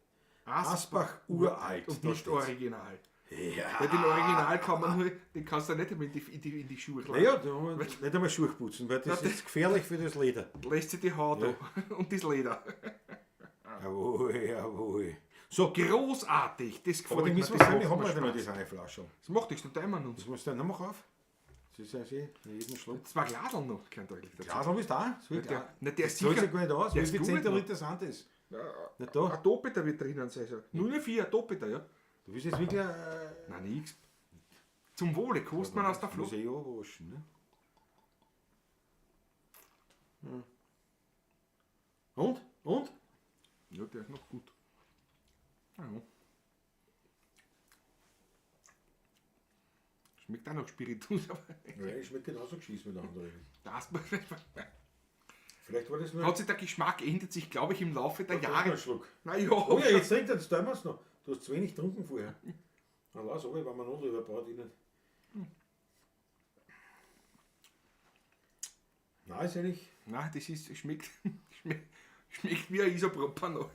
Asbach uralt. Und da nicht steht's. Original. Ja. Weil den Original kann man nur, den kannst du nicht einmal in die Schuhe legen. Naja, da haben wir nicht einmal Schuhe putzen, weil das Na, ist gefährlich für das Leder. Lässt sich die Haut Ja. an und das Leder. Jawohl, jawohl. So, Großartig, das aber gefällt die mir. müssen wir Das sehen, ich macht habe mir leider noch Spaß. diese eine Flasche. Das macht nichts, dann teilen wir uns. Das musst du dann noch auf. Das ist ja sehr, jeden Schluck. 2 Glasel noch, kein deutlich dazu. Ja, so ist da. So Ja, der- nicht, der ist soll sicher. sich gar nicht aus, der wie ist viel gut Zentiliter sind das? Ja, Nicht da? ein Doppelter wird drinnen sein. So. 0,4, ein Doppelter, ja. Du willst jetzt wirklich... Nein, nichts. Zum Wohle, kostet man aus der Muss Flucht. ich ja waschen, ne? Hm. Und? Ja, der ist noch gut. Ja. Schmeckt auch noch Spiritus, aber Ja, ich schmeckt genauso geschissen wie der andere. das Vielleicht war das nur... hat sich der Geschmack ändert sich, glaube ich, im Laufe der Noch Jahre. einen Schluck. Na ja, Oh ja, jetzt trinkt er, das tun wir es noch. Du hast zu wenig getrunken vorher. Na lass, aber wenn man noch drüber braucht, ich nicht. Nein, ist ja nicht. nein, das ist, schmeckt wie ein Isopropanol.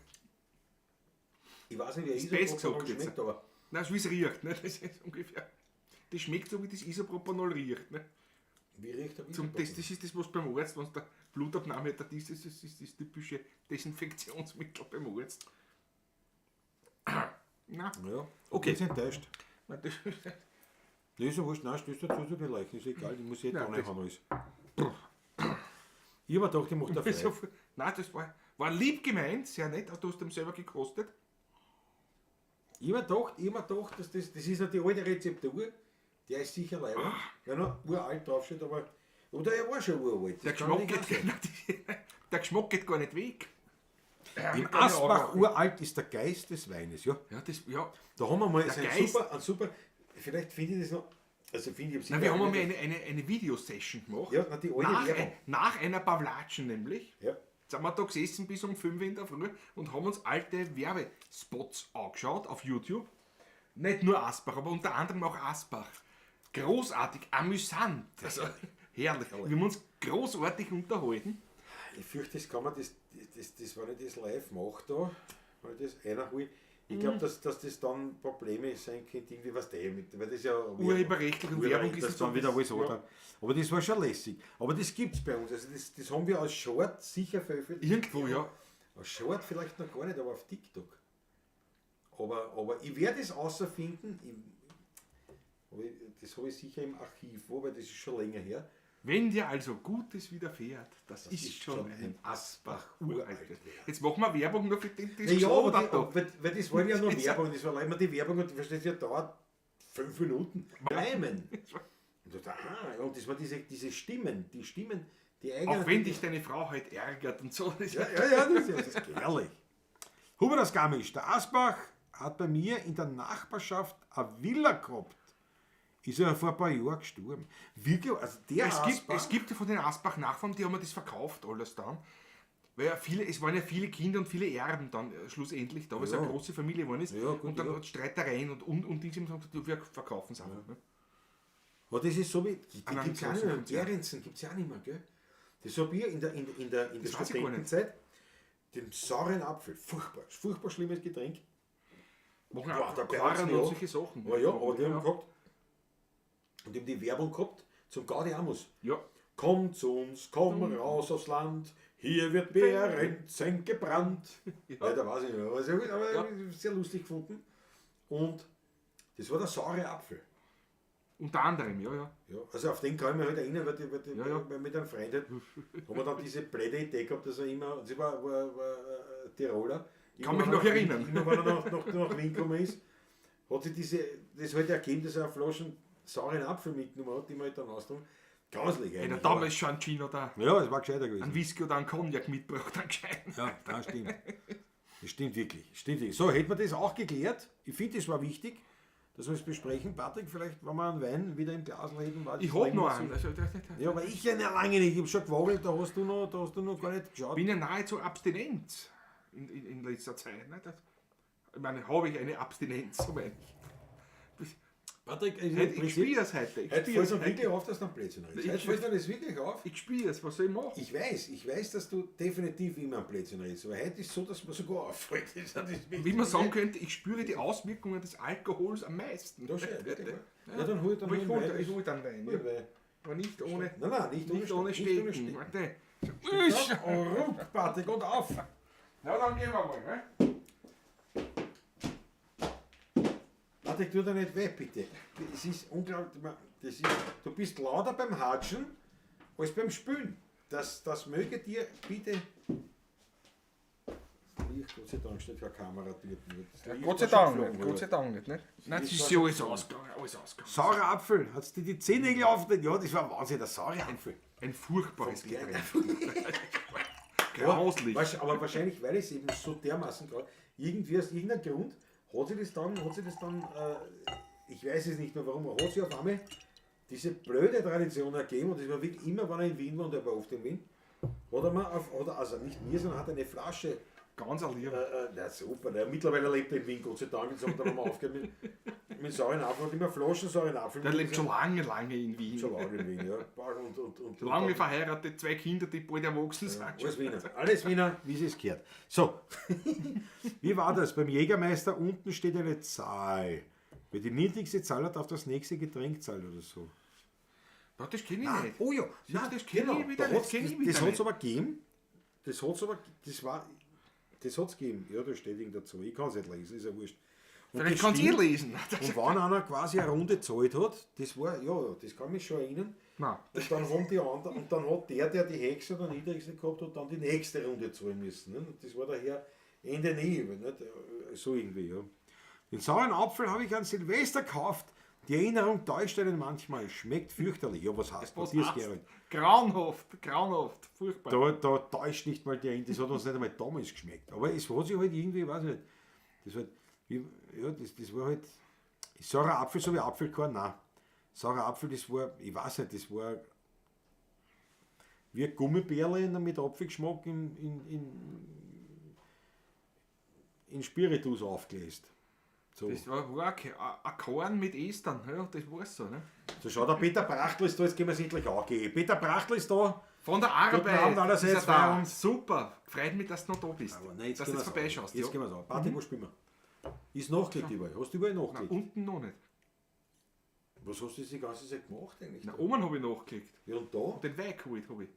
Ich weiß nicht, wie Ist er best Isopropyl gesagt jetzt. schmeckt, aber Nein, so wie es riecht, ne? Das ist ungefähr. Das schmeckt so, wie das Isopropanol riecht. Ne? wie riecht der Das Isopropyl? ist das, was beim Arzt, wenn es der Blutabnahme hat, das ist das typische Desinfektionsmittel beim Arzt. Na, Ja, Okay. Ich bin enttäuscht. na, das, Nee, ist ja wurscht, nein, stößt dazu so leicht, ist egal, ich muss jetzt Ja, auch nicht das- haben alles. Ich habe gedacht, ich mache da so, frei. nein, das war lieb gemeint, sehr nett, aber du hast dem selber gekostet. Ich habe gedacht, dass das ist ja die alte Rezeptur, der ist sicher leider, wenn er uralt draufsteht, aber. Oder er war schon uralt. Der das kann Geschmack, nicht geht, sein. der Geschmack geht gar nicht weg. Im Asbach uralt ist der Geist des Weines, ja. Ja, das, ja. Da haben wir mal Der so Geist- ein super, vielleicht finde ich das noch, also finde ich, Nein, wir haben einmal eine Videosession gemacht. ja, na, die alte Werbung. Nach einer Pavlatschen nämlich. Ja. Jetzt sind wir da gesessen bis um 5 in der Früh und haben uns alte Werbespots angeschaut auf YouTube. Nicht nur Asbach, aber unter anderem auch Asbach. Großartig, amüsant. Also herrlich. Wir haben uns großartig unterhalten. Ich fürchte, das kann man, wenn ich das live mache da, wenn ich das reinhole, ich glaube, dass das dann Probleme sein könnte, irgendwie was der mit, weil das ja Urheberrechtlich und Werbung ist das es dann wieder alles ja. oder. Aber das war schon lässig. Aber das gibt es bei uns. Also das haben wir als Short sicher veröffentlicht. Irgendwo, ja. Als Short vielleicht noch gar nicht, aber auf TikTok. Aber ich werde es außerfinden. Das habe ich sicher im Archiv, weil das ist schon länger her. Wenn dir also Gutes widerfährt, das ist schon ein Asbach uraltes. Jetzt machen wir Werbung nur für den Ja, aber da. weil das war ja nur Werbung, das war immer die Werbung und du verstehst ja, dauert 5 Minuten. Reimen. Und, und das war diese Stimmen, die eigenen. Auch wenn dich deine Frau halt ärgert und so. Ja, das ist gefährlich. Hubert aus Garmisch, der Asbach hat bei mir in der Nachbarschaft eine Villa gehabt. Ist ja vor ein paar Jahren gestorben. Wirklich, also der Es gibt ja von den Asbach-Nachfahren, die haben mir das verkauft, alles dann. Weil ja es waren ja viele Kinder und viele Erben dann schlussendlich da, weil es Ja. eine große Familie geworden ist. Ja, gut, und dann ja. hat es Streitereien und die haben gesagt, wir verkaufen es einfach. Ne? Aber das ist so wie, die nein, gibt es ja so nicht mehr. kommt's ja. Behrensen gibt es ja auch nicht mehr, gell? Das habe ich in der Das weiß ich gar nicht. Studentenzeit, den sauren Apfel, furchtbar schlimmes Getränk. Machen Boah, auch da Quaren beißen die und auch. solche Sachen. Aber ja, aber die haben gehabt, und die haben die Werbung gehabt zum Gaudiamus. Ja. Komm zu uns, komm raus aufs Land, hier wird Behrensen gebrannt. Ja, da weiß ich nicht, aber sehr, gut, aber Ja. sehr lustig gefunden. Und das war der saure Apfel. Unter anderem, ja. Ja, also auf den kann ich mich halt erinnern, Ja. weil mit einem Freund halt, haben wir dann diese blöde Idee gehabt, dass er immer, sie war Tiroler. Kann Immer mich noch wenn er erinnern. Immer wenn er nach Wien gekommen ist, hat sich das halt ergeben, dass er eine Flasche sauren Apfel mitgenommen hat, die wir halt dann ausdrücken. Grauslich Wenn er eigentlich. damals schon einen Gin oder Ja, das war gescheiter einen gewesen. Whisky oder einen Cognac mitgebracht, einen gescheiten. Ja, das stimmt. Das stimmt wirklich. So, hätten wir das auch geklärt. Ich finde, das war wichtig, dass wir es besprechen. Patrick, vielleicht, wenn wir einen Wein wieder im Glas hätten, war das Ich hab länger noch so. einen. Also, Ja, aber ich ja nicht lange nicht. Ich habe schon gewogelt, da hast du noch gar nicht geschaut. bin ja nahezu abstinent in letzter Zeit. Ne? Ich meine, habe ich eine Abstinenz, so meine ich. Patrick, Ich spiele es heute. Ich Heute spiele fällt es es heute. wirklich auf, dass du ein Blödsinn redest. Ich- Heute fällt dir das wirklich auf. Ich spiele es, was soll ich machen? Ich weiß, dass du definitiv immer ein Blödsinn redest. Aber heute ist es so, dass man sogar auffällt. Wie man sagen könnte, ich spüre die Auswirkungen des Alkohols am meisten. Da schau, wirklich, ja, dann hol Aber ich einen hole Wein. dann Wein. Hol Ja. Wein. Aber nicht ohne, Nein, nicht ohne Stecken. Stecken. Warte. Ja, ruck, Patrick, und auf! Na, dann gehen wir mal. Ne? Warte, tu da nicht weh, bitte. Es ist unglaublich. Du bist lauter beim Hatschen als beim Spülen. Das möge dir bitte. Gott sei Dank steht keine Kamera dort. Ja, Gott sei Dank nicht. Ne? Nein, das ist ja alles ausgegangen. Saurer Apfel, hat dir die Zehennägel aufgenommen? Ja, das war Wahnsinn, der saure Apfel. Ein furchtbares Getränk. Grauslich. Aber wahrscheinlich, weil es eben so dermaßen gerade, irgendwie aus irgendeinem Grund, hat sie das dann, ich weiß es nicht mehr warum, hat sie auf einmal diese blöde Tradition ergeben, und das war wirklich immer, wenn er in Wien war, und er war oft in Wien, also nicht mir, sondern hat eine Flasche. Ganz ein Lieb. Na super, mittlerweile lebt er in Wien, Gott sei Dank, jetzt hat er nochmal aufgehört mit sauren Apfel, und immer Flaschen sauren Apfel. Der lebt schon lange in Wien. Schon lange in Wien, ja. Und lange verheiratet, 2 Kinder, die bald erwachsen sind. Alles Wiener, wie es gehört. So, wie war das? Beim Jägermeister unten steht eine Zahl. Wer die niedrigste Zahl hat, darf das nächste Getränk zahlen oder so. Ja, das kenne ich nicht. Oh ja, das kenne ich wieder nicht. Das hat es aber gegeben. Das hat es gegeben. Ja, da steht irgend dazu. Ich kann es nicht lesen, ist ja wurscht. Und vielleicht kannst du lesen. Und wenn einer quasi eine Runde gezahlt hat, das war, ja, das kann mich schon erinnern. Nein. Und dann haben die anderen, und dann hat der die Hexe oder niedrigste gehabt hat, dann die nächste Runde zahlen müssen. Ne? Und das war daher Ende nie, nicht? So irgendwie, ja. Den sauren Apfel habe ich an Silvester gekauft. Die Erinnerung täuscht einen manchmal, schmeckt fürchterlich. Ja, was heißt das? Grauenhaft, furchtbar. Da täuscht nicht mal die Erinnerung, das hat uns nicht einmal damals geschmeckt. Aber es hat sich halt irgendwie, weiß ich nicht, das war halt, saurer Apfel, so wie Apfelkorn, nein. Saurer Apfel, das war, ich weiß nicht, das war wie ein Gummibärle mit Apfelgeschmack in Spiritus aufgelöst. So. Das war ein Korn mit Estern, ja, das war's so, ne? So, schau, der Peter Brachtl ist da, jetzt gehen wir es endlich angehen. Peter Brachtl ist da. Von der Arbeit. Guten Abend allerseits. Ist da. Super, freut mich, dass du noch da bist. Aber nein, jetzt dass du jetzt vorbeischaust. Jetzt gehen wir es an. Party, wo spielen wir? Ist nachgelegt überall. Hast du überall nachgelegt? Nein, unten noch nicht. Was hast du die ganze Zeit gemacht eigentlich? Na, oben habe ich nachgelegt. Ja, und da? Und den Wein geholt habe ich.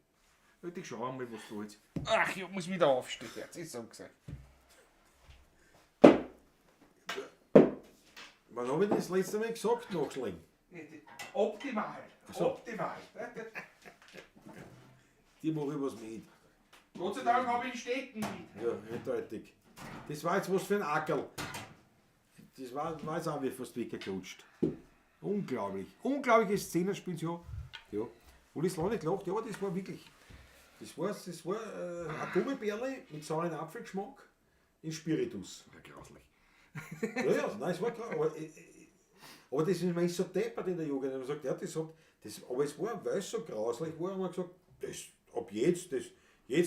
Ich schau mal, was du jetzt. Ach, ich muss wieder aufstehen, jetzt ist so gesagt. Wann habe ich das letzte Mal gesagt, nachschlagen? Optimal. So. Optimal. Die mache ich was mit. Gott sei Dank habe ich einen Stecken mit. Ja, eindeutig. Das war jetzt was für ein Ackerl. Das war jetzt auch wie fast weggeklatscht. Unglaublich. Unglaubliches Szenerspiel, ja. Ja. Wo das lange gelacht, ja, das war wirklich. Das war ein Gummibärle mit sauren Apfelgeschmack in Spiritus. Ja, grauslich. Ja, nein, es war klar. Aber das ist mir so deppert in der Jugend. Man sagt, ja, aber es war, weil es so grauslich war, haben wir gesagt, ab jetzt,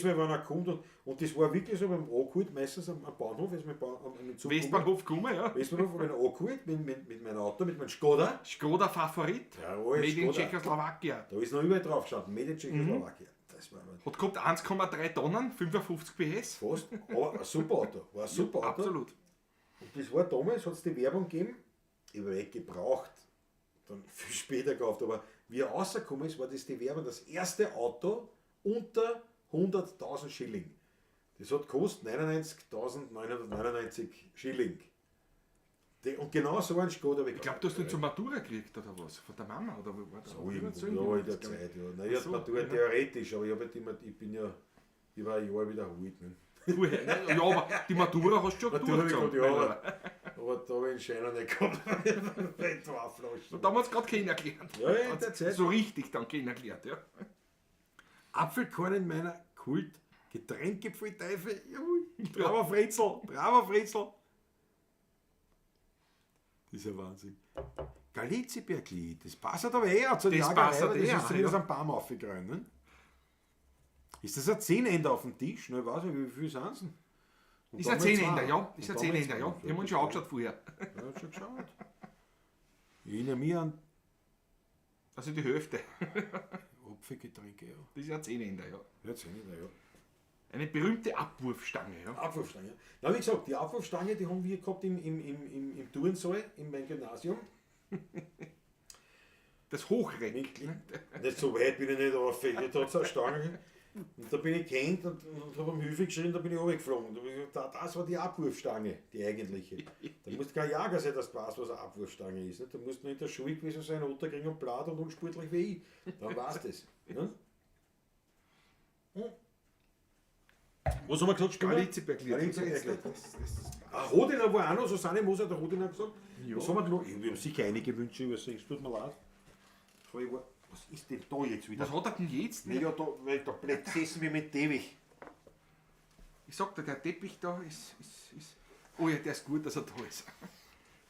wenn einer kommt, und das war wirklich so beim Angeholt, meistens am Bahnhof, Westbahnhof gekommen, ja. Westbahnhof habe ich angeholt mit meinem Auto, mit meinem Skoda. Skoda Favorit. Ja, Made in Tschechoslowakei. Da ist noch überall drauf gestanden, Made in Tschechoslowakei. Hat gehabt 1,3 Tonnen, 55 PS. Fast, aber ein super Auto. War ein super Auto. Absolut. Und das war damals, hat es die Werbung gegeben, ich habe echt gebraucht, dann viel später gekauft, aber wie er rausgekommen ist, war das die Werbung, das erste Auto unter 100.000 Schilling. Das hat gekostet 99.999 Schilling. Und genau so ein Skoda habe ich glaube, du hast den zur Matura gekriegt oder was? Von der Mama? Oder war das so irgendwo in der Zeit, ja. Nein, ich hatte Matura theoretisch, aber ich war ein Jahr wiederholt. Ne? Ja, aber die Matura hast du schon durchgezogen. Ja, aber da habe ich einen Schein nicht gehabt. Bei 2 Flaschen. Und damals gerade kennengelernt. Ja, in der Zeit. So richtig dann kennengelernt, ja. Apfelkorn in meiner Kult-Getränkepfeilteife. Braver Fritzel. Das ist ja Wahnsinn. Galizibergli, das passt aber eher zu der Jagerei, das ist zumindest ein paar Mal aufgegangen. Ne? Ist das ein 10-Ender auf dem Tisch? Ne, ich weiß nicht, wie viel sind es denn? Ist ein 10-Ender, ja. Ist ein 10-Ender, ja. Ich habe uns schon angeschaut vorher. Ja, ich habe schon geschaut. Ich erinnere mich an. Also die Hälfte. Apfelgetränke, ja. Das ist ein 10-Ender, ja. Ja, 10-Ender, ja. Eine berühmte Abwurfstange, ja. Abwurfstange. Na, wie gesagt, die Abwurfstange, die haben wir gehabt im Turnsaal, in meinem Gymnasium. Das Hochreck. Nicht so weit bin ich nicht, aber da hat es eine Stange. Und da bin ich gehängt und habe um Hilfe geschrien, da bin ich runtergeflogen. Das war die Abwurfstange, die eigentliche. Da musst kein Jager sein, dass du weißt, was eine Abwurfstange ist. Nicht? Da musst du nicht in der Schule gewesen sein, runtergehen und blatt und unsportlich wie ich. Dann weißt du das. Ne? Was haben wir gesagt? Galizierberg. Rodiner war auch noch, Susanne Moser hat der Rodiner gesagt. Ja. Was haben wir noch? Wir haben sicher einige Wünsche übersehen, es tut mir leid. Was ist denn da jetzt wieder? Was hat er denn jetzt? Ja, da, weil da bleibt gesessen wie mit Teppich. Ich sag dir, der Teppich da ist. Oh ja, der ist gut, dass er da ist.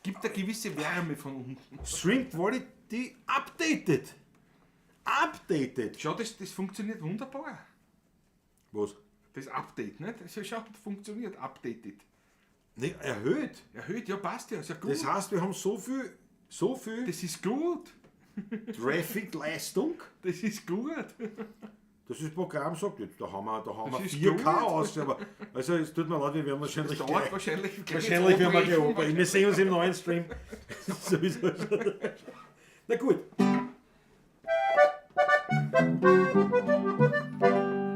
Gibt eine gewisse Wärme von unten. Stream Quality updated. Updated. Schau, das funktioniert wunderbar. Was? Das Update, nicht? Schau, funktioniert, updated. Ne, erhöht. Erhöht, ja, passt ja, ist ja gut. Das heißt, wir haben so viel Das ist gut. Traffic-Leistung. Das ist gut. Das ist das Programm sagt jetzt, da haben wir Das ist 4K gut. aus, aber also es tut mir leid, wir werden wahrscheinlich Das dauert wahrscheinlich werden wir gleich oben. Wir sehen uns im neuen Stream. Sowieso. Na gut.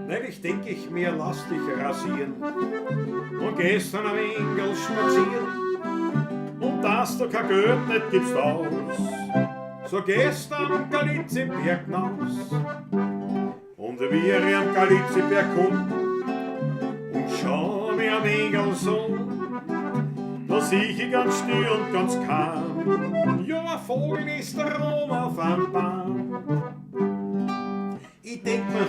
Neulich denke ich mir, lass dich rasieren und gestern am Engel spazieren und dass du kein Geld nicht gibst aus. So gestern am Galiziberg hinaus und wir am Galiziberg kommen und schau mir am Engel so, da sieh ich ganz still und ganz calm, ja, ein Vogel ist der Rom auf einem Baum. Ich denk mir,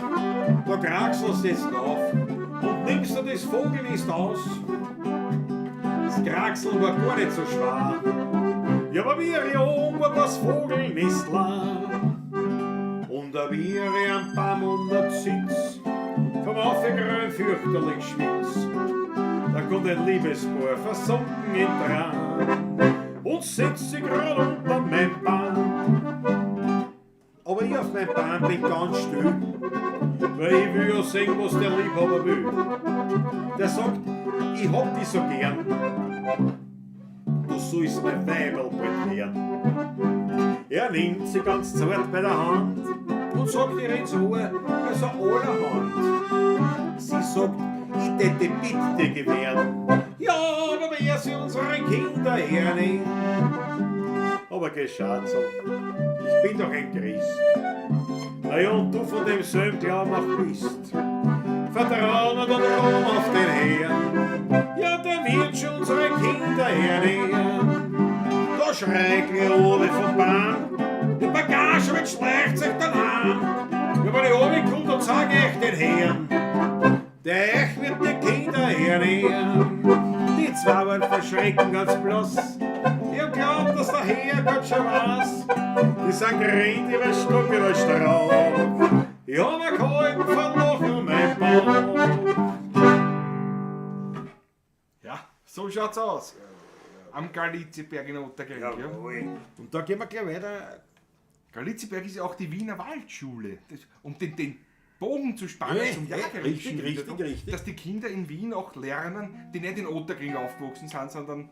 da kraxelst du jetzt auf und nimmst du das Vogelnest aus. Das Kraxeln war gar nicht so schwer, ja, aber wir hier oben war das Vogelnest leer. Und da wir am Baum unter Sitz, vom Aufgegrün fürchterlich schwitz. Da kommt ein Liebespaar versunken in Tran und setzt sich grad unter mein Baum. Aber ich auf meinem Baum bin ganz still, weil ich will ja sehen, was der Liebhaber will. Der sagt, ich hab dich so gern, du sollst mein Weibel bald werden. Er nimmt sie ganz zart bei der Hand und sagt ihr ins Ohr, also allerhand. Sie sagt, ich täte bitte gewähren, ja, aber wer sie unsere Kinder hernehmen. Aber geh Schatzel, ich bin doch ein Christ. Na und du von demselben Glauben auch bist. Vertrauen wir dann Rom auf den Herrn, ja, der wird schon unsere Kinder hernehmen. Da schreit Leone vom Bahn, die Bagage wird schleicht sich dann an. Ja, wenn ich runterkomme, dann sag ich den Herrn, der euch wird die Kinder hernehmen. Die zwei waren verschrecken ganz bloß, die haben glaubt, dass der Herrgott schon weiß. Die sind gerannt über Stock, über Strauch, ich hab mir gehalten von Lachen mein Bauch. Ja, so schaut's aus. Am Galizierberg in Otterkring. Ja. Und da gehen wir gleich weiter. Galizierberg ist ja auch die Wiener Waldschule. Das, um den Bogen zu spannen Ja, zum ja, Jagerischen. richtig. Dass die Kinder in Wien auch lernen, die nicht in Otterkring aufgewachsen sind, sondern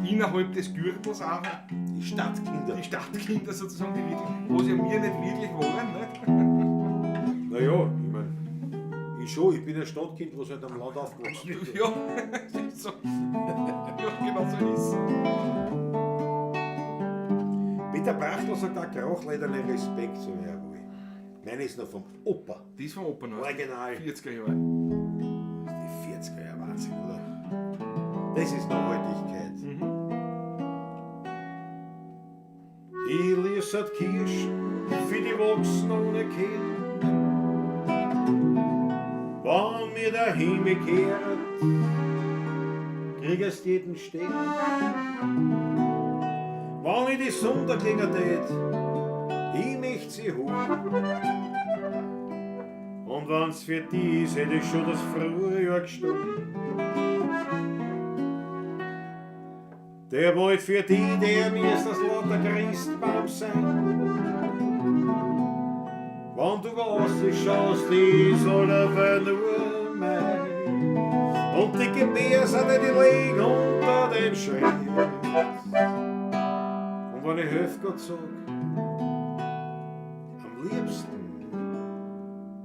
innerhalb des Gürtels auch Die Stadtkinder. die Stadtkinder sozusagen, die wirklich, wo sie mir nicht wirklich waren. Nicht? Naja, ich meine, ich schon, ich bin ein Stadtkind, was halt am Land aufgewachsen ist. Ja, so. Ja, genau so ist. Peter Brachtl sagt auch Krauchlederne Respekt zu mir. Meine ist noch vom Opa. Die ist vom Opa noch. Original. 40er Jahre. Die 40er Jahre Wahnsinn, oder? Das ist Nachhaltigkeit. Ich lese Kirschen für die Wachsen ohne Kind. Wenn mir der Himmel kehrt, kriegst jeden Stern. Wenn ich die Sonderklinger tät, ich möcht sie holen. Und wenn's für die ist, hätte ich schon das Frühjahr gestorben. Der wollt für die, der mir ist das lauter Christbaum sein. Wenn du was schaust, die soll aber nur mein. Und die Gebärse, die liegen unter dem Schritt. Und wenn ich Höf Gott sag, am liebsten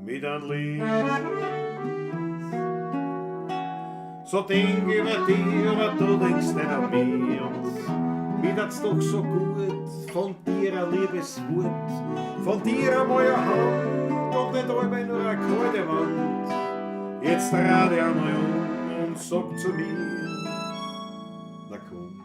mit mit einem Lied. So denk über dich, aber du denkst nicht an mich. Und mir tat's doch so gut, von dir ein Liebeswort, von dir einmal eine Hand und nicht einmal nur eine kalte Wand. Jetzt rate ich einmal und sag zu mir, na komm.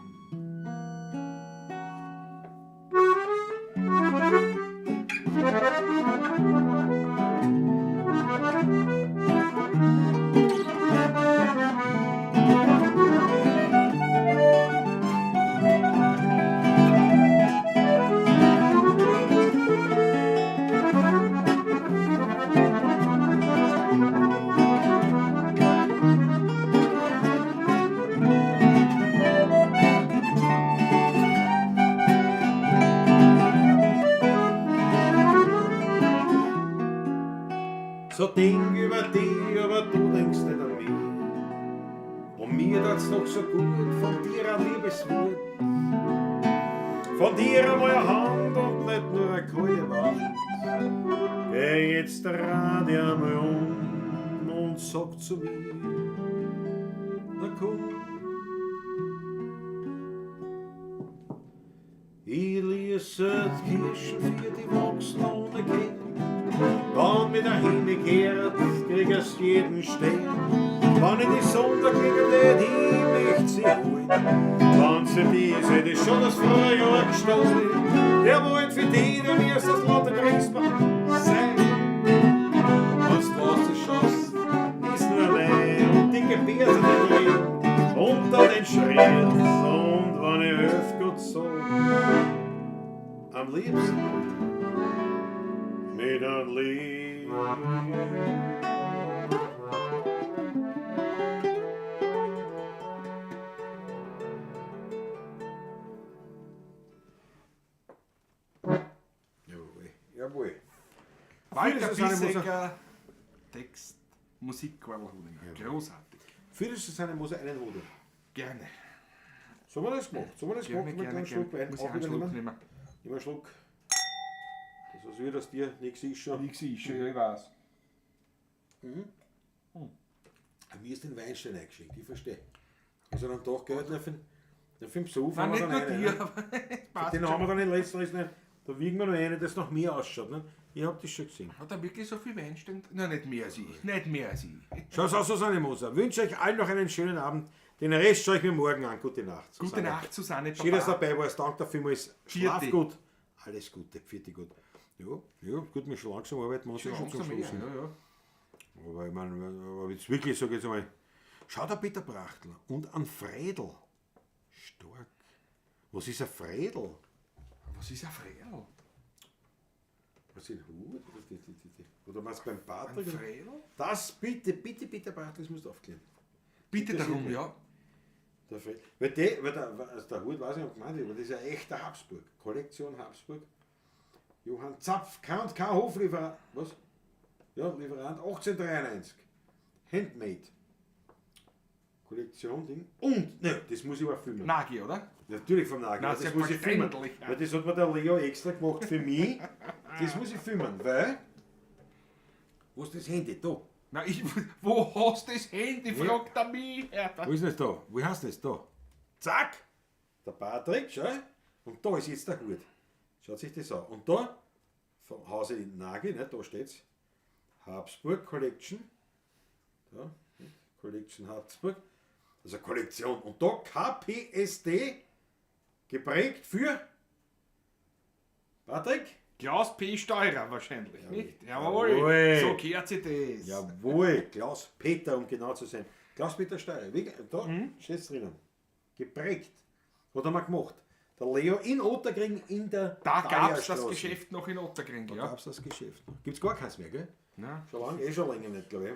So denk über dich, aber du denkst nicht an mich. Und mir tat's doch so gut, von dir ein Liebeswort. Von dir einmal eine Hand und nicht nur eine kalte Wand. Geh jetzt rat ich einmal und sag zu mir, na komm. Ich lese Kirschen für die Wachsen ohne Kind. Wenn mit der Hinde kehrt, kriegst jeden Stern. Wenn ich die Sonntag kriege, die möchte sie holen. Wenn sie diese, die schon das frühe Jahr gestohlen. Der wollen für die, der wirst das lauter Kriegsmann sein. Was du schaust, ist nur allein und die Gebärde nicht reden. Unter den Schritt und wenn ich helf Gott so, am liebsten mit einem Lied. Jawohl, jawohl. Walter Vieles ist eine Bissecker, Text, Musik, Karl Hulinger. Ja. Großartig. Vieles ist eine muss einen Hoden. Gerne. Sollen wir das machen? Sollen wir das Gerne, machen mit gerne, einem Schluck gerne. Wein? Muss ich Auch einen wieder Schluck nehmen? nehmen. Nimm einen Schluck. Das ist wie, dass dir nichts ist schon. Ich sehe schon, ja, ich weiß. Mir ist den Weinstein eingeschenkt, ich verstehe. Also dann doch Geld auf den Besuch Nein, haben wir nicht dann nur einen. dir, Ne? aber es passt Den schon. haben wir dann in letzter Zeit, da wiegen wir noch eine, das nach mir ausschaut. Ne? Ich hab das schon gesehen. Hat er wirklich so viel Weinstände? Nein, nicht mehr als ich. Nicht mehr als ich. Schaut's aus, Susanne Moser. Wünsche euch allen noch einen schönen Abend. Den Rest schaue ich mir morgen an. Gute Nacht. Gute Susanne. Nacht, Susanne. Schön, dass du Papa. dabei warst. Danke dafür mal. Schlaf Vierte. gut. Alles Gute. Vierte gut. Ja, ja, gut, wir schon langsam arbeiten. Wir Schon schon zum langsam Schluss. mehr, Ne? ja, ja. Aber ich meine, aber jetzt wirklich, sag ich jetzt einmal, schau der Peter Brachtl und an Fredel. Stark. Was ist ein Fredel? Was ist ein Fredel? Was ist ein Hut? Oder was beim Ein Patrick? Fredel? Das bitte, bitte, Peter Brachtl, das musst du aufklären. Bitte Das darum, ist- ja. Der Fred, weil der Hut weiß ich nicht gemeint, aber das ist ein echter Habsburg. Kollektion Habsburg. Johann Zapf, K&K Hoflieferant. Was? Ja, Lieferant 1893. Handmade. Kollektion, Ding. Und, ne, das muss ich auch filmen. Nagi, oder? Natürlich vom Nagel, Na, das sehr muss ich filmen. verständlich, ja. Weil das hat mir der Leo extra gemacht für mich. Das muss ich filmen, weil. Wo ist das Handy? Da. Na, wo hast du das Handy? Ja. Fragt er mich. Wo ist das da? Wo hast du das da? Zack! Der Patrick, schau. Und da ist jetzt der Hut. Schaut sich das an. Und da, vom Hause in Nagel, ne, da steht's. Habsburg Collection. Da, Collection Habsburg. Also Kollektion. Und da KPSD geprägt für Patrick. Klaus P. Steurer wahrscheinlich, Ja, nicht? jawohl. Jawohl. So gehört sich das. Jawohl, Klaus Peter, um genau zu sein. Klaus Peter Steuer, da steht's drinnen. Geprägt. Hat er mal gemacht. Der Leo in Otterkring in der Da gab es das Dalierstraße. Geschäft noch in Otterkring, Da ja. gab es das Geschäft. Gibt's gar keins mehr, gell? Na, Schon lange, schon länger nicht, glaube ich.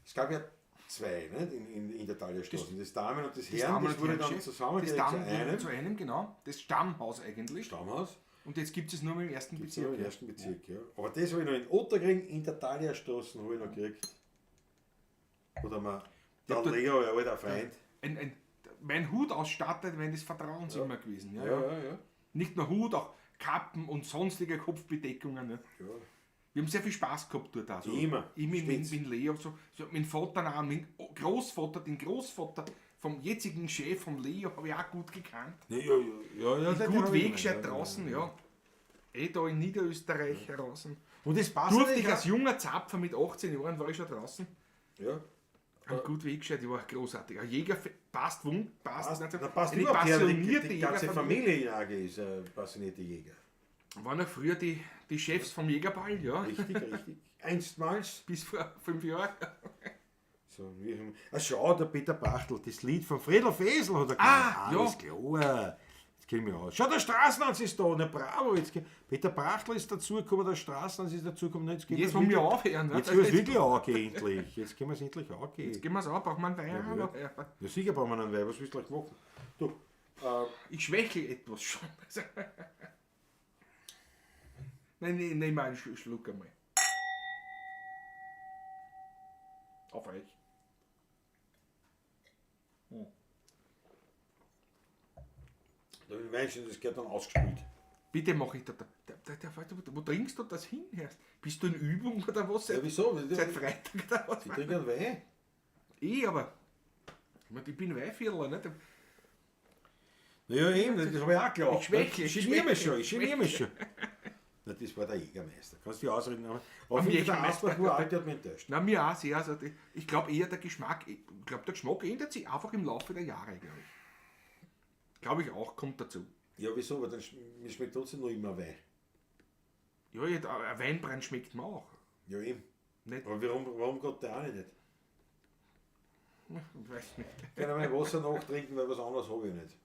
Es gab ja zwei, nicht? In der Talierstraße. Das Damen- und das Herren, das wurde dann das zusammengelegt Damm zu wurde einem zu einem, genau. Das Stammhaus eigentlich. Stammhaus. Und jetzt gibt es nur im ersten Gibt's ja Bezirk. im ersten Bezirk, ja. Aber das habe ich noch in Otterkring in der Talierstraße habe ich noch gekriegt. Oder mal der Ja, da- Leo, ja, alter Freund. Mein Hut ausstattet, wenn das Vertrauens immer gewesen. Ja, Ja, ja. ja, ja. Nicht nur Hut, auch Kappen und sonstige Kopfbedeckungen. Ne? Ja. Wir haben sehr viel Spaß gehabt dort. Also. Immer. Ich mit Stets. Leo, so mein Vater auch, mein Großvater, den Großvater vom jetzigen Chef von Leo habe ich auch gut gekannt. Ja, Ist den gut hab ich weggescheit gemeint, draußen, ja. Da in Niederösterreich draußen. Und das passt Durfte nicht ich als junger Zapfer mit 18 Jahren, war ich schon draußen. Ja. Ein gut weggescheit, ich war großartig. Ein Jäger passt, passt. Da passt eine überhaupt her, passionierte die ganze Jägerfamilie. Familienjage ist passionierte Jäger. Waren auch früher die Chefs vom Jägerball, ja. Richtig. Einstmals. Bis vor 5 Jahren. So, schau, der Peter Brachtl, das Lied von Friedel Fesel hat er Ah, gemacht. Alles klar. Jetzt kennen wir aus. Schau, der Straßenarzt ist da, na bravo. Peter Brachtl ist dazugekommen, der Straßenarzt ist dazugekommen. Jetzt Jetzt wollen wir aufhören. Jetzt können wir es wirklich angehen, endlich. Jetzt können wir es endlich angehen. Jetzt gehen wir es an, braucht man einen Wein. Ja, Ja, sicher brauchen wir einen Wein. Was willst du gleich machen? Du, Ich schwächle etwas schon. Nein, mal einen Schluck einmal. Auf euch. der Weinchen, das gehört dann ausgespült. Bitte mach ich da. Wo trinkst du das hin? Bist du in Übung oder was? Ja, wieso? Seit Freitag oder was? Ich trinke einen Wein. Aber. Ich bin Weinviertler, nicht? Naja, eben, das habe ich auch geglaubt. Ich schwächle, Ich geniere mich schon. Na, das war der Jägermeister. Kannst du die ausreden? Aber auf jeden Fall der Asbach war alt, der hat mich enttäuscht. Na, mir auch sehr. Also, ich glaube eher der Geschmack ändert sich einfach im Laufe der Jahre, glaube ich. Glaube ich auch, kommt dazu. Ja, wieso? Aber dann mir schmeckt trotzdem noch immer Wein. Ja, ein Weinbrand schmeckt mir auch. Ja, eben. Nicht? Aber warum geht der auch nicht? Ich weiß nicht. Ich kann mein Wasser nachtrinken, weil was anderes habe ich nicht.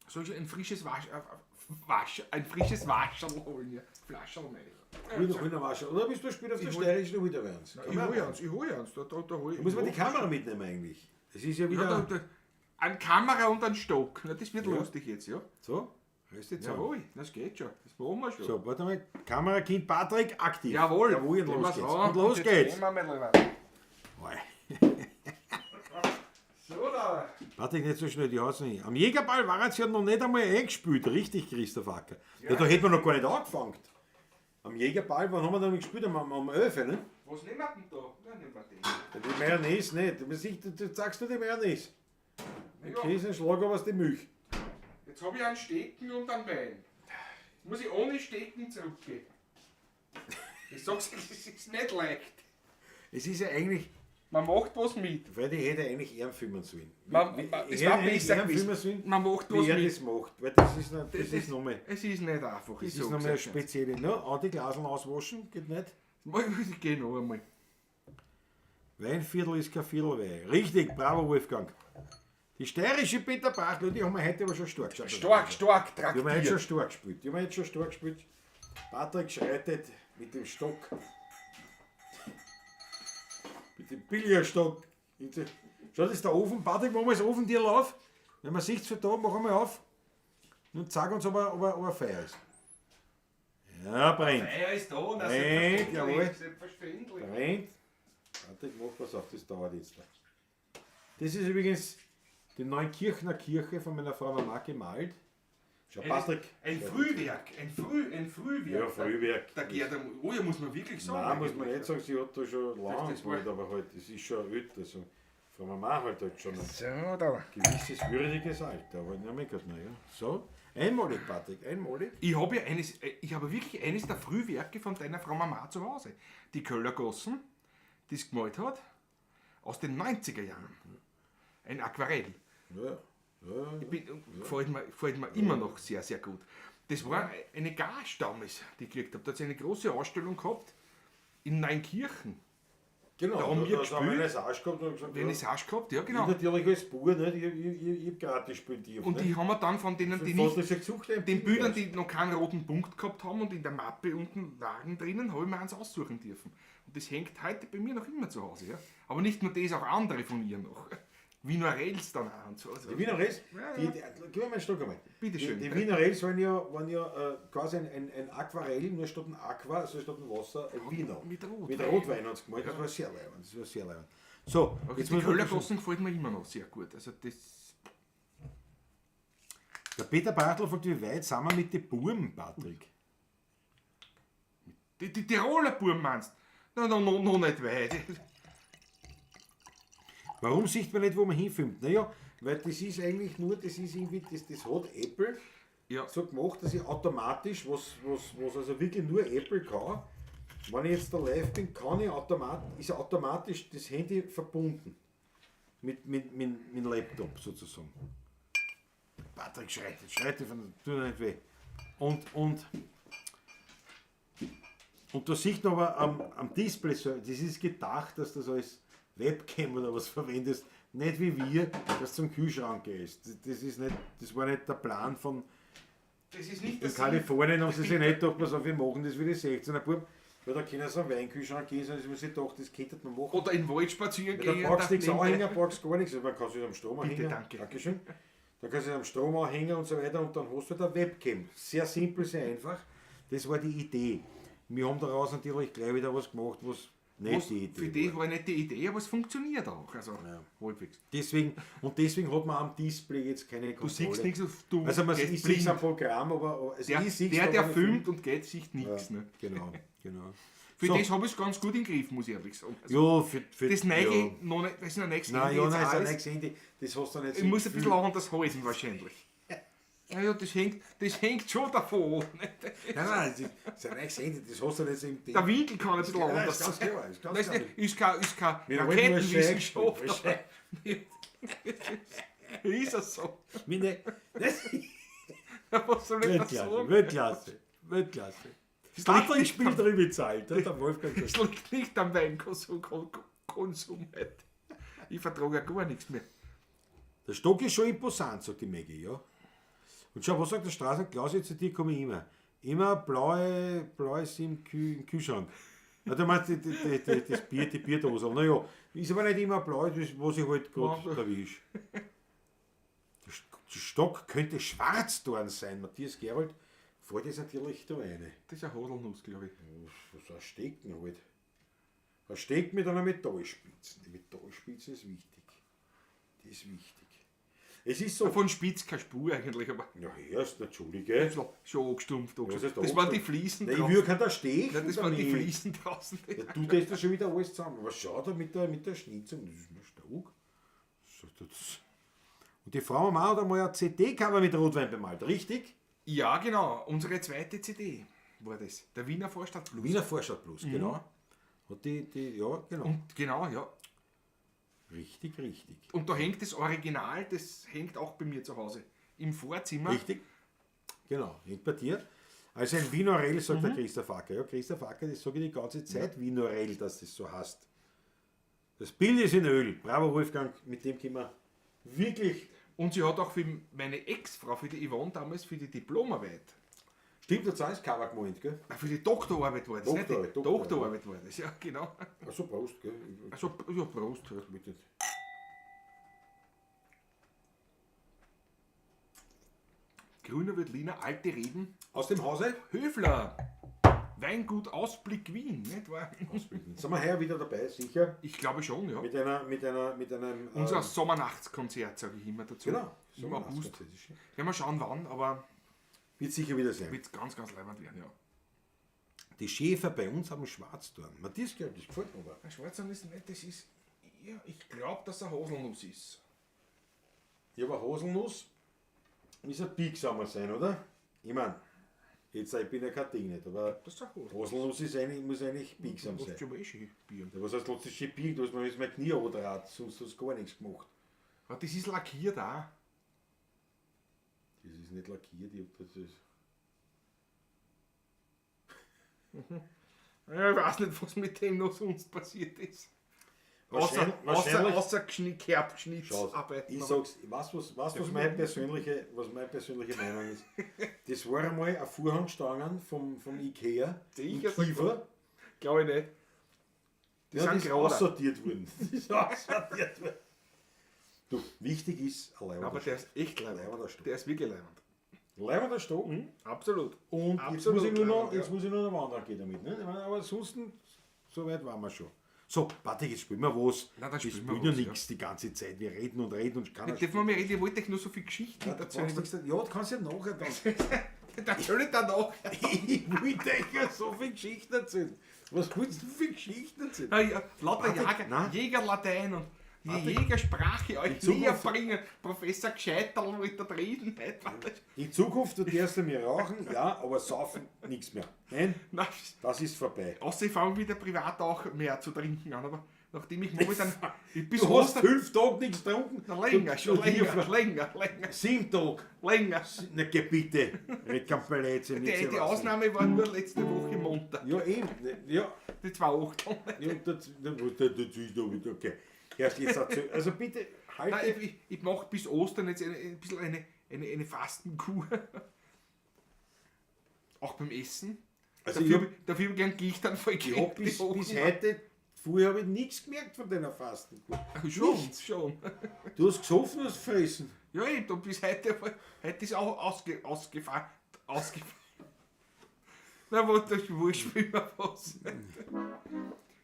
Soll ich ein frisches ein frisches Wascherl holen? Ja. Flascherl nicht. Wieder Wasser. Oder bist du später auf der Steirischen wieder eins? Ich hole eins. Da hol ich. Da muss man die Kamera mitnehmen eigentlich. Das ist ja wieder... Ja, eine Kamera und ein Stock. Na, das wird Ja. lustig jetzt, ja? So, hörst du jetzt an? Jawohl, das geht schon. Das machen wir schon. So, warte mal. Kamerakind Patrick, aktiv. Jawohl. Jawohl, und Gehen los wir's geht's. ran. Und los jetzt geht's. gehen wir mal lieber. So da. Patrick, nicht so schnell, die hat's nicht. Am Jägerball war jetzt ja noch nicht einmal eingespielt. Richtig, Christoph Acker. Ja, da hätten wir noch gar nicht angefangen. Am Jägerball, wann haben wir da noch gespielt? Am 11, ne? Was nehmen wir denn da? Ja, nehmen wir den. Ja, die Mayonnaise nicht. Du sagst nur die Mayonnaise. Ja. Okay, ist ein Schlag, aber aus der Milch. Jetzt habe ich einen Stecken und einen Wein. Jetzt muss ich ohne Stecken zurückgehen. Ich sag's, es ist nicht leicht. Es ist ja eigentlich... Man macht was mit. Freddy hätte eigentlich eher filmen sollen. Es war besser gewesen. sollen, Man macht was wie er mit. das macht. Weil das ist nochmal... Es ist nicht einfach. Das ist nochmal eine spezielle... No, auch die Glaseln auswaschen, geht nicht. Ich gehe noch einmal. Weinviertel ist kein Viertel Wein. Richtig, bravo Wolfgang. Die steirische Peter Brachtl, die haben wir heute aber schon stark geschaut. Stark Die haben wir jetzt schon traktiert. stark gespielt. Patrick schreitet mit dem Stock. Mit dem Billardstock. Schau, das ist der Ofen. Patrick, machen wir das Ofendiel auf. Wenn man sieht von da, machen wir auf. Und sag uns, ob er Feuer ist. Ja, brennt. Er ist da, das Brennt, jawohl. Selbstverständlich. Brennt. Patrick, mach was auf, das dauert jetzt. Das ist übrigens die Neunkirchner Kirche von meiner Frau Mama gemalt. Schau, Patrick. Ein Frühwerk. Ein Frühwerk. Ja, Frühwerk. Da geht er. Oh ja, muss man wirklich sagen. Nein, muss man nicht sagen, sie hat da schon lange Das war- gemalt, aber halt, das ist schon alt. Also, Frau Mama halt schon ein So, da. gewisses würdiges Alter, aber nicht mehr gut, ja. So, einmalig, Patrick, einmalig. Ich habe wirklich eines der Frühwerke von deiner Frau Mama zu Hause. Die Köller Gossen, die es gemalt hat, aus den 90er Jahren. Ein Aquarell. Ja. Gefällt mir immer noch sehr, sehr gut. Das war eine Gage damals, die ich gekriegt habe. Da hat sie eine große Ausstellung gehabt in Neunkirchen. Genau, Da haben wir haben wir gespielt. eine Vernissage gehabt und gesagt, Vernissage gehabt, ja ich genau. natürlich als Bauer, nicht? Ich hab gratis gespielt. Und die haben wir dann von denen, die Fast nicht, ist gesucht, den Bildern, die noch keinen roten Punkt gehabt haben und in der Mappe unten lagen drinnen, habe ich mir eins aussuchen dürfen. Und das hängt heute bei mir noch immer zu Hause. Ja? Aber nicht nur das, auch andere von ihr noch. Wiener Rails dann auch und so. Also, Die Wiener Rails, Ja, gib mir mal einen Stock einmal. Bitte schön. Die Wiener Rails waren ja quasi ein Aquarell, nur statt ein Aqua, also statt ein Wasser, ein Wiener. mit Rot. Mit Rotwein hat es gemalt, das war sehr leibend. So, Aber jetzt die muss man Köllergossen gefällt mir immer noch sehr gut. Also das, der Peter Bartl fragt, wie weit sind wir mit den Buben, Patrick? Die Tiroler Buben meinst du? Noch nicht weit. Warum sieht man nicht, wo man hinfilmt? Naja, weil das ist eigentlich nur, das ist irgendwie, das hat Apple Ja. so gemacht, dass ich automatisch, was also wirklich nur Apple kann, wenn ich jetzt da live bin, ist automatisch das Handy verbunden mit Laptop sozusagen. Patrick schreit tut nicht weh. Und da sieht man aber am Display, so, das ist gedacht, dass das als Webcam oder was verwendest, nicht wie wir, dass zum Kühlschrank gehst. Das war nicht der Plan von. Das ist nicht In das Kalifornien haben sie sich nicht gedacht, pass auf, wir machen das wie die 16er Bub, weil da können sie einen Weinkühlschrank gehen, sondern sie haben sich gedacht, das könnte man machen. Oder in den Wald spazieren Da gehen. brauchst du nichts nebenbei. anhängen, brauchst gar nichts, man kann sich am Strom Bitte, anhängen. danke. Dankeschön. Da kannst du am Strom anhängen und so weiter und dann hast du da Webcam. Sehr simpel, sehr einfach. Das war die Idee. Wir haben daraus natürlich gleich wieder was gemacht, was nicht die Idee Für die war nicht die Idee, aber es funktioniert auch. Also Ja. halbwegs. Deswegen hat man am Display jetzt keine Du Kontrolle. siehst nichts, du Also man gehst sieht blind. ein Programm, aber also Der, ich sehe der filmt und geht, sieht nichts. Ja, Ne? genau. Für So. das habe ich es ganz gut im Griff, muss ich ehrlich sagen. Also, Ja, für das Neige ja. noch nicht, das ist noch nichts. Nein, Ende ja, jetzt nein, ist ein alles. nächstes Handy. Das hast du nicht Ich muss ein bisschen anders halten wahrscheinlich. Ja, das hängt schon davon. Nein, das ist ein nächstes Handy. Das hast du nicht im Der Winkel kann ein bisschen Ja, anders ist ganz sein. klar, ist ganz Das klar. ist kein Wir wollen nur Raketenwissenschaft. Scheiß- Ist es so? Meine, Was soll ich da sagen? Weltklasse. Es liegt Patrick nicht spielt am- drüber bezahlt, der Wolfgang. Es liegt nicht am Weinkonsum heute. Ich vertrage ja gar nichts mehr. Der Stock ist schon imposant, sagt die Maggie, ja. Und schau, was sagt der Straßenklaus zu dir, komme ich immer. Immer blaues im Kühlschrank. Ja, du meinst das Bier, die Bierdose. Naja, ist aber nicht immer blau, das, was ich halt gerade erwische. Der Stock könnte Schwarzdorn sein. Matthias Gerold fährt das natürlich da rein. Das ist eine Haselnuss, glaube ich. Was ein Stecken halt. Ein Steck mit einer Metallspitze. Die Metallspitze ist wichtig. Die ist wichtig. Es ist so. Von Spitz keine Spur eigentlich, aber Ja, erst, entschuldige. schon angestumpft. Was heißt Das waren die Fliesen Nein, ich draußen. würde keinen da stehen. Nein, das waren die Fliesen draußen. Ja, du tust das schon wieder alles zusammen. Was schau da mit der Schnitzung? Das ist mir stark. Und die Frau Mama hat einmal ein CD-Cover mit Rotwein bemalt, richtig? Ja, genau. Unsere zweite CD war das. Der Wiener Vorstadt Blues. Wiener Vorstadt Plus, genau. Und ja, genau. Und genau, ja. Richtig. Und da hängt das Original, das hängt auch bei mir zu Hause. Im Vorzimmer. Richtig. Genau, hängt bei dir. Also ein Vinorell, sagt der Christoph Acker. Ja, Christoph Acker, das sage ich die ganze Zeit, Vinorell, dass das so heißt. Das Bild ist in Öl. Bravo, Wolfgang, mit dem können wir wirklich. Und sie hat auch für meine Ex-Frau, für die Yvonne damals, für die Diplomarbeit, Stimmt, das ist Cover gemeint, gell? für die Doktorarbeit war das, nicht? Doktorarbeit, Die Doktorarbeit war das, ja, genau. Achso, Prost, gell? Also, ja, Prost. Ja. Bitte. Grüner Veltliner, alte Reben, Aus dem Hause? Höfler, Weingut Ausblick Wien, nicht wahr? Sind wir heuer wieder dabei, sicher? Ich glaube schon, ja. Mit einem. Unser Sommernachtskonzert, sage ich immer dazu. Genau, Im August. Sommernachtkonzert. Werden wir schauen, wann, aber Wird sicher wieder sein. wird ganz, ganz leibend werden, ja. Die Schäfer bei uns haben Schwarzdorn. Matthias, das gefällt mir aber. Ein Schwarzern ist nicht, das ist, ja, ich glaube, dass er Haselnuss ist. Ja, aber Haselnuss muss ein biegsamer sein, oder? Ich meine, jetzt ich bin ja kein Ding nicht, aber Das ist ein Haselnuss. Haselnuss muss eigentlich biegsam Das sein. ist aber eh schön Bier. Ja, was heißt, lass das schön biegen? Du hast mir jetzt mein Knie runtergerat, sonst hast du gar nichts gemacht. Aber das ist lackiert auch. Das ist nicht lackiert, das ist. Ja, ich weiß nicht, was mit dem noch sonst passiert ist. Außer Wahrscheinlich- Kerbschnittsarbeiten. Ich sag's, was meine persönliche Meinung ist. Das war einmal eine Vorhangstangen vom Ikea in Sicher, Kiefer. glaube ich nicht. Die Ja, sind das ist gerade. aussortiert worden. Das ist aussortiert worden. Du, wichtig ist ein Leibender Aber der ist echt Leibender leibend. Stock. Der ist wirklich leibend. Leibender Stock. Absolut. Und jetzt Absolut muss ich nur noch, leibend, ja. jetzt muss ich nur noch wandern gehen damit. Ne? Ich meine, aber ansonsten, so weit waren wir schon. So, Patrick, jetzt spielen wir was. Na, dann wir spielen wir spielen ja was, nichts die ganze Zeit. Wir reden und keiner Jetzt dürfen wir mir reden, ich wollte euch nur so viele Geschichten Ja, du erzählen. brauchst nichts- ja, du kannst ja nachher dann. Das soll ich danach. Ich wollte euch ja so viele Geschichten erzählen. Was willst du für Geschichten erzählen? Ja, ja, lauter Warte, nein. Jägerlatein und die Warte. Jägersprache euch In Zukunft- näher bringen. Professor Gescheiterl mit der Reden. In Zukunft du darfst du mir rauchen, ja, aber saufen nichts mehr. Nein, Nein, das ist vorbei. außer ich fange wieder privat auch mehr zu trinken an, aber nachdem ich momentan bis Du hast Ostern... 5 Tage nichts getrunken? Na, länger, Du- schon du- länger. 7 Tage. Länger. Na, geh bitte. Red kein Blödsinn, nicht so Die was. Ausnahme war nur letzte Woche Montag. Ja, eben. Ja, Die 2 Wochen. ja das ist doch wieder okay. Erst jetzt erzähl. Also bitte, Nein, halte. ich mache bis Ostern jetzt ein bisschen eine Fastenkur. Auch beim Essen. Also ich Dafür gern gehe ich dann voll Ich hab bis heute, vorher habe ich nichts gemerkt von deiner Fastenkur. Schon, Nichts. schon. Du hast gesoffen, hast gefressen. Ja, eben, und bis heute ist auch ausgefallen. Na, was, das ist wurscht, wie man was.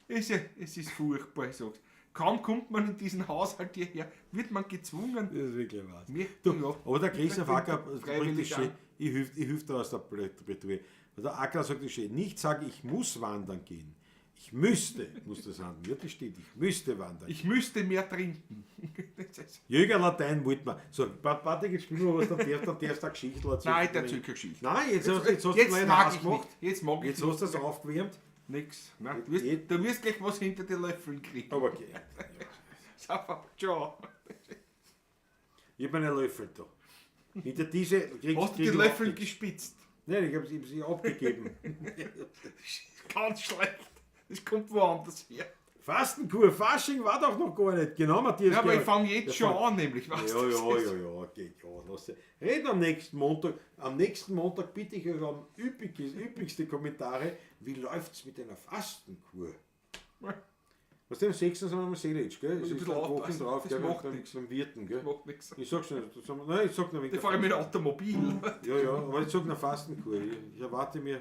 Es ist furchtbar, ich sag's. Kaum kommt man in diesen Haushalt hierher, wird man gezwungen. Das ist wirklich wahr. Mir, Du, ja, aber der Christoph Acker Freiwillig bringt das an. schön. Ich hilf da aus der Bretouille. Der Acker sagt das schön. Nicht sagen, ich muss wandern gehen. Ich müsste, muss das sagen. Wirklich steht, ich müsste wandern. ich müsste mehr trinken. Das ist- Jäger Latein wollte man. So, warte, jetzt spielen wir was, dann darfst du eine Geschichte erzählen. Nein, der Zückergeschichte. Nein, jetzt hast du Jetzt gleich mag Hass ich gemacht. nicht. Jetzt mag ich Jetzt hast du das aufgewärmt. Nix. Nein, Jetzt- du wirst gleich was hinter die Löffel kriegen. Aber okay. Ciao. Ich habe einen Löffel da. Hinter diese kriegst Hast du die krieg ich Löffel auch- gespitzt? Nein, ich habe sie abgegeben. Ganz schlecht. Das kommt woanders her. Fastenkur, Fasching war doch noch gar nicht. Genau, Matthias. Ja, aber ich Georg. fange jetzt Ja, schon fang- an, nämlich. Weißt Ja, du, das ist- geht ja. Lass sie. Reden am nächsten Montag. Am nächsten Montag bitte ich euch um üppigste Kommentare. Wie läuft's mit einer Fastenkur? Ja. Was denn, am 6. sind wir am Seelitsch, gell? Es Ein ist bisschen ein Wochen aufpassen, drauf, das gell? macht beim, nix. beim Wirten, gell? Macht nichts. Ich sag's nicht. Nein, ich sag noch Die fahre ich mit dem Automobil. Ja, aber ich sag eine Fastenkur. Ich erwarte mir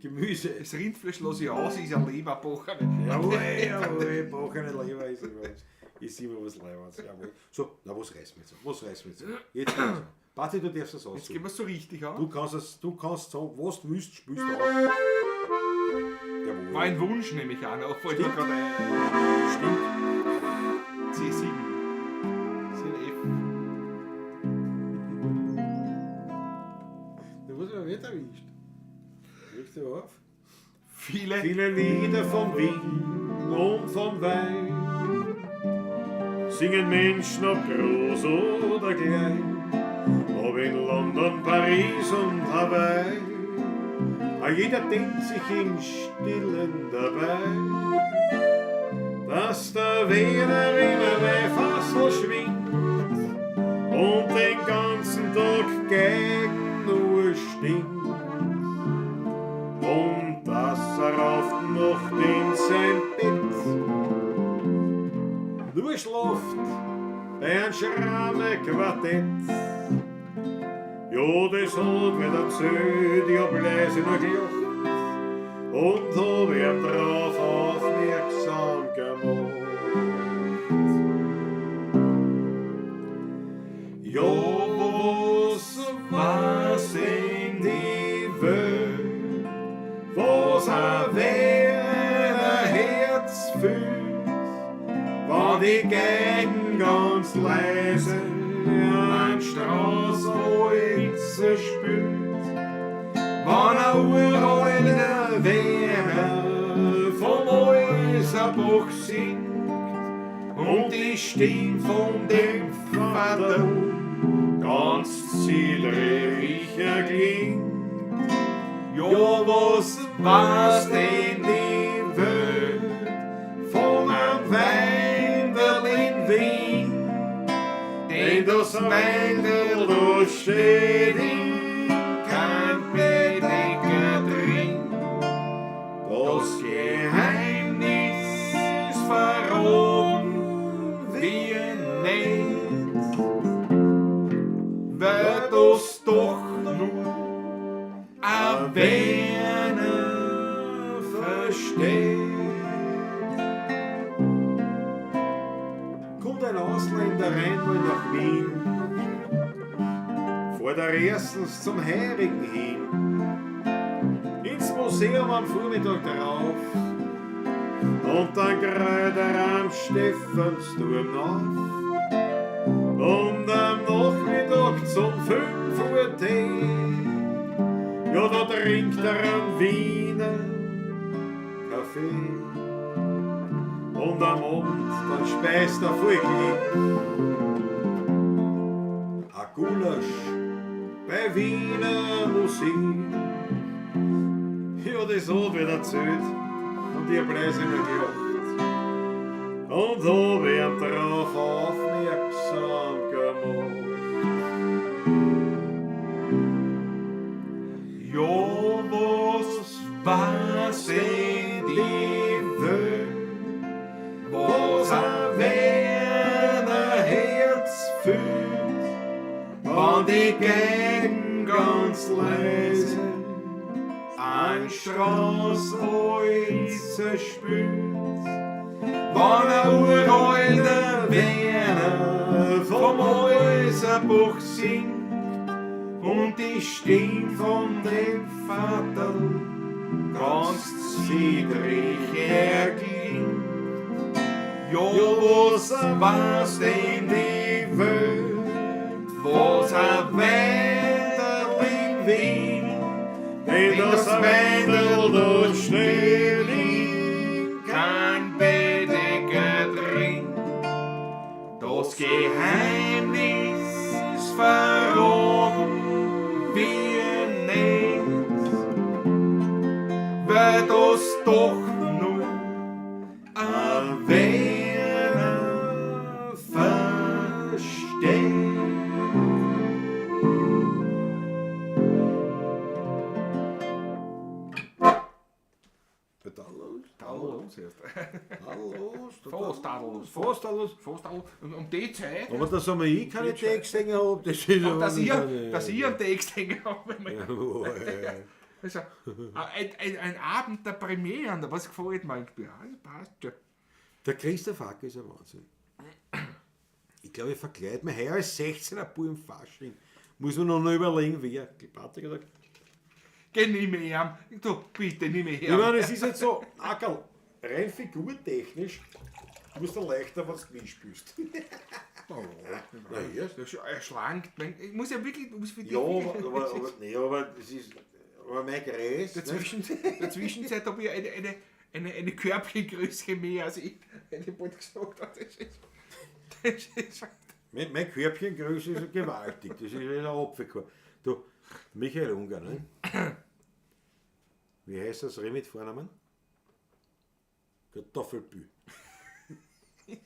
Gemüse. Das Rindfleisch lasse ich aus, ist ein Leberbocher. Jawohl, brochene Leber ist immer was Leibers. Jawohl. So, na was reißen wir jetzt? Jetzt geht's. Patti, du darfst das Jetzt gehen aussuchen. wir es so richtig an. Du kannst sagen, was du willst, spielst du auf. Jawohl. War ein Wunsch, nehme ich an. Auch fällt mir Stimmt. gerade ein. Stimmt. C7. CF. Du musst aber nicht erwischt. Legst du auf? Viele. Viele Lieder von Wien und von Wein singen Menschen ob groß oder klein, ob in London, Paris und Hawaii. Jeder denkt sich im Stillen dabei, dass der Wiener immer bei Fassel schwingt und den ganzen Tag gegen nur stinkt. Und dass auf die Nacht in sein Bett nur schlaft bei einem Schramme-Quartett. Ja, das hat mir erzählt, ich hab leise nur gelacht und hab ihn drauf aufmerksam gemacht. Ja, was in die Welt, was ein Wiener Herz fühlt, war die Gegend ganz leise an Straßenholz spült, wann ein uralter Wiener vom Häuserbach singt und die Stimme von dem Vater ganz zielreich klingt. Ja, was denn die Welt von einem Weinderl in Wien, denn das Weinderl da steht in kein Bedecker drin. Das Geheimnis ist verraten, wie nicht, wird das doch nur ein Wiener versteht. Kommt ein Ausländer einmal nach Wien, fahrt er erstens zum Hering hin, ins Museum am Vormittag drauf und dann gerät er am Stephansturm auf und am Nachmittag zum 5 Uhr Tee, ja da trinkt er einen Wiener Kaffee und am Abend dann speist er voll Glück a Gulasch bei Wiener Musik. Ja, das hat wieder erzählt und ich hab leise nur gelacht und hab ihn drauf aufmerksam gemacht. Ja, was war's denn die Welt, was ein Werner Herz fühlt, wann die Gegend ganz leise ein Straßenholz zerspült, wann ein uralter Werner vom Häuserbuch singt und die Stimme von dem Vater ganz zittrig erklingt. Ja, was war's denn die Welt, was ein Wenderling will, denn das Wendel dort still liegt, kein Bedecker drin. Das Geheimnis ist verraten wir nicht, weil das doch nur ein Werner versteht. Tadellos erst. Tadellos. Fast alles. Und um die Zeit, Aber dass einmal ich keine Texte hängen habe, das ist auch, dass ich ja einen Text hängen habe. Jawohl. Also, ein Abend der Premieren, was gefällt mir eigentlich? Ja, das passt schon. Der Christoph Acker ist ein Wahnsinn. Ich glaube, ich verkleide mich heuer als 16er Bub im Fasching. Muss man noch überlegen, wer. Patrick oder? Geh nicht mehr her. Du, bitte nicht mehr Ich her. meine, es ist jetzt so, Ackerl, rein figurtechnisch, du musst dann leichter, wenn du Gewicht spielst. Na ja, das erschlankt. Ich muss ja wirklich, für dich. Ja, aber das ist, aber mein Kreis. In der Zwischenzeit habe ich eine Körbchengröße mehr als ich. Hätte ich bald gesagt. Das ist Mein Körbchengröße ist gewaltig, das ist ein Apfelkorb. Du, Michael Unger, ne? Wie heißt das Reh mit Vornamen? Kartoffelbü.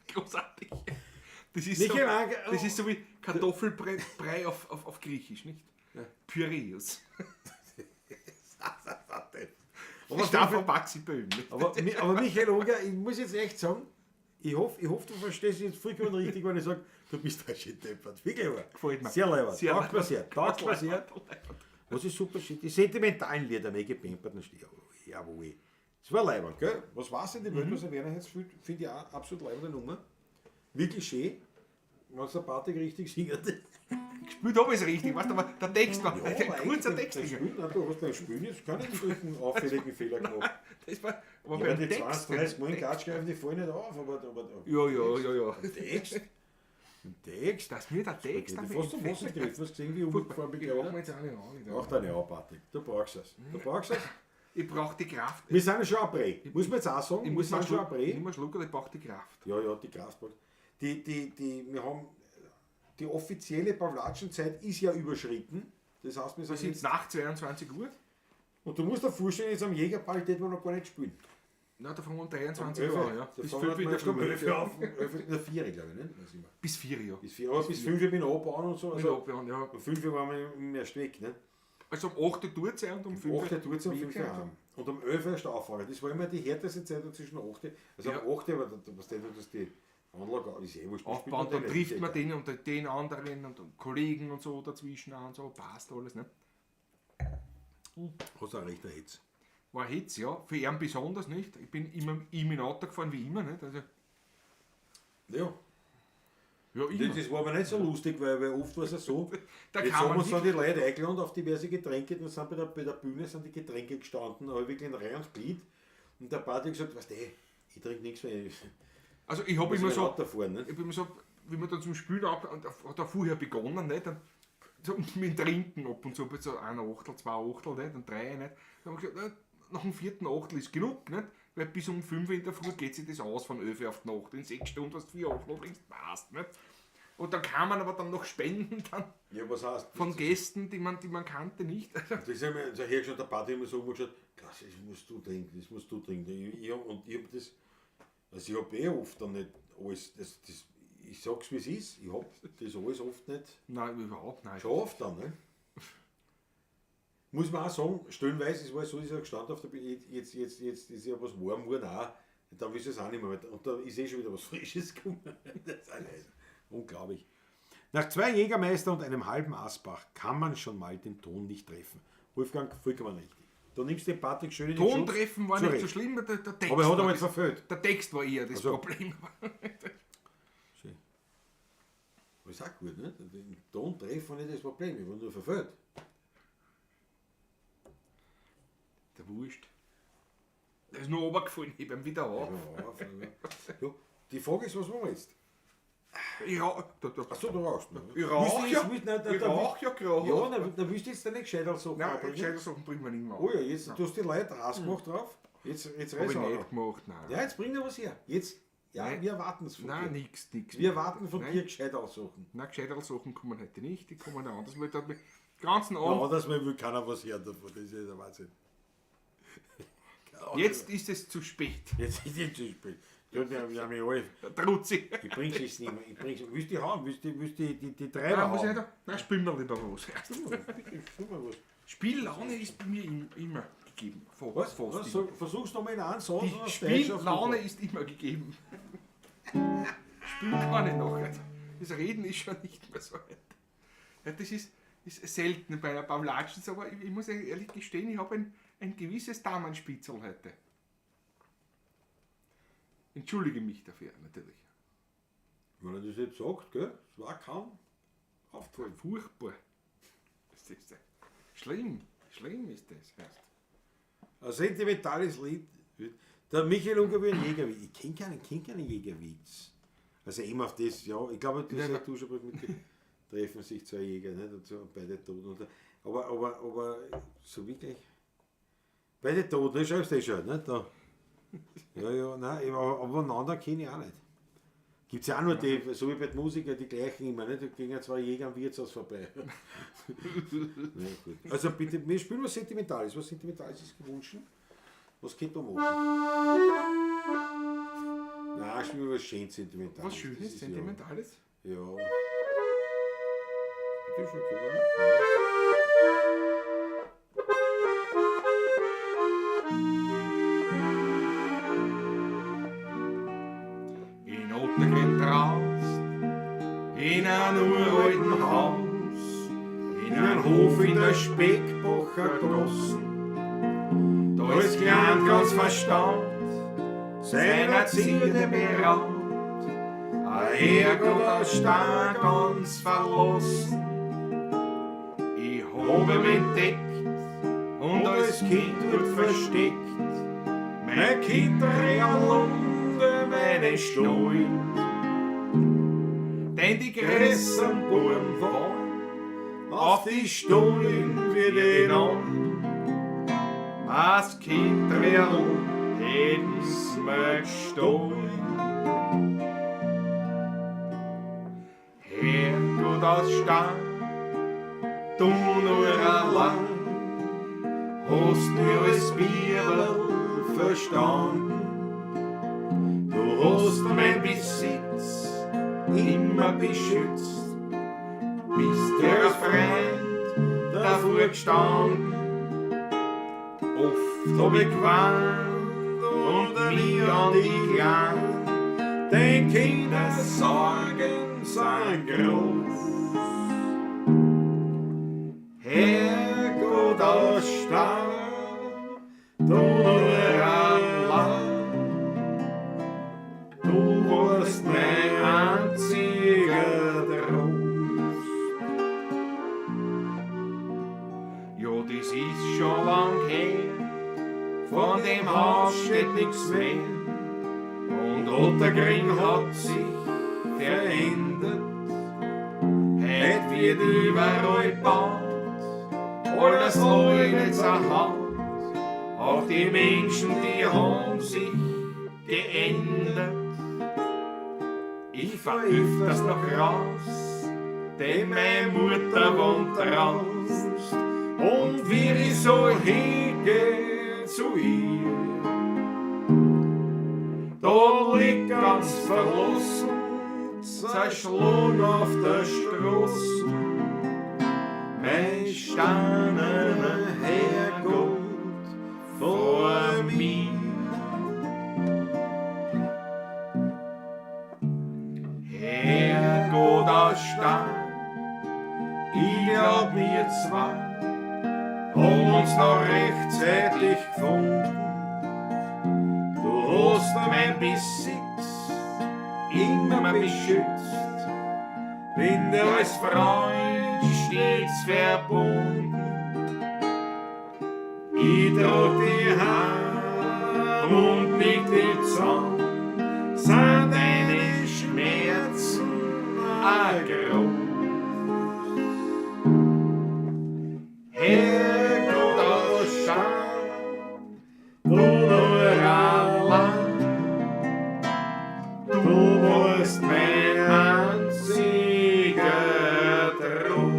großartig. Das ist, Michael so, Unger, das ist so wie Kartoffelbrei auf Griechisch, nicht? Ja. Pyreus. Aber Ich darf von Maxi Böhm. Aber Michael Unger, ich muss jetzt echt sagen, ich hoffe, du verstehst jetzt vollkommen richtig, wenn ich sage, du bist ein shit deppert. Wirklich, aber. Gefällt mir. Sehr leibend. Sehr Taugt mir sehr. leibend. Taugt mir sehr. Was ist super shit? Die sentimentalen Lieder, mehr gepampert, dann stehe ich. Jawohl. Das war leibend, gell? Was war's in die Welt, was Werner jetzt fühlt, finde ich auch absolut leibende Nummer. Wirklich schön. Wenn der Patrick richtig singt. Gespielt habe ich es richtig, weißt du, aber der Text war Ja, ein kurzer aber Text. das Spiel, nein, du hast beim Spielen jetzt keine solchen auffälligen Fehler gemacht. Das war, aber Ja, beim die Text. 20, 30 Mal in Gatschgreifen, die fallen nicht auf, aber Ja. Text. Text. Dass mir der Text Ich fast zum Wasser gegriffen, hast du gesehen, wie umgefahren bin. Ich brauche mir jetzt auch nicht an. Mach deine an, Patrick. Du brauchst es. Du brauchst es. Ich brauche die Kraft. Wir sind ja schon ein Brei. Muss man jetzt auch sagen, Ich wir muss sind schon ein ich Brei. muss schlucken, ich brauche die Kraft. Ja, die Kraft. Wir haben die offizielle Pawlatschenzeit ist ja überschritten. Das heißt, wir Wir sind sind jetzt, nach 22 Uhr. und du musst dir vorstellen, jetzt am Jägerball, den wir noch gar nicht spielen. Na, da fangen wir um 23 Uhr an, ja. Bis 5 in der Stunde. Früh. Auf 4, glaube ich, nicht? Bis 4 Uhr. Bis 4, aber bis 5 bin ich abbauen und so. Also, Ja. um 5 Uhr waren wir im ersten Weg, ne? Also um 8 Uhr tut es und um 5 Um Uhr. 8 Uhr tut es, um 5 Uhr heim. Und um 11 Uhr ist der Aufwand. Das war immer die härteste Zeit zwischen 8 Uhr. Also Ja. um 8 Uhr, aber was denn, dass die Anlage ist eh wurscht. Aufbauen, dann trifft man den und den anderen und Kollegen und so dazwischen an und so, passt alles, ne? Hast du auch recht, der Hitz. War Hitz, ja. Für ihn besonders nicht. Ich bin immer ihm in Auto gefahren wie immer, nicht? Also, Ja. Ja, immer. Das war aber nicht so lustig, weil oft war es ja so, Da jetzt kann haben man uns dann nicht, die Leute eingeladen auf diverse Getränke, dann sind bei der Bühne sind die Getränke gestanden, aber wirklich in Reihe und Glied. Und der Party hat gesagt, weißt du, ich trinke nichts mehr. also ich habe immer so, lauter fahren, ne? ich hab immer so, wie wir dann zum Spielen hat er vorher begonnen, nicht? Dann, so mit dem Trinken ab und zu, so ein Achtel, 2 Achtel, nicht? Und 3, nicht? Dann habe ich gesagt, nach dem 4. Achtel ist genug, nicht? Weil bis um 5 in der Früh geht sich das aus von 11 auf die Nacht. In 6 Stunden hast du 4 Achtel trinkst, passt, nicht? Und dann kann man aber dann noch Spenden dann Ja, was heißt von Gästen, die man kannte, nicht. das ist ja mir, also hier schon der Party immer so geschaut, das musst du trinken, das musst du trinken. Ich habe das, also ich habe oft dann nicht alles, ich sag's wie es ist, ich habe das alles oft nicht Nein, überhaupt nicht. geschafft dann. Ne? Muss man auch sagen, stellenweise, es war so, ich gestanden auf der Bühne, jetzt ist ja was warm geworden auch, dann willst du es auch nicht mehr weiter. Und da ist schon wieder was Frisches gekommen. Das ist alles unglaublich. Nach 2 Jägermeister und einem halben Asbach kann man schon mal den Ton nicht treffen. Wolfgang, vollkommen richtig. Du nimmst den Patrick schön in den Schutz. Tontreffen war nicht Zurecht. so schlimm, der Text. Aber er hat war einmal das- verfehlt. Der Text war eher das Ach so. Problem. Schön. Aber ist auch gut, ne? Den Ton treffen war nicht das Problem, ich war nur verfehlt. Der Wurscht. Der ist nur runtergefallen, ich habe ihn wieder auf. Ja, die Frage ist, was machen wir jetzt? Ja, Achso, du rauchst. Ne? Ich rauch ja. Ich rauch ja gerade. Ja, da willst du jetzt deine Gescheiter so Nein, verbringen. Gescheitersachen bringen wir nicht mehr. Oh ja, jetzt, du hast die Leute rausgemacht drauf. Jetzt Habe ich reiß auch nicht noch. gemacht, nein. Ja, jetzt bring dir was her. Jetzt, ja, Nein. wir erwarten es von Nein, dir. nix. Wir erwarten von Nein. dir Gescheiter aussuchen. Nein, Gescheitersachen kommen heute nicht, die kommen anders. Weil da den ganzen Ja, Abend. anders will keiner was hören davon, das ist ja der Wahnsinn. Jetzt ist es zu spät. Jetzt ist es zu spät. Ja, wir haben ja alle. Trutzi. Ich bring's jetzt nicht mehr. Willst du die haben? Willst du die Treiber Nein, muss ich haben? da? Nein, spielen wir lieber was. Guck mal was. Spiellaune ist bei mir immer gegeben. Was? Fast Was? immer. Versuch's noch mal in einen Satz. Die Spiellaune ist immer gegeben. Spielen kann ich noch. Das Reden ist schon nicht mehr so. Ja, das ist selten beim Latschen, aber ich muss ehrlich gestehen, ich habe ein gewisses Damenspitzel heute. Entschuldige mich dafür, natürlich. Wenn er das jetzt sagt, gell? Das war kaum aufgefallen. Furchtbar. Das ist schlimm. Schlimm ist das. Heißt. Ein sentimentales Lied. Der Michael Unger wie ein Jägerwitz. Ich kenne keinen Jägerwitz. Also eben auf das, ja, ich glaube, das hast du schon mit treffen sich 2 Jäger, nicht? Und so, beide tot. Aber so wirklich. Beide tot, ne? Schreibst du schon, nicht? Da. Ja, nein, aber einen anderen kenne ich auch nicht. Gibt es ja auch nur die, so wie bei den Musikern, die gleichen immer, nicht? Da gehen 2 Jäger am Wirtshaus vorbei. Ja, gut. Also bitte, wir spielen was Sentimentales. Was Sentimentales ist gewünscht? Was könnte man machen? Nein, spielen wir was schön Sentimentales. Was Schönes, Das ist Sentimentales? Ja. Bitte schön, können wir machen. In Ottergren traust, in einem uralten Haus, in einem Hof in der Speckbacher Gassen. Da ist gelernt ganz verstaut, seiner Zierde beraubt. Ein Herrgott aus Stein ganz verlassen. Ich habe mich entdeckt und als Kind dort versteckt. Mein Kind unter meine Stollen. Denn die größeren Buben fallen auf die Stollen wie den an. Als Kind hätten's mir gestohlen. Herrgott aus Stein, du nur allein, hast mir als Bibel verstanden. Du hast mein Besitz immer beschützt, bist der Freund davor gestanden. Oft hab ich geweint und mich an die Kleinen, denn Kindersorgen sind groß. Herrgott aus Stein, du nur allein, du warst mein einziger nix mehr. Und Otterkring hat sich verändert. Heute wird überall gebaut, alles neu zerhaut. Auch die Menschen, die haben sich geändert. Ich fahr öfters noch raus, denn meine Mutter wohnt raus. Und wie ich so hingehe zu ihr, da liegt ganz verlassen, zerschlagen auf der Straße, mein steinerner Herrgott vor mir. Herrgott aus Stein, ich glaub wir zwei haben uns noch rechtzeitig gefunden. Du hast mein Besitz immer beschützt, bin dir als Freund stets verbunden. Ich trag die Hand und leg die zusammen, sind deine Schmerzen groß. Herrgott aus Stein, du nur allein, du warst mein einziger Trost.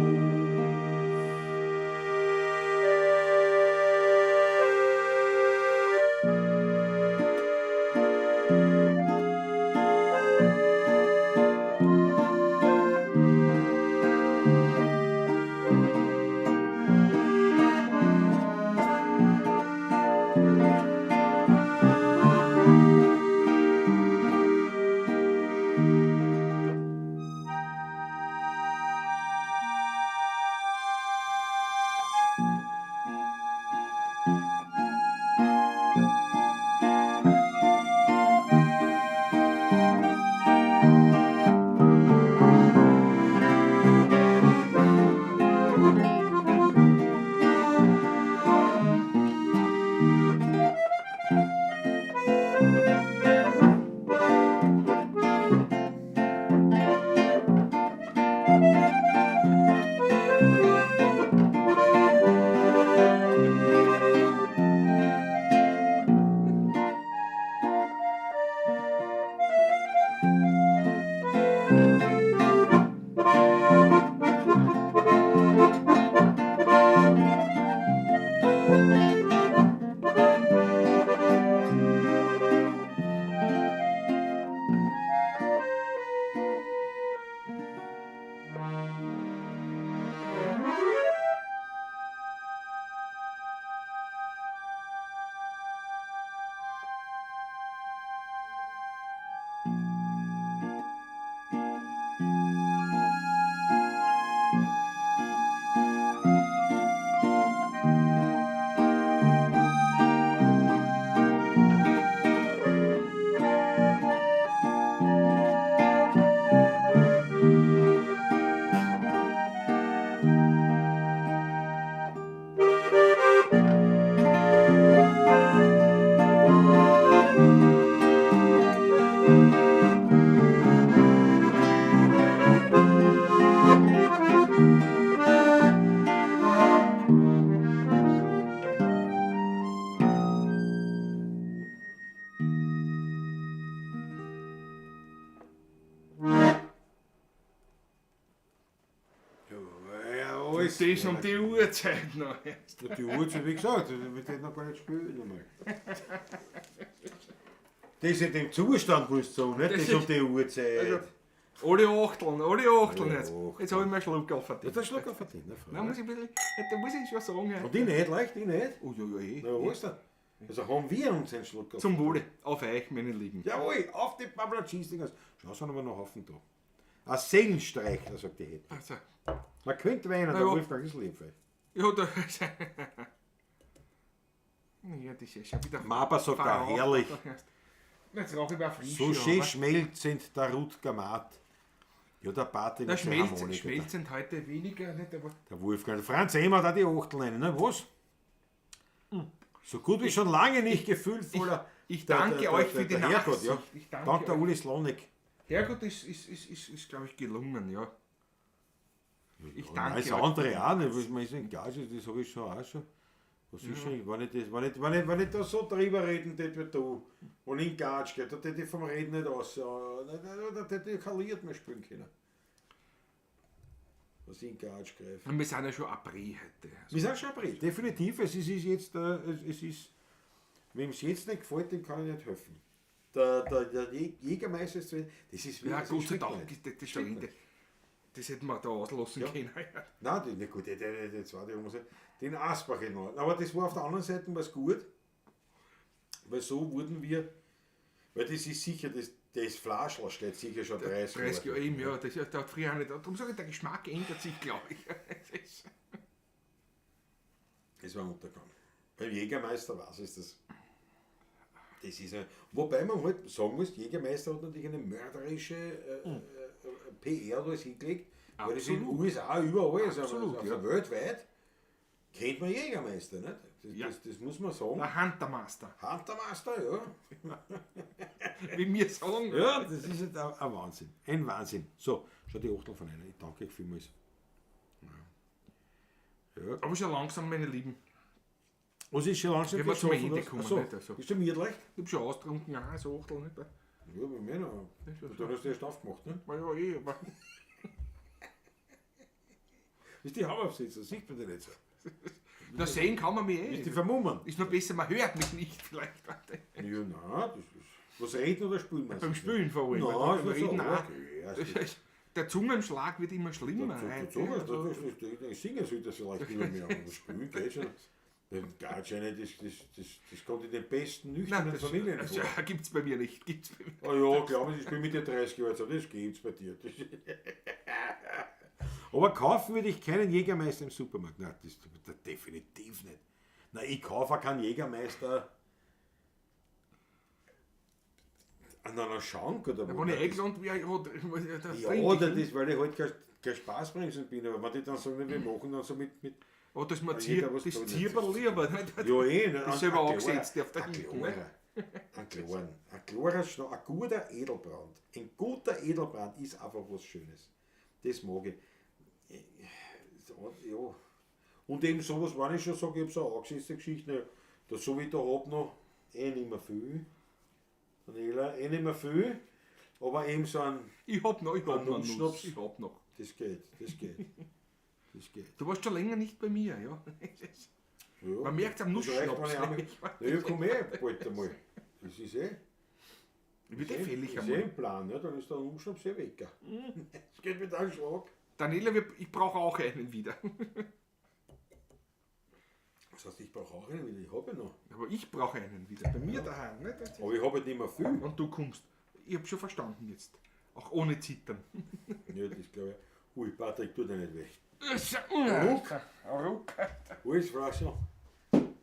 Das ist um die Uhrzeit noch. Die Uhrzeit, wie gesagt, das wird heute noch gar nicht spielen. Einmal. Das ist in dem Zustand, willst du sagen, nicht? Das ist um die Uhrzeit. Also, alle Achteln jetzt. Achteln. Jetzt habe ich mir einen Schluckerl verdient. Das ist ein Schluck verdient. Nein, muss ich ein bisschen, da muss ich schon sagen. Ja. Und ich nicht, leicht, ich nicht. Oh ja, eh. Na, was denn? Also haben wir uns einen Schluck Zum Wohle. Auf euch, meine Lieben. Jawohl, auf die Pablo Cheesdingers. Schau, sind aber noch Haufen da. Ein Seelenstreicher, sagt die Hette. Also, Man könnte weinen, der ja. Wolfgang ist lieb. ja, da. Ja, das ist schon wieder. Mama sagt auch herrlich. Jetzt rauche ich mal frisch. So schön schmelzend der Rutger Maat. Ja, der Pate Der mit der Harmonika. schmelzend heute weniger, nicht, aber. Der Wolfgang. Der Franz Ehmer hat die Achtel rein, ne? Was? So gut wie schon lange nicht gefühlvoller Ich danke euch für die der Herrgott, Nachsicht. ja. Ich danke Dank der euch. Uli Slonik. Herrgott ist glaube ich, gelungen, ja. Ich danke Das euch. andere auch nicht, was man ist in Gage, das habe ich schon auch schon. Was ist schon, wenn ich da so drüber reden tät wie du, wenn ich in Gage gehe, da tät ich vom Reden nicht aus. Da tät ich kaliert mehr spielen können. Was ich in Gage greife. Und wir sind ja schon April heute. Wir sind schon bereit, definitiv. Es ist jetzt, es ist, wem es jetzt nicht gefällt, dem kann ich nicht helfen. Der Jägermeister ist, das ist Ja, das Gott sei stimmt Dank nicht. ist das schon Ende. Das hätten wir da auslassen Ja. können. Nein, die, nicht gut, jetzt war die sagen, den Asbach noch. Aber das war auf der anderen Seite was gut, weil so wurden wir, weil das ist sicher, das Fleischl steht sicher schon 30 30 Jahre Jahre. eben, ja. Das hat früher auch nicht. Darum sage ich, der Geschmack ändert sich, glaube ich. Das war ein Untergang. Beim Jägermeister weiß es das. Das ist wobei man halt sagen muss, Jägermeister hat natürlich eine mörderische PR da hingelegt, weil das in den Absolut. USA überall, also Absolut, also weltweit, kennt man Jägermeister, nicht? Ja. Das muss man sagen. Der Huntermaster, Huntermaster, ja. wie wir sagen. Ja, das ist halt ein Wahnsinn. Ein Wahnsinn. So, schau die Achtel von einer. Ich danke euch vielmals. Ja. Aber schon langsam, meine Lieben. Was ist schon langsam Wenn wir zum geschlafen, Ende das? kommen, Ach so, nicht? Also. Ist der Mietleicht? Ich habe schon ausgetrunken, ja, so Achtel nicht. Ja, bei mir noch. Und dann hast du erst aufgemacht, ne? Ja, eh, aber Ist die Haubaufsitzer, sieht man die nicht so. na, sehen kann man mich Ist die eh. vermummen? Ist nur besser, man hört mich nicht vielleicht. Warte. Ja, nein, das ist. Was reden oder spülen wir? Beim Spülen vor allem. Nein, weil beim das ist Reden so. auch. Okay, ja, Das ist- Der Zungenschlag wird immer schlimmer. Also, ich singe sollte das vielleicht nicht mehr, aber das Spülen geht schon. Gar nicht, das kommt in den besten Nein, nüchternen das Familien vor. gibt es bei mir nicht. Gibt's bei mir. Oh ja, glaube ich, ich bin mit den 30 Jahren, das geht's bei dir. Aber kaufen würde ich keinen Jägermeister im Supermarkt. Nein, das definitiv nicht. Nein, ich kaufe auch keinen Jägermeister an einer Schank oder Da wo. wo ich Nein, eingeladen wäre, ja, oder das, weil ich halt kein Spaßbremsen bin, aber wenn die dann sagen, wir machen dann so mit Oh, das ist mir jeder was das tun. Zierberli, aber nicht. ja, ne? Das ist selber angesetzt auf der Ein Hinten. klarer, ein klarer Schnauz, ein guter Edelbrand. Ein guter Edelbrand ist einfach was Schönes. Das mag ich. So, ja. Und eben sowas, wenn ich schon sage, ich habe so eine angesetzte Geschichte, das so wie ich da habe noch, nicht mehr viel. Daniela, nicht mehr viel, aber eben so ein, Ich hab noch, Nuss. Nuss. Ich hab noch. das geht. Das geht. Du warst schon länger nicht bei mir, ja. Ja. Man merkt am Das reicht, Nussschnaps. wenn ich einmal- Ja, komm bald einmal. Das ist Ich bin fällig ist einmal. im Plan, ja, dann ist der Umschnaps sehr weg. Es geht mit einem Schlag. Daniela, ich brauche auch einen wieder. Das heißt, ich brauche auch einen wieder, ich habe noch. Aber ich brauche einen wieder. Bei mir daheim, nicht? Aber ich habe halt nicht mehr viel. Und du kommst. Ich hab schon verstanden jetzt. Auch ohne Zittern. Ja, das glaube ich. Ui, Patrick, tut dir nicht weh. Ruck. Alles Flasche.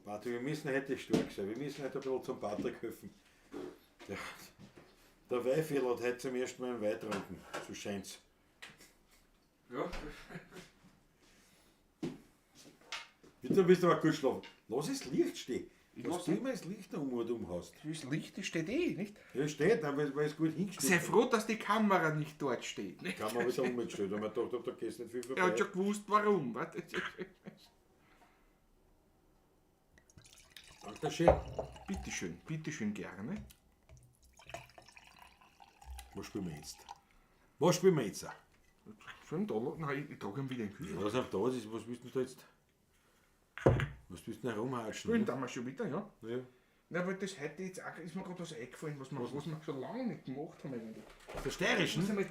Patrick, wir müssen heute stark sein. Wir müssen heute ein bisschen zum Patrick helfen. Der Weihfehler hat heute zum ersten Mal einen Wein getrunken. So scheint's. Ja. Bitte bist du aber gut schlafen. Lass das Licht stehen. Ich Lass lass du immer das Licht um hast. Das Licht das steht eh, nicht? Ja, steht, weil es gut hingestellt Sei froh, dass die Kamera nicht dort steht. Nicht? Kann man wieder umgestellt, weil man dachte, da gehst nicht viel vorbei. Er hat schon gewusst, warum. Warte. Dankeschön. Bitteschön, gerne. Was spielen wir jetzt? Was spielen wir jetzt? $5? Nein, ich trage ihn wieder in den Kühlschrank. Was auf da ist, was willst du da jetzt? Was willst du denn herumhalschen? Spielen wir schon wieder, ja. Ja. Na, weil das heute jetzt auch, ist mir gerade was eingefallen, was wir schon lange nicht gemacht haben eigentlich. Der Steirischen? Muss einmal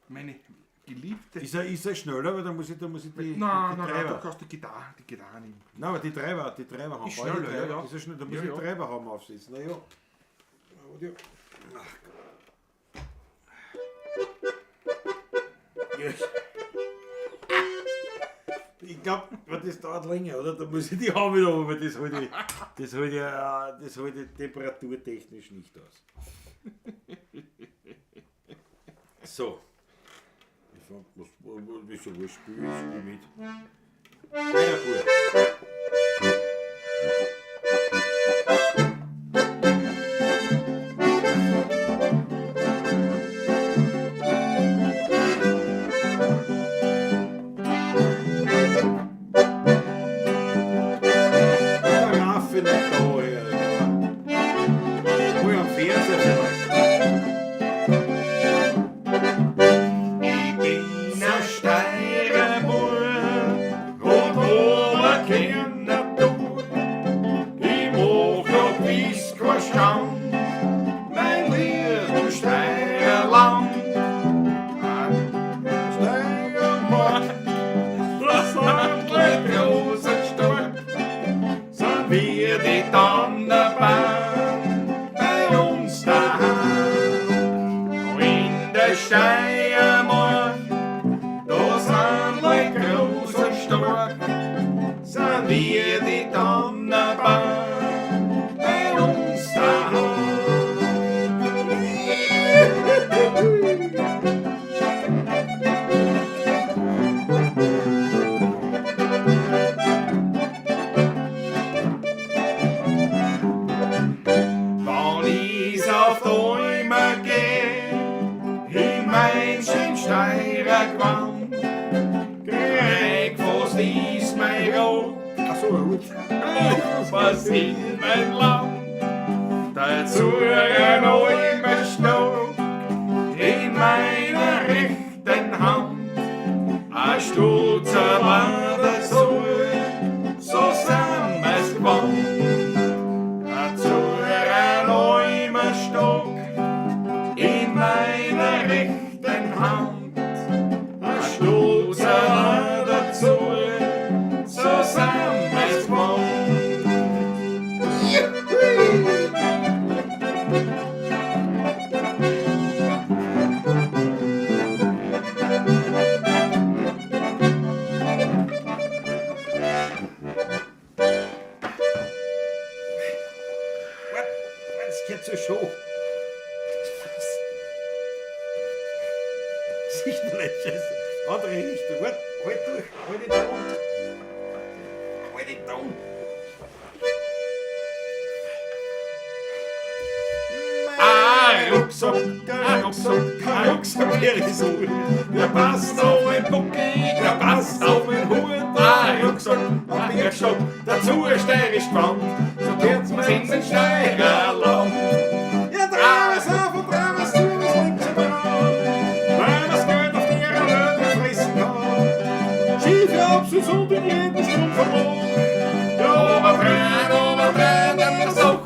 meine Geliebte... Ist er schneller, weil da muss ich die Nein, du Treiber. kannst die Gitarre nehmen. Nein, aber die Treiber haben. Ist Beide schneller, Treiber, ja. Das ist schnell, da muss Ja, ich ja. die Treiber haben aufsetzen. Na ja. Aber die- Ja. Ich glaube, das dauert länger, oder? Da muss ich die haben wieder, aber das halte ich temperaturtechnisch nicht aus. So. Wieso spiele ich mit? Ja, gut. einmal, da sind Leute groß und stark, sind wir die Donnerbank bei uns daheim. Wann ich's auf Däume geh, in mein schön Steirer Gewand, krieg fast is mein Rot, Achso, gut. was in mein Land. Dazu ein Almenstock in meiner rechten Hand, ein Stutzer war dazu, so sind wir's gewohnt. Dazu ein Almenstock in meiner rechten Hand, ein Stutzer war dazu, so sind wir's gewohnt. Was geht so schon? Sicht mal nicht, Scheiße. Andere Richtung. Halt durch. Halt dich da unten. Halt dich da unten. Rucksack, der ist gut. Der passt auf den Bucki, der passt auf den Hut. Rucksack, ein Bergstock, dazu ein steirisches Gewand. So tut's mir's in den Steirerland. Ja, dreh es auf und dreh es zu, was links und dran. Weil das Geld auf der Welt fressen kann. Schiefe Abschluss und in jeden Strumpf verloren. Oberdrehen, dann wir's doch.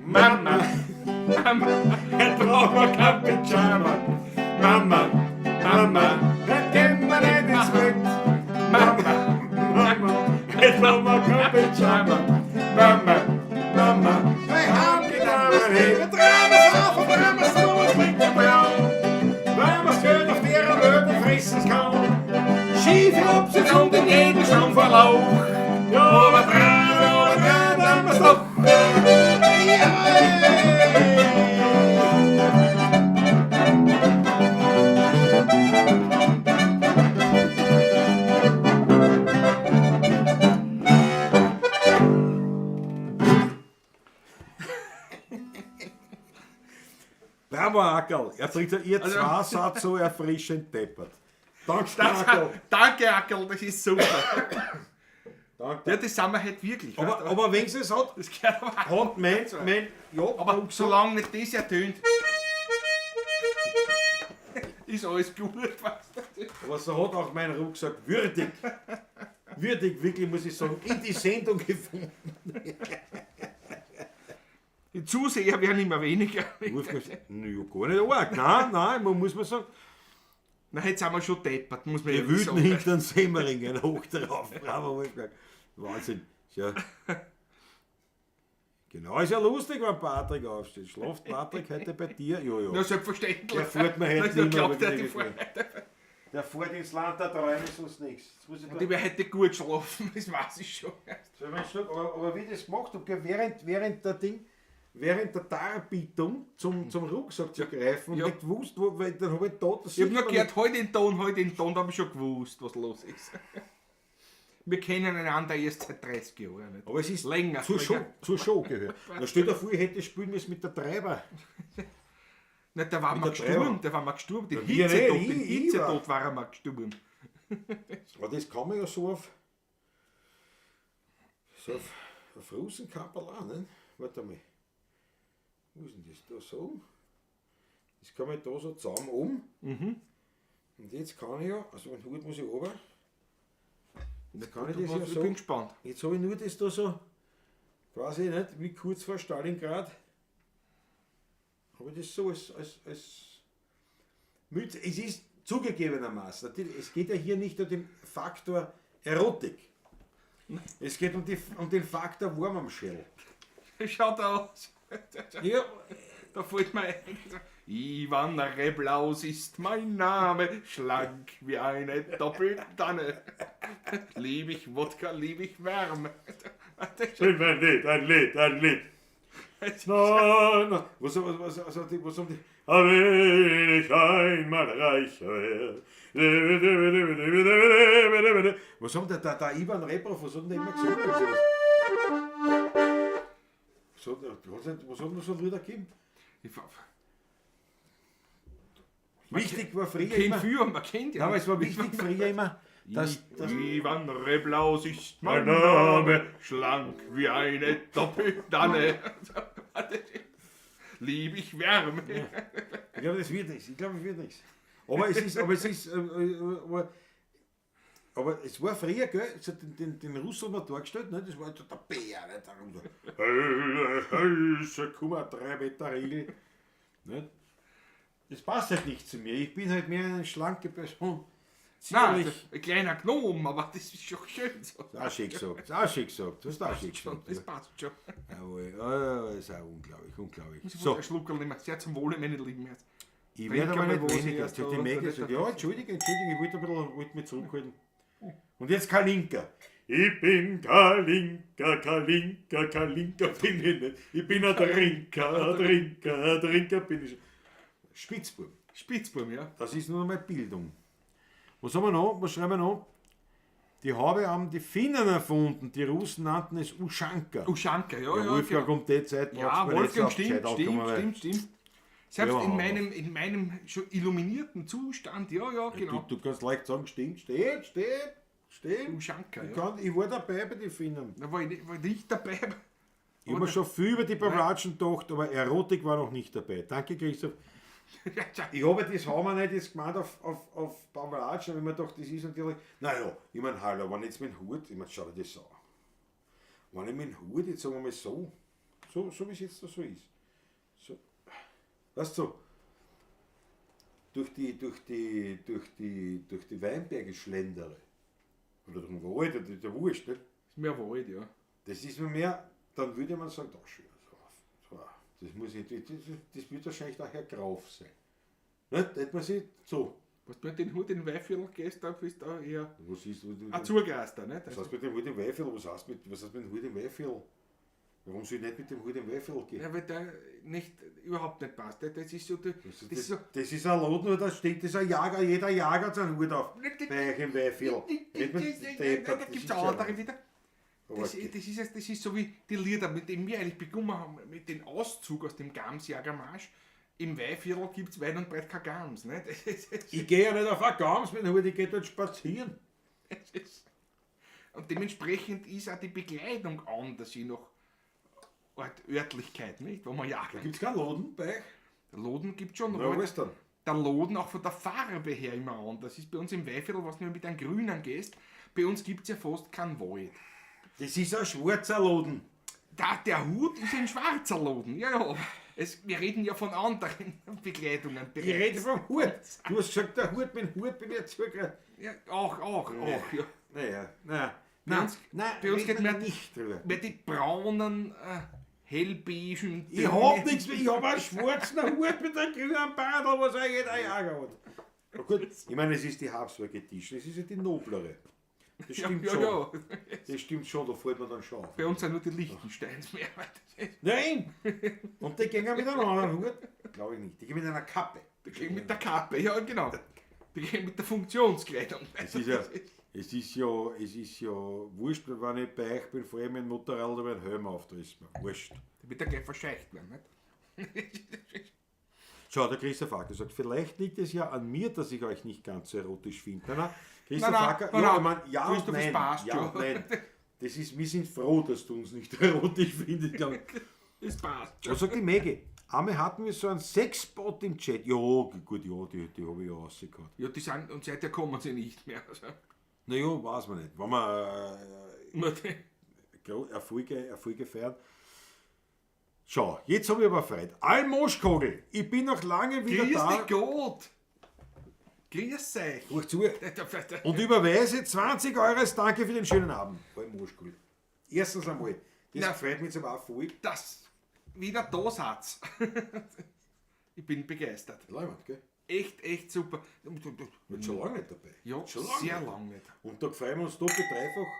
Mama, jetzt brauchen wir kein Pyjama. Mama, jetzt gehen wir nicht ins Bett. Mama, jetzt brauchen wir kein Pyjama. Mama, wir haben getan, wir drehen es auf und drehen es zu, es liegt im Braun. Weil wir's Geld auf der Welt fressen kann. Schiefe Absitz und in jeden Schramm Verlauch. Ja, oberdrehen, dann wir's doch. Bravo, Ackerl. Ihr zwei seid so erfrischend deppert. Danke, Ackerl. Danke, Ackerl, das ist super. Danke. Ja, das sind wir halt wirklich. weißt du? Aber wenn sie es hat, Das gehört aber auch. hat mein Aber solange nicht das ertönt, ist alles gut. Weißt du? aber so hat auch mein Rucksack würdig, wirklich muss ich sagen, in die Sendung gefunden. Die Zuseher werden immer weniger. Muss man, ja, gar nicht arg. Nein, man muss man sagen, Na, jetzt sind wir schon deppert, muss man wir ehrlich wüten sagen. hinter den Semmeringen hoch drauf. Bravo, Wolfgang. Wahnsinn. Ist ja genau, ist ja lustig, wenn Patrick aufsteht. Schlaft Patrick heute bei dir? Ja. Na, selbstverständlich. Der fährt mir Na, heute da nicht mehr. glaubt er die Vorheit. Der fährt ins Land der Träume, sonst nichts. Jetzt muss ich Und ich werde heute gut schlafen, das weiß ich schon. So, aber wie ich das gemacht habe, während der Darbietung zum Rucksack zu greifen und Ja. nicht gewusst, weil dann habe ich da das Ich habe nur sieht man gehört, heute den Ton, da habe ich schon gewusst, was los ist. Wir kennen einander erst seit 30 Jahren. Nicht? nicht. Aber es ist Länger. zur Show gehört. Da steht davor, ich hätte spielen müssen mit der Treiber. Nicht, der war Mit mal der gestorben, der war mal gestorben. Den Ja, wir Hitzetod, nicht, den ich Hitzetod war er mal gestorben. Aber das kann man ja so auf Rosenkappel an, ne? Warte mal. Wo ist denn das da so? Das kann man da so zusammen Und jetzt kann ich ja, also den Hut muss ich runter. Jetzt kann ich das ja Ich so. bin gespannt. Jetzt habe ich nur das da so, quasi nicht, wie kurz vor Stalingrad. Habe ich das so als Mütze. Es ist zugegebenermaßen, natürlich, es geht ja hier nicht um den Faktor Erotik. Es geht um den Faktor Wurm am Schädel. Schaut aus. Ja, Da fällt mir ein. Ivan Reblaus ist mein Name, schlank wie eine Doppeltanne. Lieb ich Wodka, lieb ich Wärme. schön, ein Lied, ein Lied, ein Lied. Na, was haben die? Wenn ich einmal reicher wäre. Was haben der Ivan Rebrov, was hat der immer gesagt? Was hat er so wieder gegeben? Wichtig war früher immer. Man kennt ja. Nein, aber es war wichtig früher immer, dass Ivan Reblaus ist mein Name, schlank wie eine Doppeltanne. Lieb ich Wärme. ich glaube, das wird nichts. Aber es war früher, gell, es hat den Russen mal dargestellt, ne, das war der Bär, ne, darunter. Komm, 3 Meter Riegel. Ne? Das passt halt nicht zu mir. Ich bin halt mehr eine schlanke Person. Nein, ein kleiner Gnom, aber das ist schon schön so. Das ist auch schön gesagt. Das ist auch schön gesagt. Das passt schon. Jawohl, das ist auch unglaublich. So. So, Ein Schluckerl nicht mehr. Sehr zum Wohle, meine Lieben. Jetzt. ich werde aber nicht wo sie weniger. erst Die da Menge unter sagt, der- ja, entschuldige, ich wollte mich zurückhalten. Und jetzt Kalinka. Ich bin Kalinka, bin ich nicht. Ich bin ein Trinker bin ich. Spitzbub. Spitzbum, ja. Das ist nur mal Bildung. Was haben wir noch? Was schreiben wir noch? Die Habe haben die Finnen erfunden. Die Russen nannten es Uschanka. Uschanka, ja, ja. Wolfgang, genau. um die Zeit Ja, braucht's mir nicht so Wolfgang, auf die Zeit aufkommen, weil stimmt. Selbst Ja, in meinem schon illuminierten Zustand, ja, genau. Du kannst leicht sagen, steht. Uschanka, ja. Ich war dabei bei den Finnen. Da war ich nicht dabei. Ich habe schon viel über die Bavlatschen gedacht, aber Erotik war noch nicht dabei. Danke, Christoph. Ich habe das haben wir nicht jetzt gemeint auf Bavlatschen, weil man dachte, das ist natürlich. Naja, ich meine, hallo, wenn jetzt mein Hut, ich meine, schau dir das an. Wenn ich meinen Hut, jetzt sagen wir mal so wie es jetzt da so ist. So. Weißt du, durch die Weinberge schlendere. Oder durch den Wald, oder der Wurst, nicht? Ist mehr Wald, ja. Das ist mir mehr, dann würde man sagen, da schön. So. Das wird wahrscheinlich der Herr Graf sein. Nicht? Da hätte man sich so. Was du mit den Hut in Weihviertel gehst, da bist du auch eher Was ist, ein Zugaster, nicht? was heißt mit dem Hut im Weihviertel? Was heißt mit dem Hut im Weihviertel? Warum soll ich nicht mit dem Hut im Weihviertel gehen? Ja, weil der überhaupt nicht passt. Das ist so, Das ist ein Lot, nur da steht das ein Jager, jeder Jager hat seinen Hut auf. Bei euch im Weihviertel. Da gibt es auch andere wieder. Das Okay. ist so wie die Lieder, mit denen wir eigentlich begonnen haben, mit dem Auszug aus dem Gamsjagermarsch. Im Weihviertel gibt es weit und breit kein Gams. Nicht? Ich gehe ja nicht auf ein Gams mit dem Hut, ich gehe dort spazieren. Und dementsprechend ist auch die Bekleidung anders, je nach Örtlichkeit, nicht? Wo man Da jagt. gibt es keinen Loden bei euch. Der Loden gibt es schon, Na, aber was dann? der Loden auch von der Farbe her immer an. Das ist bei uns im Weihviertel, was du mit einem Grünen gehst, bei uns gibt es ja fast keinen Wald. Das ist ein schwarzer Loden. Der Hut ist ein schwarzer Loden, ja. Wir reden ja von anderen Bekleidungen. Ich rede vom Hut. Du hast gesagt, der Hut, mein Hut bin ich zugehört. Ja, auch, ja. Naja, Bei uns geht reden wir mehr- nicht drüber. Mehr die braunen, hellbeigen. Ich hab nichts mehr, ich hab einen schwarzen Hut mit einem grünen Badel, was auch jeder Jager hat. Na gut, ich meine, es ist die Habsburger Tisch, das ist ja die noblere. Das stimmt schon. Ja. Das stimmt schon, da fällt man dann schon auf. Bei uns sind nur die Liechtensteins mehr. Nein! Und die gehen mit einem anderen Hut? Glaube ich nicht. Die gehen mit einer Kappe. Die gehen mit der Kappe, ja genau. Die gehen mit der Funktionskleidung. Es ist ja wurscht, wenn ich bei euch bin, vor allem mein Motorrad oder mein Helm auf, da ist mir wurscht. Da wird ja gleich verscheucht werden, nicht? Schau, der Christoph Acker sagt, vielleicht liegt es ja an mir, dass ich euch nicht ganz so erotisch finde. Nein, Christoph Nein, Acker, nein, ja, nein. ich mein, ja Christoph, und es nein. passt Ja schon. und nein. Das ist, wir sind froh, dass du uns nicht erotisch findest, glaube ich. Das passt Was schon. sagt die Maggie? Einmal hatten wir so einen Sexbot im Chat. Ja, gut, ja, die habe ich ja rausgehauen. Ja, die sind, und seither kommen sie nicht mehr. Also, Naja, weiß man nicht. Wenn wir nur die- Erfolge feiern. Schau, jetzt habe ich aber Freude. Almoschkogel, ich bin noch lange wieder Grüß da. dich Gott! Grüß euch. Ruhig zu. Und überweise 20 € als Danke für den schönen Abend. Beim Muschkel. Erstens einmal, das Na. freut mich zum auch voll. Das wieder da Satz. Ich bin begeistert. Leibend, gell? Echt super. Wird schon lange nicht dabei. Ja, Schon sehr nicht. lang nicht. Und da freuen wir uns doppelt dreifach.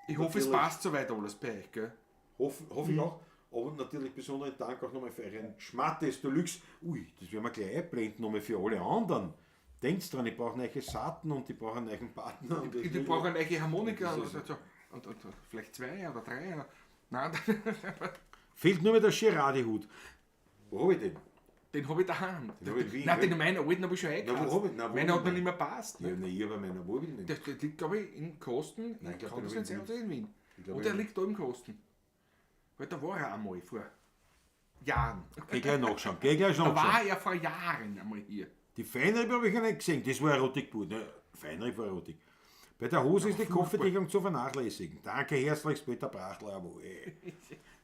Ich hoffe, es Natürlich. passt soweit alles bei euch, gell? Hoffe ich auch. Aber natürlich besonderen Dank auch nochmal für euren Schmattes Deluxe. Ui, das werden wir gleich einblenden, nochmal für alle anderen. Denkt dran, ich brauche neue Saaten und ich brauche einen neuen Partner. Und Ich brauche eine neue Harmonika Das ist und, und vielleicht 2 oder 3. Oder, nein, Fehlt nur mehr der Girardehut. Wo habe ich den? den habe ich daheim. Den hab ich in Wien, Nein, gell? den meinen alten habe ich schon Na, eingekauft. wo hab ich? Na, wo Meiner hab hat mir ich nicht mehr passt. Ja, Ne? nein, ich habe meiner, wo habe ich den? Der liegt, glaube ich, in Kosten. Nein, ich glaub, Kann der das nicht liegt sein, in oder in Wien? Ich glaub, Und der in- liegt da im Kosten. Weil da war er einmal vor Jahren. Geh gleich nachschauen. Geh gleich Da nachschauen. war er vor Jahren einmal hier. Die Feinripp habe ich ja nicht gesehen. Das war Erotikbud. Ne? Feinripp war Erotik. Bei der Hose ist die Kopfbedeckung zu vernachlässigen. Danke herzlichst, Peter Brachtler. Aber,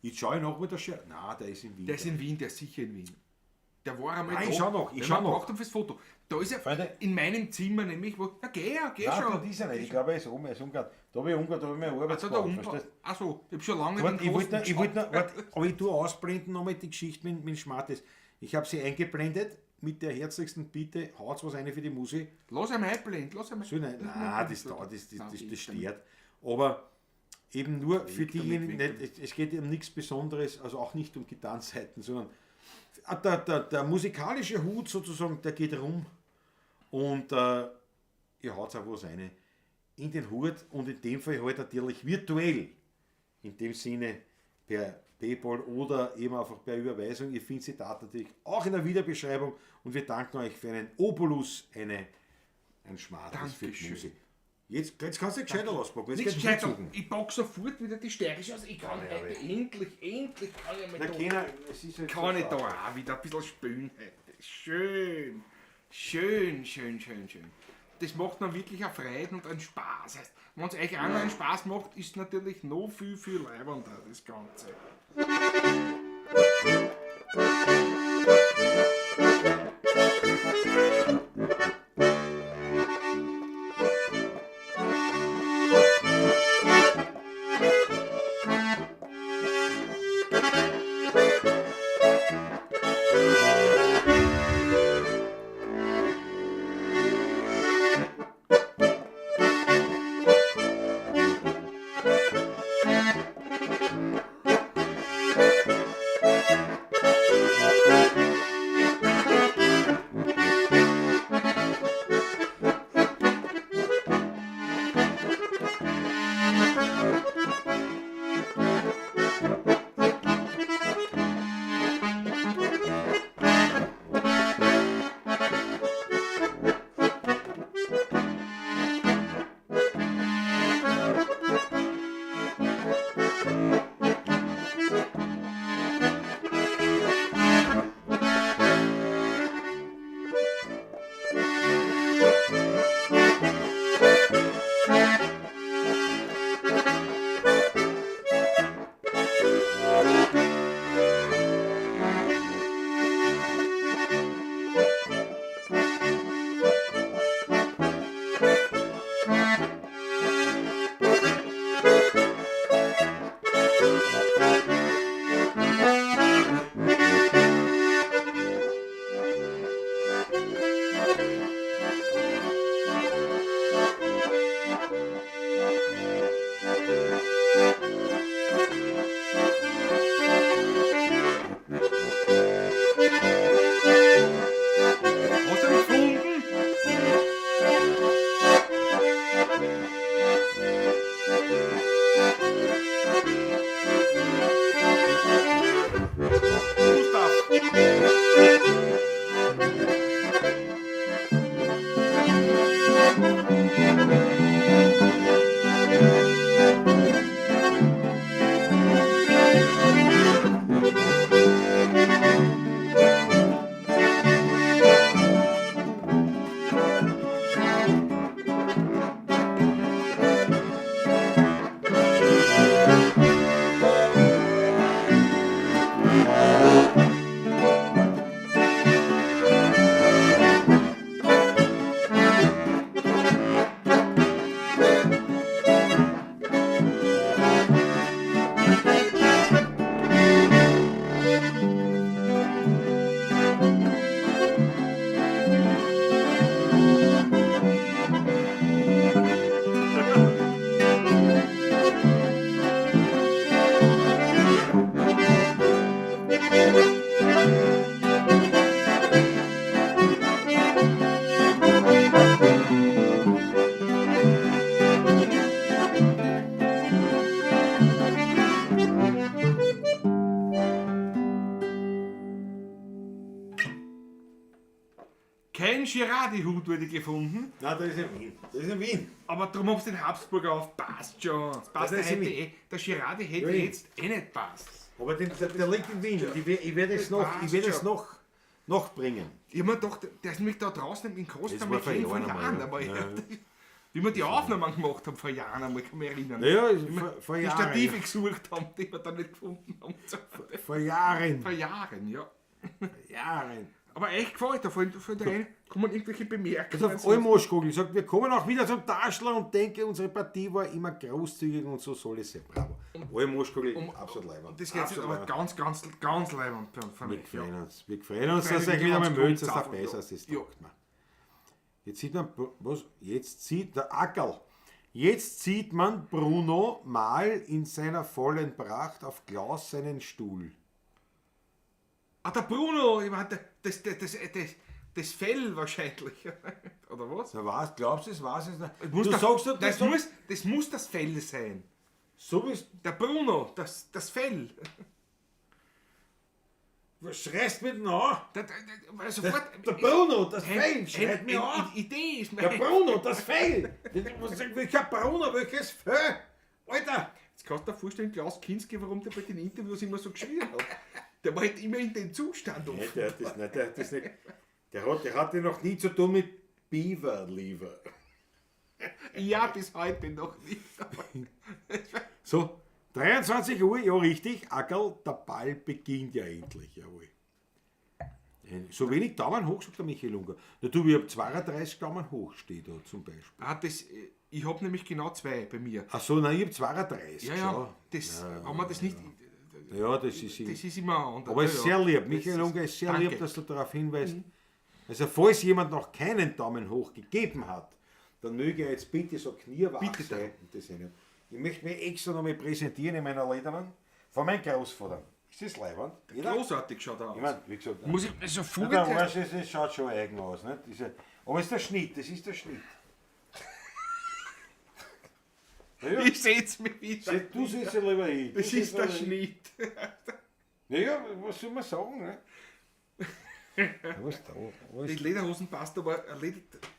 jetzt schaue ich nach, wo der Scher. Nein, der ist in Wien. Der ist in Wien, der ist sicher in Wien. Der war einmal Nein, da. ich schau noch, ich Den schau man noch. braucht ihn fürs Foto. Da ist er Freunde. in meinem Zimmer nämlich. Wo, na geh Nein, schon. dort ist er nicht. Ich glaube, er ist oben. Er ist umgegangen. Da habe ich umgegangen, da habe ich meine Also Arbeitsplatz. da unten. Achso, ich habe schon lange Warte, nicht ich wollte geschaut. noch, warte, aber ich tue ausblenden nochmal die Geschichte mit Schmattes. Ich habe sie eingeblendet mit der herzlichsten Bitte, haut's was rein für die Musik. Lass ihn einblenden, lass ihn So, nein, das dauert, das Nein, stört. Aber eben nur für Weg diejenigen, damit, nicht, es geht um nichts Besonderes, also auch nicht um Gitarrenseiten, sondern der musikalische Hut sozusagen, der geht rum und ihr haut auch was rein in den Hut und in dem Fall halt natürlich virtuell, in dem Sinne per PayPal oder eben einfach per Überweisung. Ihr findet die Daten natürlich auch in der Videobeschreibung und wir danken euch für einen Obolus, ein Schmattes für die Dankeschön. Musik. Jetzt kannst du nicht gescheiter auspacken, jetzt Nichts kannst du nicht gescheiter. suchen. Ich pack sofort wieder die Stärke aus. Ich kann Ja, heute endlich kann ich mal Na, da. keiner, es ist jetzt Kann ich so da schade. auch wieder ein bisschen spielen heute. Schön. Schön. Das macht mir wirklich eine Freude und einen Spaß. Heißt, wenn es euch auch noch einen Spaß macht, ist natürlich noch viel leibender, das Ganze. Girardi-Hut wurde gefunden, Nein, das ist in Wien. Das ist in Wien. aber darum hab's den Habsburger auf. Passt schon. Das passt Ja, das der, ist hätte der Girardi hätte Ja, jetzt nicht passt. Aber der liegt in Wien. Ich werde es noch bringen. Ich hab mir gedacht, der ist nämlich da draußen im Costa Das war mit vor von Jahren Jahren, einmal, aber ja. wie wir die Aufnahmen gemacht haben vor Jahren einmal, kann ich mich erinnern. Ja, vor Die Jahren. Stative gesucht haben, die wir dann nicht gefunden haben. Vor Jahren. Vor Jahren, ja. Jahren. Aber echt gefällt, da von der rein kommen irgendwelche Bemerkungen. Also auf Almoschkugel sagt, wir kommen auch wieder zum Taschler und denke, unsere Partie war immer großzügig und so soll es sein. Bravo. Almoschkugel, absolut leibend. Das geht jetzt aber ganz leibend für mich. Wir freuen uns, dass euch wieder mal meldet, dass der besser ist. Das taugt mir. Jetzt sieht man, was? Jetzt sieht der Ackerl. Jetzt sieht man Bruno mal in seiner vollen Pracht auf Klaus seinen Stuhl. Ah, der Bruno, ich meine, das Fell wahrscheinlich. Oder was? Na was, glaubst du, das war es nicht? Muss Du das, sagst, das muss das Fell sein. so wie Der Bruno, das Fell. was schreist mit denn an? Weil sofort, Der Bruno, das Fell, schreit mir an. Idee ist mir. Der Bruno, das Fell. Welcher Bruno, welches Fell? Alter. Jetzt kannst du dir vorstellen, Klaus Kinski, warum der bei den Interviews immer so geschrien hat. Der war halt immer in den Zustand offen. Der hat das nicht, der hat das nicht. Der hatte noch nie zu tun mit Beaver-Lever. Ja, bis heute noch nicht. So, 23 Uhr, ja richtig, Ackerl, der Ball beginnt ja endlich, jawohl. So wenig Daumen hoch, sagt der Michael Unger. Na du, ich habe 32 Daumen hoch, steht da zum Beispiel. Ich habe nämlich genau 2 bei mir. Ach so, nein, ich habe 32. Ja, das haben wir das nicht. Ja, das ist immer anders. aber es ist Ja, sehr lieb. das Michael Unger ist sehr danke. lieb, dass du darauf hinweist. Also, falls jemand noch keinen Daumen hoch gegeben hat, dann möge er jetzt bitte so knierwach Bitte sein. Ich möchte mich extra noch mal präsentieren in meiner Ledermann von meinem Großvater. Ist das leibend? Großartig schaut er aus. Ich meine, wie gesagt, Muss ich so der vorstellen? Arsch, es schaut schon eigen aus. Nicht? Aber es ist der Schnitt, das ist der Schnitt. Ja, Ich sehe es mir wieder. du siehst ja lieber hin. Das ist der Schnitt. Naja, was soll man sagen? Ne? Was da? Die Lederhosen passt, aber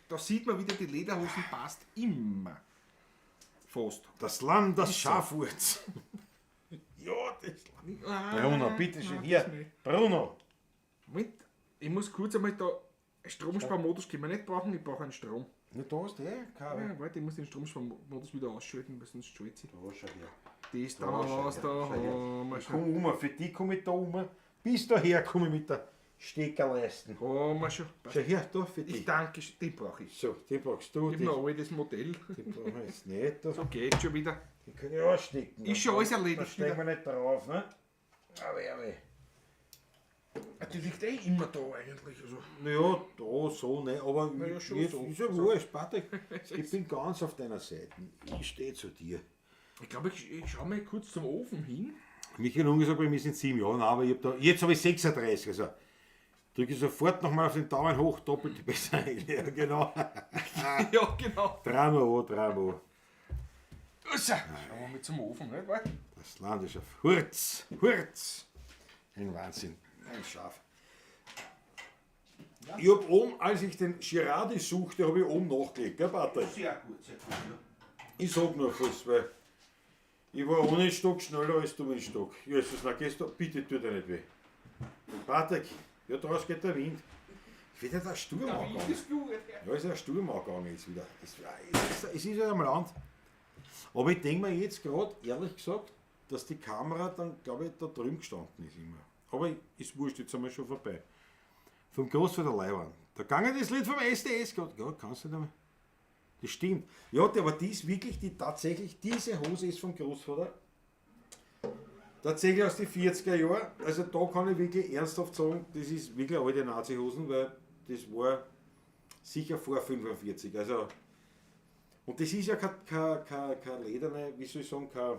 da sieht man wieder, die Lederhosen passt immer. Fast. Das Land, das Ist so. Schafwurz. Ja, das Land. Ah, Bruno, bitteschön, nein, hier. das nicht. Bruno. Moment, ich muss kurz einmal da. Stromsparmodus können wir nicht brauchen, ich brauche einen Strom. Ja, da hast du Kabel. Ja, warte, ich muss den Stromsparmodus wieder ausschalten, weil sonst schaltet sie. Da schau her. Das da schau aus, her, da schau her. haben wir Ich schon. komm für dich komme ich da bis daher komme ich mit der Steckerleisten. Haben wir schon. Schau her, da für Ich dich. danke, den brauche ich. So, den brauchst du. Ich Den habe noch das Modell. brauchen wir jetzt nicht. Da. So geht schon wieder. Den kann ich ausstecken. Ist schon alles erledigt Da steigen wir nicht drauf, ne? Aber. Die liegt eh immer da eigentlich. Also. Naja, da so, ne? Aber Na ja, schon jetzt so. ist ja wurscht, Patrick. Ich bin ganz auf deiner Seite. Ich stehe zu dir. Ich glaube, ich schaue mal kurz zum Ofen hin. Michael Unger sagt, wir sind 7 Jahre, aber ich hab da, jetzt habe ich 36. Also drücke ich sofort nochmal auf den Daumen hoch, doppelt besser. Ja, genau. Ja, genau. Dramo. Also, schauen wir mal zum Ofen, nicht wahr? Das Land ist auf Hurz. Ein Wahnsinn. Ein Schaf. Ich habe oben, als ich den Girardi suchte, habe ich oben nachgelegt, gell, Patrick? Sehr gut, ja. Ich sag nur was, weil ich war ohne Stock schneller als du mit Stock. Jesus, na gehst du, bitte tu dir nicht weh. Patrick, ja draus geht der Wind. Wird ja der Sturm Da angegangen. ist gut. Ja, ist ja der Sturm angegangen jetzt wieder. Es ist ja am Land. Aber ich denke mir jetzt gerade, ehrlich gesagt, dass die Kamera dann, glaube ich, da drüben gestanden ist immer. Aber ist wurscht, jetzt sind wir schon vorbei. Vom Großvater Leiwan. Da ging das Lied vom SDS gerade. Ja, kannst du nicht mehr. Das stimmt. Ja, aber die ist wirklich, diese Hose ist vom Großvater. Tatsächlich aus den 40er Jahren. Also da kann ich wirklich ernsthaft sagen, das ist wirklich alte Nazi-Hosen, weil das war sicher vor 45. Also, und das ist ja kein lederne, wie soll ich sagen, kein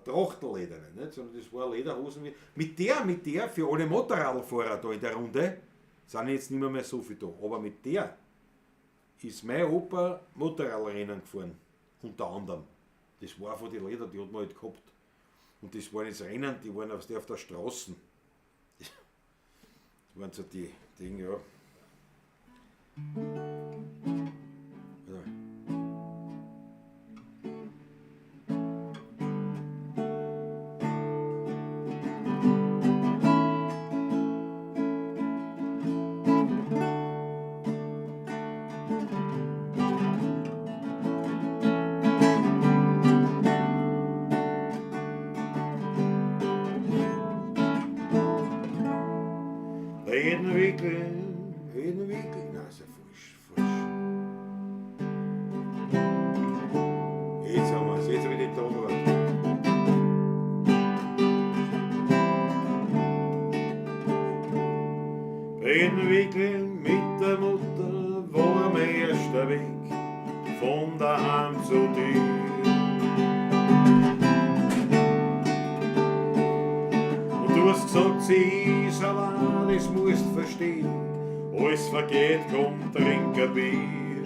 Trachtenlederne, nicht? Sondern das war Lederhosen. Mit der für alle Motorradfahrer da in der Runde, sind jetzt nicht mehr so viel da, aber mit der ist mein Opa Motorradrennen gefahren, unter anderem. Das war von den Leder, die hat man halt gehabt. Und das waren jetzt Rennen, die waren auf der Straße. Das waren so die Dinge, ja. Jeden Winkel, na, ist ja frisch. Jetzt haben wir's, jetzt habe ich den Ton gehört. Jeden Winkel mit der Mutter war mein erster Weg von daheim zu dir. Und du hast gesagt, sie ist allein, das musst verstehen. Alles vergeht, komm, trink ein Bier.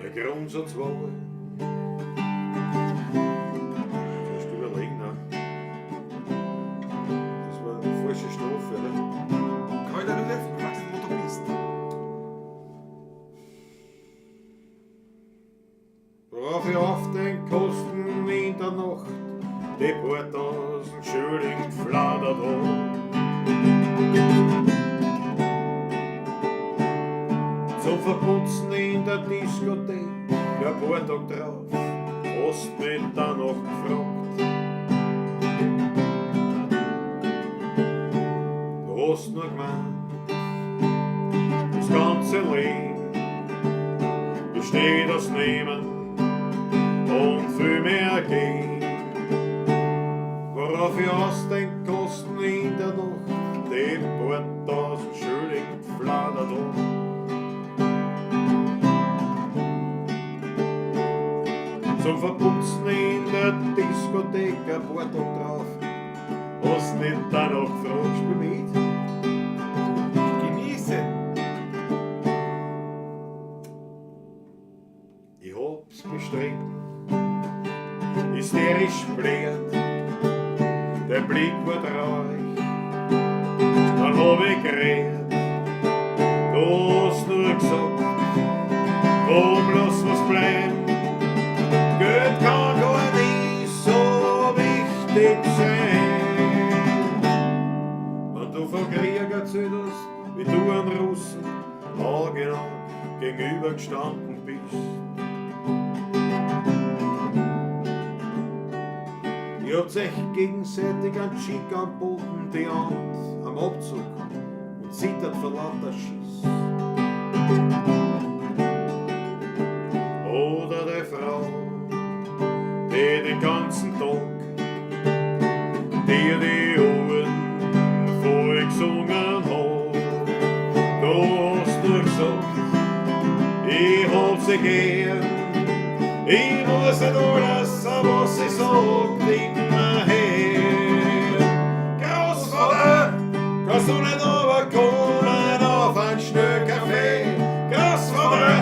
Der Grundsatz war, kannst du überlegen, ne? Das war eine falsche Strophe, oder? Kann ich dir nicht helfen? Ich weiß nicht, wo du bist. Worauf ich auf den Kosten in der Nacht die paar tausend Schilling gefladert hab. Zum Verputzen in der Diskothek, ein paar Tage drauf, hast mich danach gefragt. Du hast nur gemeint, das ganze Leben besteht aus Nehmen und viel mehr gehen. Worauf ich aus den Kosten in der Nacht die paar tausend Schilling gefladert hab. Zum Verputzen in der Diskothek ein paar Tage drauf, hast nicht danach gefragt, spiel mit. Genieße. Ich hab's bestritten, hysterisch bläht, der Blick war traurig, dann hab ich geredet. Du hast nur gesagt, komm, lass was bleiben. Geld kann gar nicht so wichtig sein. Wenn du von Krieg erzählt hast, wie du an Russen haargenau gegenüber gestanden bist. Ihr habt euch gegenseitig einen Schick anboten, die Hand am Abzug und zittert vor lauter Schiss. Oder die Frau, die den ganzen Tag dir die Ohren voll gesungen hat. Du hast nur gesagt, ich hab sie gern. Ich muss nicht alles, was sie sagt, immer her. Großvater, kannst du nicht runterkommen auf ein Stück Kaffee? Großvater,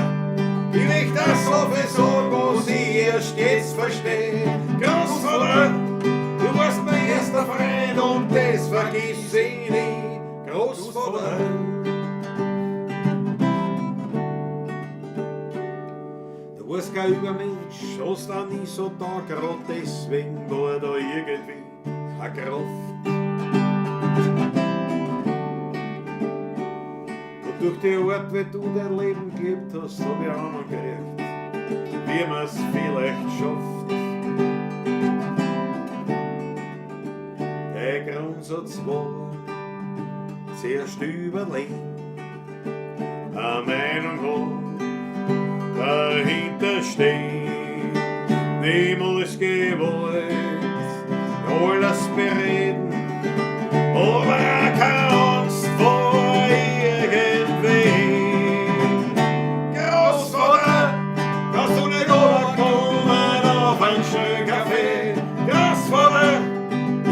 ich möchte das so viel sagen, was ich erst jetzt versteh. Großvater, du warst mein erster Freund und das vergiss ich nie. Großvater. Du warst kein Übermensch, hast auch nie so da, grad deswegen war da irgendwie eine Kraft. Und durch die Art, wie du dein Leben gelebt hast, hab ich Ahnung gekriegt, wie man's vielleicht schafft. Der Grundsatz war zuerst überlegen, eine Meinung haben, dahinter steht, niemals gewollt, alles bereden, aber keine Angst vor irgendwen. Großvater, kannst du nicht runterkommen auf ein schönen Kaffee? Großvater,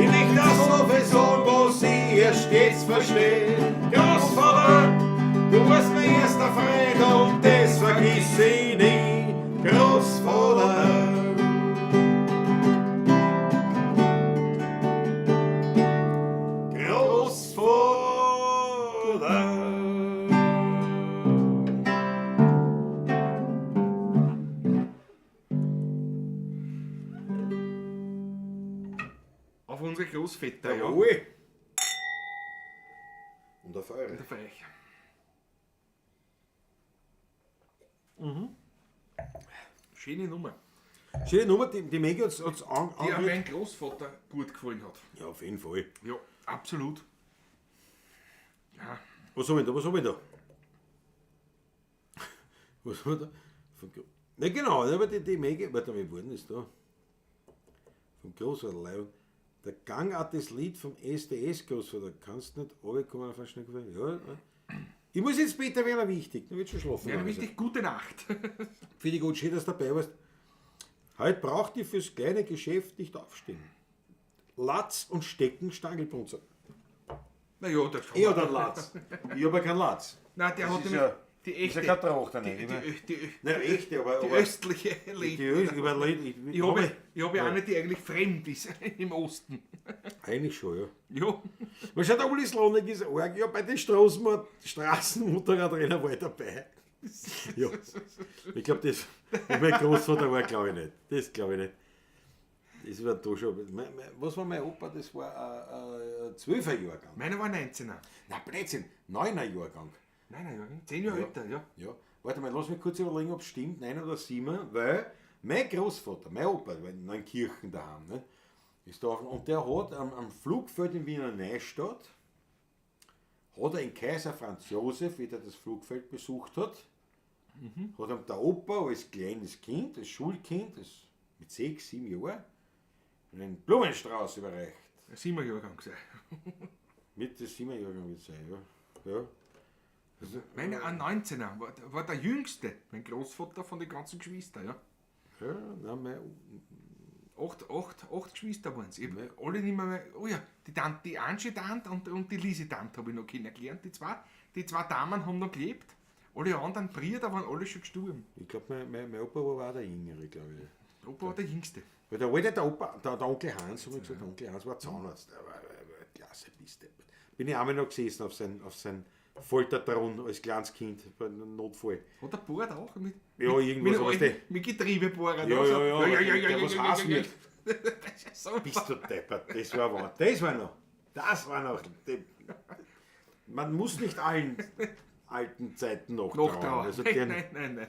ich möchte das so viel sagen, was ich erst jetzt versteh. Großvater, du warst mein erster Freund und das vergiss ich nie. Großvater. Großvater. Auf unsere Großväter, ja. Jawohl. Und auf eure. Auf euch. Schöne Nummer, Schöne Nummer, die Mega hat's die auch mein Großvater gut gefallen hat. Ja, auf jeden Fall. Ja, absolut. Ja, Was hab ich da? Was hab ich da? Was hab ich da? Ne, genau, aber die Mega. Warte, wie war denn das da? Vom Großvater Leihwand. Der gangartiges Lied vom SDS Großvater. Kannst nicht runterkommen auf einen Schnitt. Ja. Ich muss jetzt später werden wichtig. Dann wird schon schlafen. ja richtig, gute Nacht. Finde ich gut, schön, dass du dabei warst. Heute braucht ihr fürs kleine Geschäft nicht aufstehen. Latz und Stecken, Stangelpunzer. Naja, das schon. Er hat einen Latz. Ich habe keinen Latz. Nein, der Das hat ist nämlich ja- die Ist ja echte, kein Trachter nicht. Nein, echte, aber. die aber östliche die Lied. ich Ich habe eine, die eigentlich fremd ist im Osten. Eigentlich schon, ja. Ja, Man schaut, der Uli Slonik ist arg. Ja, bei den Straßenmotorradrennen war ich dabei. Ja. Ich glaube, das. Mein Großvater war, glaube ich, nicht. Das glaube ich nicht. Das war da schon. Was war mein Opa? Das war ein 12er Jahrgang. meiner war 19er. Nein, Blödsinn, 9er Jahrgang. Nein, ja, 10 Jahre Ja. älter, ja. Ja, warte mal, lass mich kurz überlegen, ob es stimmt, 9 oder 7, weil mein Großvater, mein Opa, war in Neunkirchen daheim, ne, ist da und der hat am Flugfeld in Wiener Neustadt, hat er in Kaiser Franz Josef, wie der das Flugfeld besucht hat, hat ihm der Opa als kleines Kind, als Schulkind, mit 6, 7 Jahren, einen Blumenstrauß überreicht. 7er Jahrgang sein. Mit des 7er Jahrgang wird sein, ja. Ja. Also, Meiner ein 19er war der jüngste, mein Großvater von den ganzen Geschwistern, ja. ja, nein, mein, Acht Geschwister waren es. Alle nicht mehr. Oh ja, die Angie Tante und die Lisi Tante habe ich noch kennengelernt. Die zwei Damen haben noch gelebt. Alle anderen Brüder waren alle schon gestorben. ich glaube, mein Opa war auch der Jüngere, glaube ich. Der Opa war der Jüngste. Weil der alte, der Opa, der Onkel Hans, habe ich gesagt, der Onkel Hans war Zahnarzt. Der war klasse Piste. Bin ich einmal noch gesessen auf sein Folterthron als kleines Kind bei einem Notfall. Hat der Bord auch? Mit, Ja, irgendwas, mit, weißt du. mit Getriebebohrer. Ja, also. der was heiß wird. Das ist so Bist du deppert, das war wahr. Das war noch. Man muss nicht allen alten Zeiten noch noch trauen. trauern. Also Nein.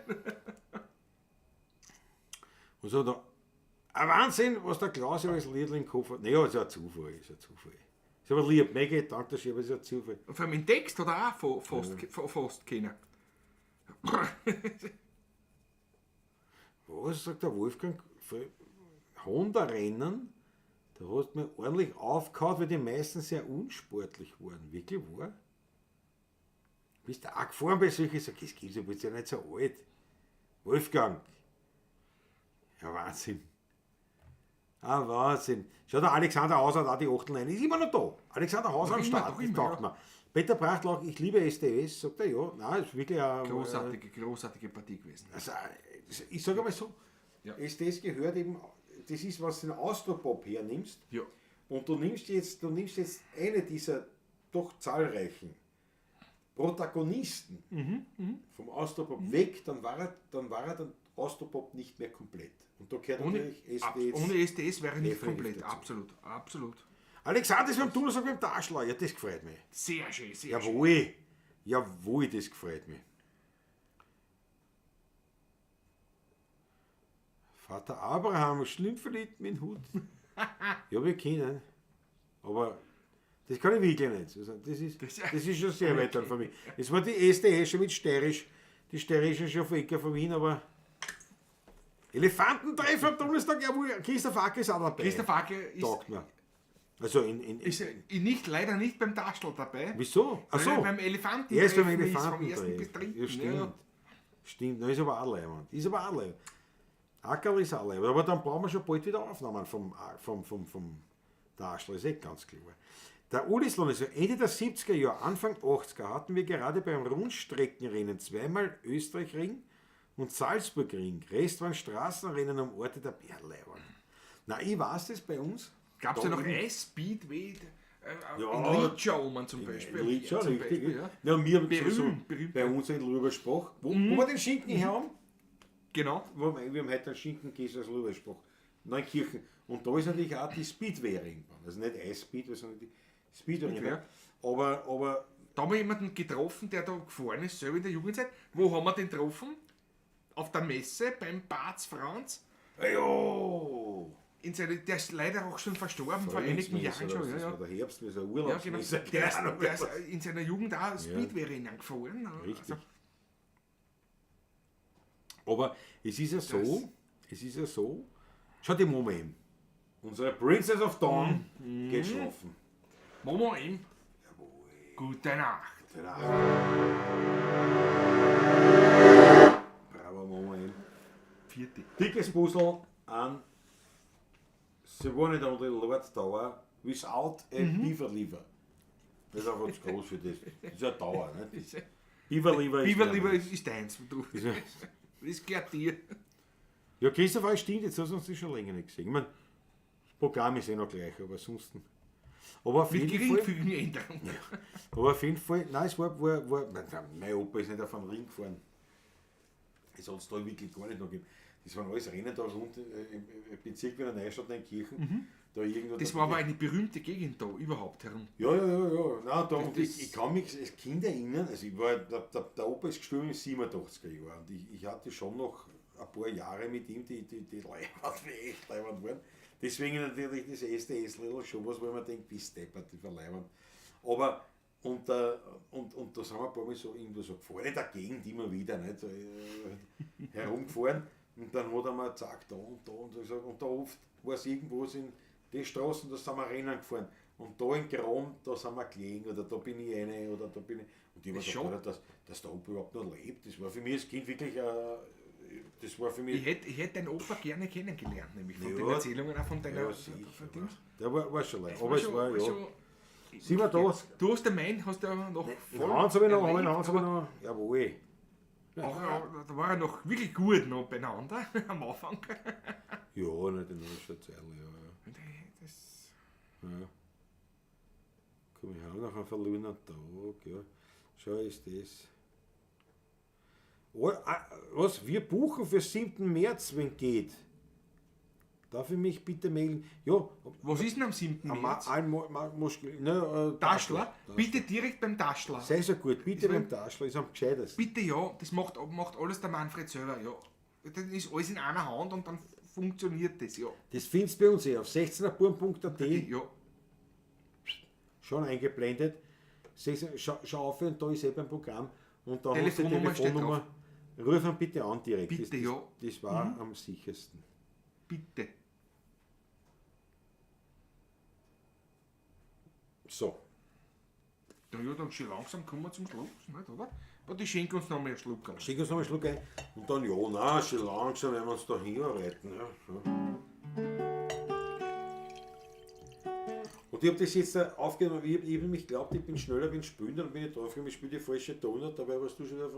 und so da, ein Wahnsinn, was der Klaus als Liedl im Kopf hat. Naja, ist ja ein Zufall. Ist aber lieb, mega danke, aber es ist ein Zufall. Vor allem im Text hat er auch fast kennen. Was sagt der Wolfgang? Honda-Rennen, da hast du mir ordentlich aufgehauen, weil die meisten sehr unsportlich waren. Wirklich wahr? Bist du auch gefahren bei solchen? Sag, das gibt's ja, du bist ja nicht so alt. Wolfgang. Ja, Wahnsinn. Ah, Wahnsinn. Schau, der Alexander Hauser, da die Achtelnein, ist immer noch da. Alexander Hauser Noch am immer, Start, noch das immer, taugt ja. mir. Peter Brachtlauch, ich liebe SDS, sagt er, ja. Nein, ist wirklich ein... Großartige Partie gewesen. Also, ich sage mal so, Ja. SDS gehört eben, das ist, was du den Austropop hernimmst, Ja. und du nimmst jetzt eine dieser doch zahlreichen Protagonisten vom Austropop weg, dann war er der Austropop nicht mehr komplett. Und da gehört natürlich SDS. Ohne SDS wäre nicht definitiv komplett. dazu. Absolut. Alexander ist beim Donnerstag beim Taschler, ja, das gefreut mich. Sehr schön, sehr schön. Jawohl, das gefreut mich. Vater Abraham, schlimm verliebt mit dem Hut. Ja, wir kennen. Aber das kann ich wirklich nicht. Also, das ist schon sehr weit dann von mir. Es war die SDS schon mit Steirisch. Die Steirischen schon von Ecker von Wien, aber Elefantentreffer am Donnerstag, jawohl, Christoph Acke ist auch dabei. Christoph Acke ist, Taugt mir. Also leider nicht beim Taschel dabei. Wieso? Weil er Achso. beim Elefanten Er ist beim vom Elefanten ersten bis dritten. Ja, stimmt. Ja. Stimmt, da ist aber auch leibend. Ackerl ist auch leibend. Aber dann brauchen wir schon bald wieder Aufnahmen vom Taschel, ist ganz klar. Der Ulislohn ist Ende der 70er Jahre, Anfang 80er hatten wir gerade beim Rundstreckenrennen zweimal Österreichring und Salzburgring. Rest waren Straßenrennen am Orte der Bärleibern. Na, ich weiß das bei uns. Gab es Da ja noch eben- Speedway, Ja, in Litschau zum Beispiel. In Litschau, zum richtig. Beispiel, ja. Ja, wir Berühmt, berühmt. bei uns in Lübersbach, wo wir den Schinken haben, Genau. wir haben heute einen Schinkenkäse aus Lübersbach, Neukirchen. Und da ist natürlich auch die Speedway-Ringbahn. Also nicht Eisspeedway, sondern die Speedway-Ringbahn. Aber Da haben wir jemanden getroffen, der da gefahren ist, selber in der Jugendzeit. Wo haben wir den getroffen? Auf der Messe beim Barz Franz. ja, Der ist leider auch schon verstorben, vor einigen Jahren schon. Das Ja, war ja. der Herbst, das war ein Ja, genau. Urlaubsmesse. Der ist in seiner Jugend auch Speedway-Rennen gefahren. Richtig. Also, Aber es ist ja so, schau die Mama eben. Unsere Princess of Dawn geht schlafen. Momo ihm, Jawohl. gute Nacht. Bravo Mama eben. Vierte. Dickes Puzzle an The One and Only Lord Tower without a Beaver Liver. Das ist einfach zu groß für das. Das ist ja Dauer, nicht? Beaver Liver Beaver der lieber Mensch. ist deins. Du. Ist ja- Das gehört dir. Ja, Christopher, stimmt, jetzt hast du uns das schon länger nicht gesehen. Ich meine, das Programm ist eh noch gleich, aber ansonsten. Aber auf Mit jeden Fall. geringfügigen Änderungen. Aber auf jeden Fall, nein, es war mein Opa ist nicht auf einem Ring gefahren. Es hat es da wirklich gar nicht noch gegeben. Das waren alles Rennen da rund im Bezirk wie der Neustadt in Kirchen. Da irgendwo Das da- war aber eine berühmte Gegend da überhaupt herum. Ja. Nein, da, und Das- ich kann mich als Kind erinnern, also ich war, der Opa ist gestorben in 87er Jahren und ich hatte schon noch ein paar Jahre mit ihm, die leibend, echt leibend waren. Deswegen natürlich das SDS-Little schon was, wo man denkt, wie steppert, die verleibend. Aber, und da sind wir ein paar Mal so irgendwo so gefahren, in der Gegend immer wieder, nicht, so, herumgefahren. Und dann hat er mir gesagt, da und so, und da oft war es irgendwo in die Straßen, da sind wir Rennen gefahren. Und da in Grom, da sind wir gelegen, oder da bin ich eine, oder da bin ich. Und ich Ist habe schon. gedacht, dass der Opa überhaupt noch lebt. Das war für mich als Kind wirklich, das war für mich. Ich hätte deinen Opa gerne kennengelernt, nämlich von Ja. den Erzählungen auch von deiner. Ja, von sicher. Dings. Der war schon leid. Das Aber war es schon- war, war ja. schon- Sind wir da? Du hast den Main, hast du ja noch In Hans habe ich noch, erlebt, Hans habe ich noch. Jawohl. aber da war er noch wirklich gut noch beieinander am Anfang. Ja, nicht in der Zeit, ja. Das, Ja. Komm, ich habe noch einen verlorenen Tag, ja. Schau, ist das. Oh, was? Wir buchen für 7. März, wenn geht. Darf ich mich bitte melden? Ja, was ist denn am 7. März? Taschler? Bitte direkt beim Taschler. Sei so gut, bitte beim Taschler, ist am gescheitesten. Bitte ja, das macht alles der Manfred selber, ja. Das ist alles in einer Hand und dann funktioniert das, ja. Das findest du bei uns auf 16erburm.at, Ja, schon eingeblendet. Schau auf und da ist beim Programm. Und da hast du die Telefonnummer steht Telefonnummer. Ruf ihn bitte an direkt. Bitte, das, ja. Das war am sichersten. bitte. So. Ja, dann schon langsam kommen wir zum Schluss, nicht, oder? Aber die schenken uns noch mal einen Schluck. an. Schick uns noch einen Schluck ein. Und dann, ja, na, schon langsam werden wir uns da hinarbeiten. Ja. Und ich habe das jetzt aufgenommen, ich hab nämlich geglaubt, ich bin schneller, wenn ich spiele, dann bin ich draufgekommen, ich spiele die falsche Tonart, dabei warst du schon wieder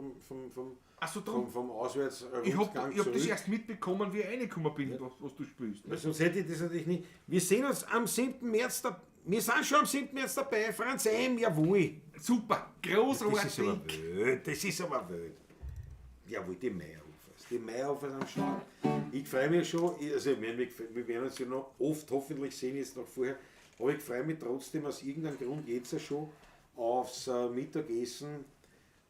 Ach so, drum. vom Auswärtsrundgang Ich hab das zurück. erst mitbekommen, wie ich reingekommen bin, was du spielst. Weil sonst hätte ich das natürlich nicht. Wir sehen uns am 7. März, wir sind schon am 7. März dabei, Franz Eim, jawohl. Super, Das ist aber großartig. wild, das ist aber wild. Jawohl, die Meierhofers. Die Meierhofers am Start. Ich freue mich schon, also wir werden uns ja noch oft hoffentlich sehen, jetzt noch vorher, aber ich freue mich trotzdem aus irgendeinem Grund jetzt schon aufs Mittagessen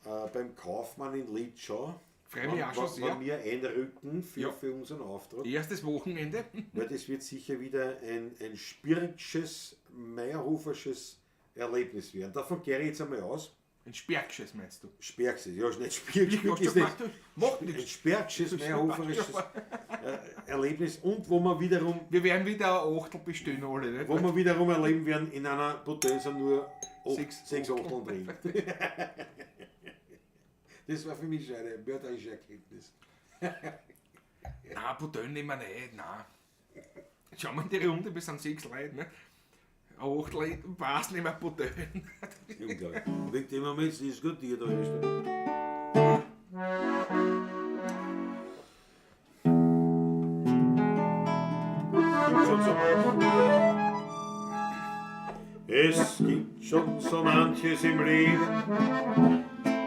beim Kaufmann in Litschau. Freue mich auch schon sehr. Wenn wir einrücken Ja. für unseren Auftrag. Erstes Wochenende. Weil das wird sicher wieder ein spiritsches, meierhofersches Erlebnis werden. Davon gehe ich jetzt einmal aus. Ein Sperksches meinst du? Sperksches, ja, nicht Spirk Macht ist nicht. Macht Ein nichts. sperksches, meierhoferisches Erlebnis und wo wir wiederum, Wir werden wieder ein Achtel bestellen alle, nicht? wo wir wiederum erleben werden, in einer Bouteille sind nur Sechs 6 Achteln drin. Das war für mich schon eine mörderische Erkenntnis. Nein, Bouteille nehmen wir nicht, nein. Schauen wir in die Runde, wir sind 6 Leute, ne? Ein Achtel, was nehmen wir Bouteille? Unglaublich. Wegen dem Moment ist es gut, die da ist. Es gibt schon so manches im Leben,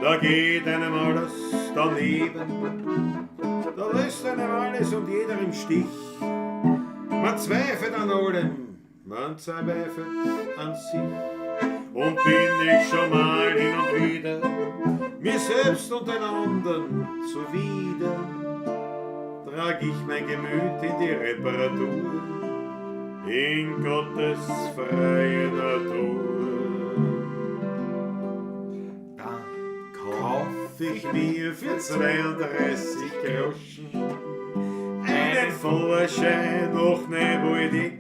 da geht einem alles daneben. Da lässt einem alles und jeder im Stich. Man zweifelt an allem, man zweifelt an sich. Und bin ich schon mal hin und wieder mir selbst und den anderen zuwider, trag ich mein Gemüt in die Reparatur, in Gottes freie Natur. Dann Kauf ich mir für 32 Groschen einen Vorschein noch ne Politik.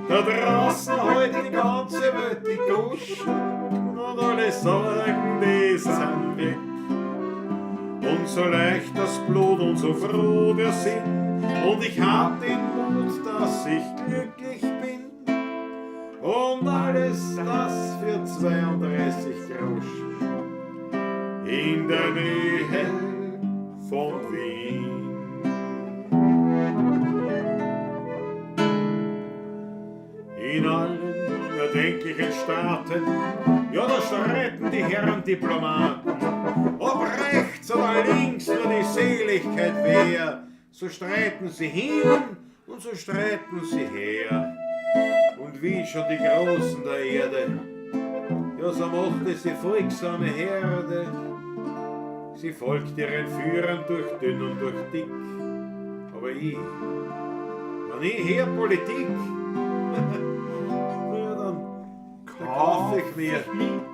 Da draußen heute die ganze Welt die Goschen und alle Sorgen, die sind weg. Und so leicht das Blut und so froh der Sinn, und ich hab den Mut, dass ich glücklich bin. Und alles das für 32 Groschen in der Nähe von Wien. In allen erdenklichen Staaten, ja, da streiten die Herren Diplomaten, ob rechts oder links nur die Seligkeit wär, so streiten sie hin und so streiten sie her. Und wie schon die Großen der Erde, ja, so macht es die folgsame Herde. Sie folgt ihren Führern durch dünn und durch dick. Aber wenn ich her Politik, nur dann kaufe ich mir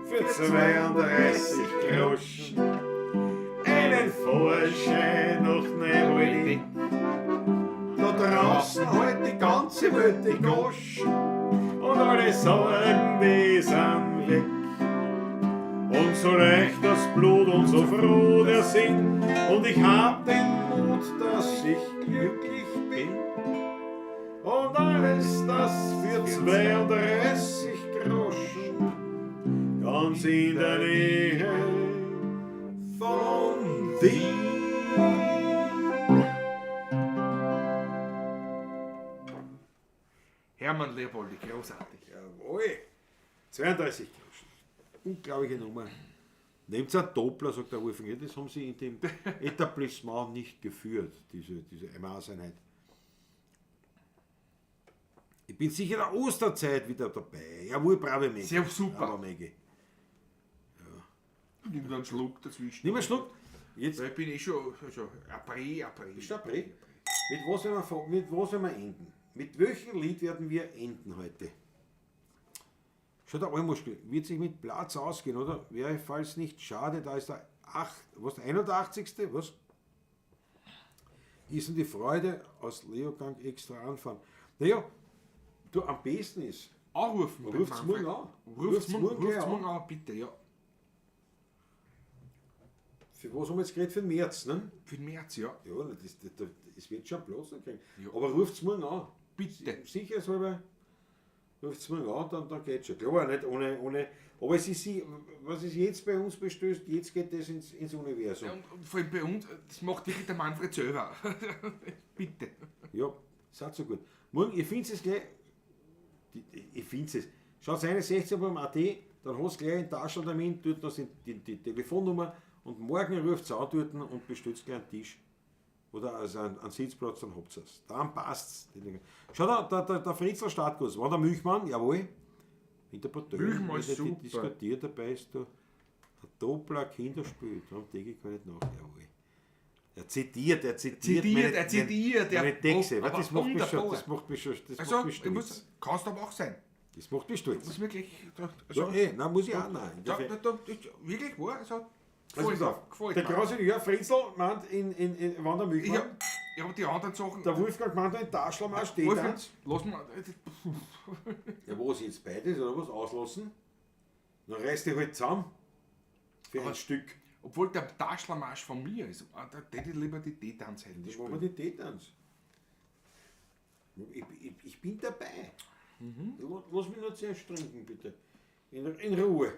für 32 Groschen einen Vorschein noch ne Politik. Da draußen halt die ganze Welt die Goschen und alle Sorgen, die sind weg. Und so leicht das Blut und so froh der Sinn, und ich hab den Mut, dass ich glücklich bin. Und alles das für 32 Groschen, ganz in der Nähe von Wien. Hermann Leopoldi, großartig. Jawohl, 32 Groschen. Unglaubliche Nummer. Nehmt ein Doppler, sagt der Wolfgang, das haben sie in dem Etablissement nicht geführt, diese Maßeinheit. Ich bin sicher in der Osterzeit wieder dabei. Jawohl, brave Mäge. Sehr super. Bravo, Mäge. Nimm da einen Schluck dazwischen. Nimm einen Schluck. Jetzt Weil ich bin schon April. ist der April. Mit was werden wir enden? Mit welchem Lied werden wir enden heute? Schon der Almuschel wird sich mit Platz ausgehen, oder? Wäre falls nicht schade, da ist der 81. Was? Ist denn die Freude aus Leogang extra anfahren? Naja, du, am besten ist, Anrufen. ruft's morgen an. Ruft's morgen gleich an, bitte, ja. Für was haben wir jetzt geredet? Für den März, ne? Für den März, ja. Ja, das wird schon Platz kriegen. Ja. Aber ruft's morgen an. Bitte. Sicher, ruft's morgen an, dann geht's schon. Klar, nicht ohne. Aber es ist, was es jetzt bei uns bestößt, jetzt geht das ins Universum. Ja, und vor allem bei uns, das macht wirklich der Manfred selber. Bitte. Ja, seid so gut. Morgen, ich finde es gleich. Ich finde es. Schaut rein, 16 beim AT, dann hast du gleich einen Taschentermin, dort noch die Telefonnummer, und morgen ruft es an dort und bestellt gleich einen Tisch. Oder also einen Sitzplatz, dann habt ihr es. Dann passt es. Schau da, der Fritzl Startguss, war der Milchmann, jawohl. In der Partei, Milchmann ist die super. diskutiert, dabei ist da ein Doppler Kinderspiel, darum denke ich gar nicht nach, jawohl. Er zitiert Er zitiert. meine Texte, aber das macht mich schon, wunderbar. das macht mich schon, das Also, macht mich stolz. kannst aber auch sein. Das macht mich stolz. Muss wirklich. Ja, nein, muss ich auch, nein. Ja, wirklich wahr. Also, Also, pass auf, der große Jörg Fritzl meint in Wander Milchmann, Ja, aber die anderen Sachen. der Wolfgang meint in Taschlermarsch steht Wolfgang, eins. lass mal. Ja, was jetzt beides oder was auslassen? Dann reißt die halt zusammen. Für Aber ein Stück. Obwohl der Taschlermarsch von mir ist, da hätte ich lieber die D-Tanz-Helden Das machen wir die Tätans. Ich bin dabei. Lass mich nur zuerst trinken, bitte. In Ruhe.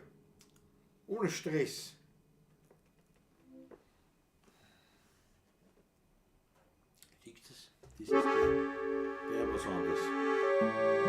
Ohne Stress. Siehst du das? Das ist der was anderes.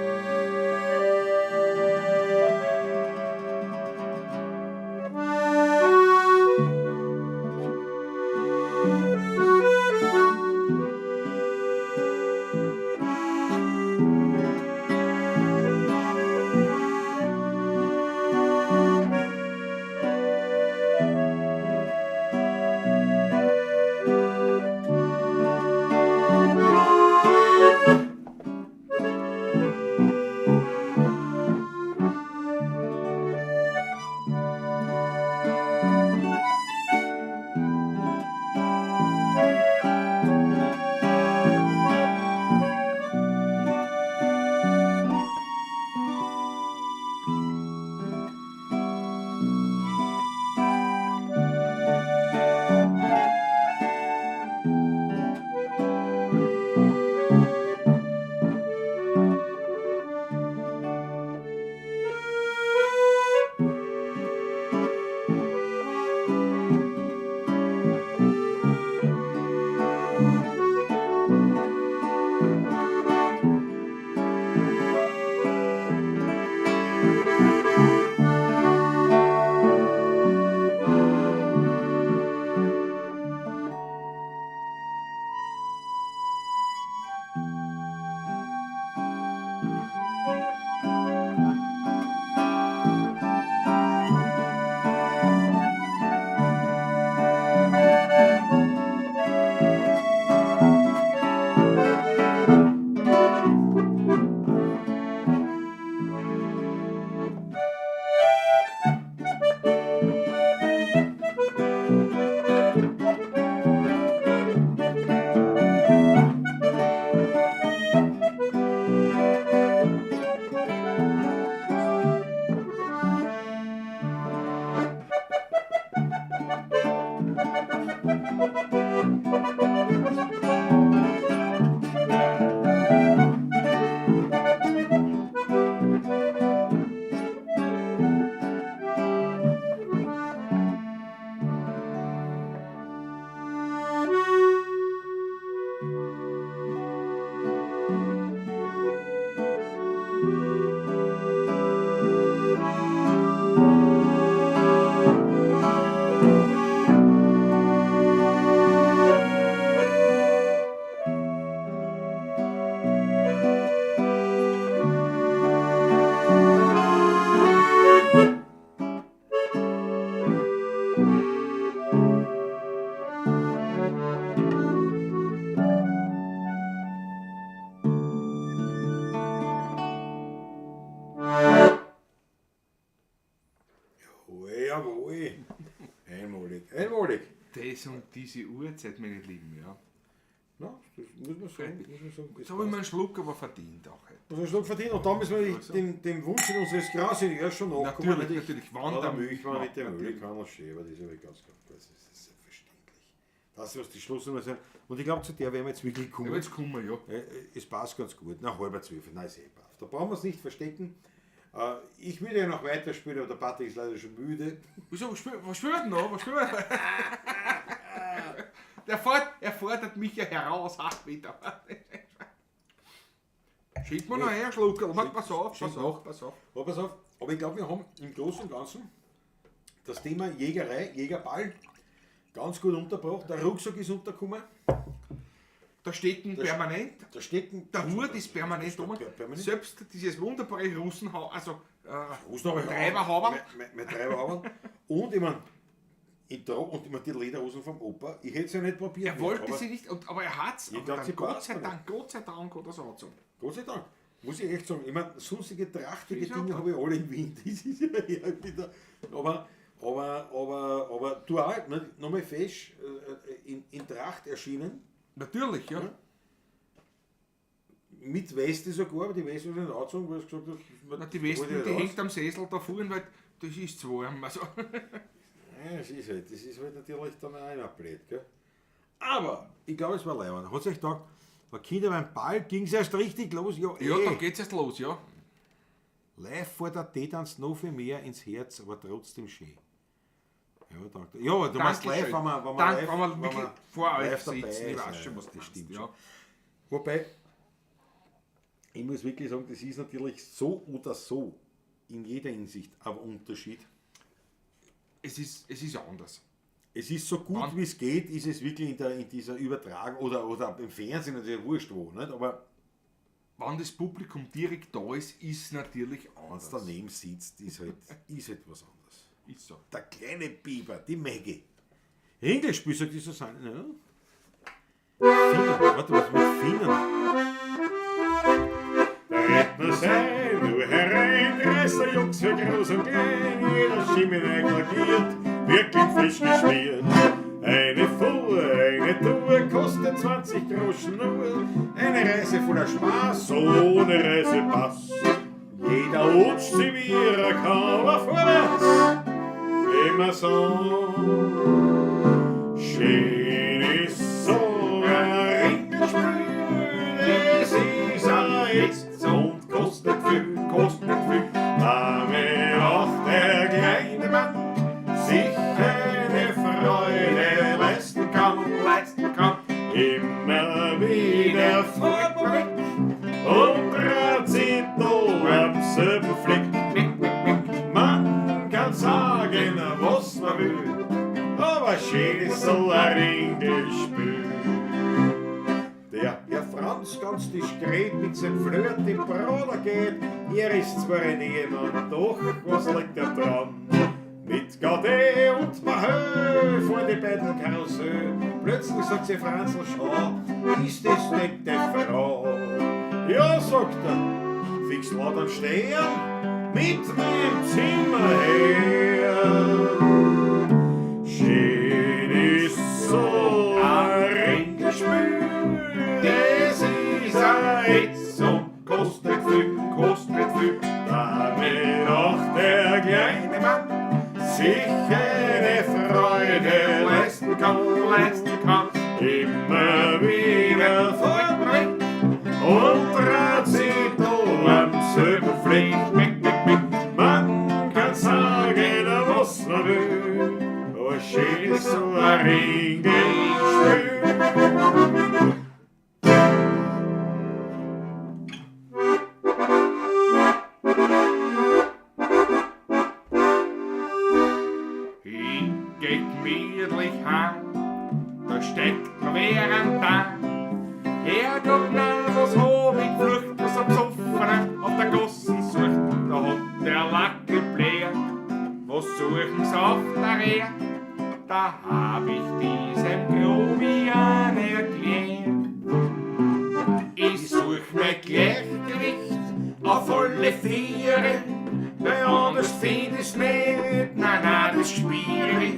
Einmalig. Das und diese Uhrzeit, meine Lieben, ja. Ja, das muss man sagen. Jetzt habe ich mir einen Schluck aber verdient auch heute. Das ist noch verdient. Und dann müssen wir dem Wunsch in unseres Grase erst schon nachkommen. Natürlich. Wann der Milch war mit der Milch kann man schön, aber das ist aber ganz klar. Das ist selbstverständlich. Das was die Schlussnummer sein. Und ich glaube, zu der werden wir jetzt wirklich kommen. Ja, jetzt kommen wir, ja. Es passt ganz gut. Nach 11:30. Nein, ist eh brav. Da brauchen wir es nicht verstecken. Ich würde ja noch weiterspielen, aber der Patrick ist leider schon müde. Wieso? Was spielt denn noch? Er fordert mich ja heraus, ach wieder. Schickt mir noch her, Schluckerl. Pass auf. Aber pass auf. Aber ich glaube, wir haben im Großen und Ganzen das Thema Jägerei, Jägerball ganz gut untergebracht. Der Rucksack ist untergekommen. Da steht ein permanent. Der Hut ist permanent oben. Selbst dieses wunderbare Russenhauer, also Treiberhauber. Mit Treiberhauber. Und ich meine, die Lederhosen vom Opa, ich hätte es ja nicht probiert. Er wollte sie nicht, aber er hat es. Gott sei Dank hat er es angezogen. Gott sei Dank. Muss ich echt sagen. Ich meine, sonstige trachtige Dinge habe ich alle im Wind. Das ist ja eher wieder. Aber du auch, nochmal fest, in Tracht erschienen. Natürlich, ja. Mit Weste sogar, aber die Weste ist nicht angezogen, weil es gesagt hat, die Weste, die hängt am Sessel da vorne, weil das ist zu warm. Also. Ja, das ist halt natürlich dann auch immer blöd, gell? Aber ich glaube, es war leibend. Hat sich gedacht, bei Kinder beim Ball ging es erst richtig los. Ja, da geht's erst los, ja. Live vor der T-Tanz noch viel mehr ins Herz, aber trotzdem schön. Ja, danke. Ja, du meinst live, wenn wir vor euch live dabei sitzen. Ich weiß sein. schon, was das stimmt. Ja. Wobei, ich muss wirklich sagen, das ist natürlich so oder so in jeder Hinsicht ein Unterschied. Es ist anders. Es ist so gut wie es geht, ist es wirklich in dieser Übertragung oder im Fernsehen natürlich wurscht wo, nicht? Aber wenn das Publikum direkt da ist natürlich anders. Wenn es daneben sitzt, ist halt was anderes. Ist so. Der kleine Biber, die Maggie. Ringelspiel, sagt die Susanne, ne? Finnen, warte, was mit Finnen? Da wird nur sein, nur herein, reißer Jungs für groß und klein, jeder Schimmel klagiert, wirklich frisch geschmiert. Eine Fuhr, eine Tour kostet 20 Groschen nur, eine Reise voller Spaß, ohne Reisepass. Jeder rutscht sie wie er kann, aber vorwärts, immer so. Schön ist so ein Ringelspiel, es ist ein Jetzt und kostet viel. Damit auch der kleine Mann sich eine Freude leisten kann. Immer wieder fortbewegt und dreht sich noch am selben Fleck. Man kann sagen, was man will, aber schön ist so ein Ringelspiel. Der Herr Franz ganz diskret mit seinem Flirt im Bruder geht, er ist zwar ein Ehemann, doch was liegt er dran? Mit Gaudet und Mahö vor die beiden Karussell. Plötzlich sagt sie Franzl, schau, ist das nicht die Frau? Ja, sagt er, fix laut am Stehen, mit mir im Zimmer her. Schön ist so ein Ringelspiel, das ist ein Hitz und kostet viel. Damit auch der kleine Mann sich eine Freude leisten kann. Immer wieder fortbringt und dreht sich da am selben Fleck. Man kann sagen, was man will, aber schön ist so ein Ringelspiel. Da steckt noch während da. Er tut nach was Honig, flucht was am Soffenen auf der Gossen sucht. Da hat der Lacke bläht, was suchen's auf der Rehe? Da hab ich diesem Grobian erklärt. Ich such mein Gleichgewicht auf alle Viere, weil anders find ich's nicht, nein, das spüre ich.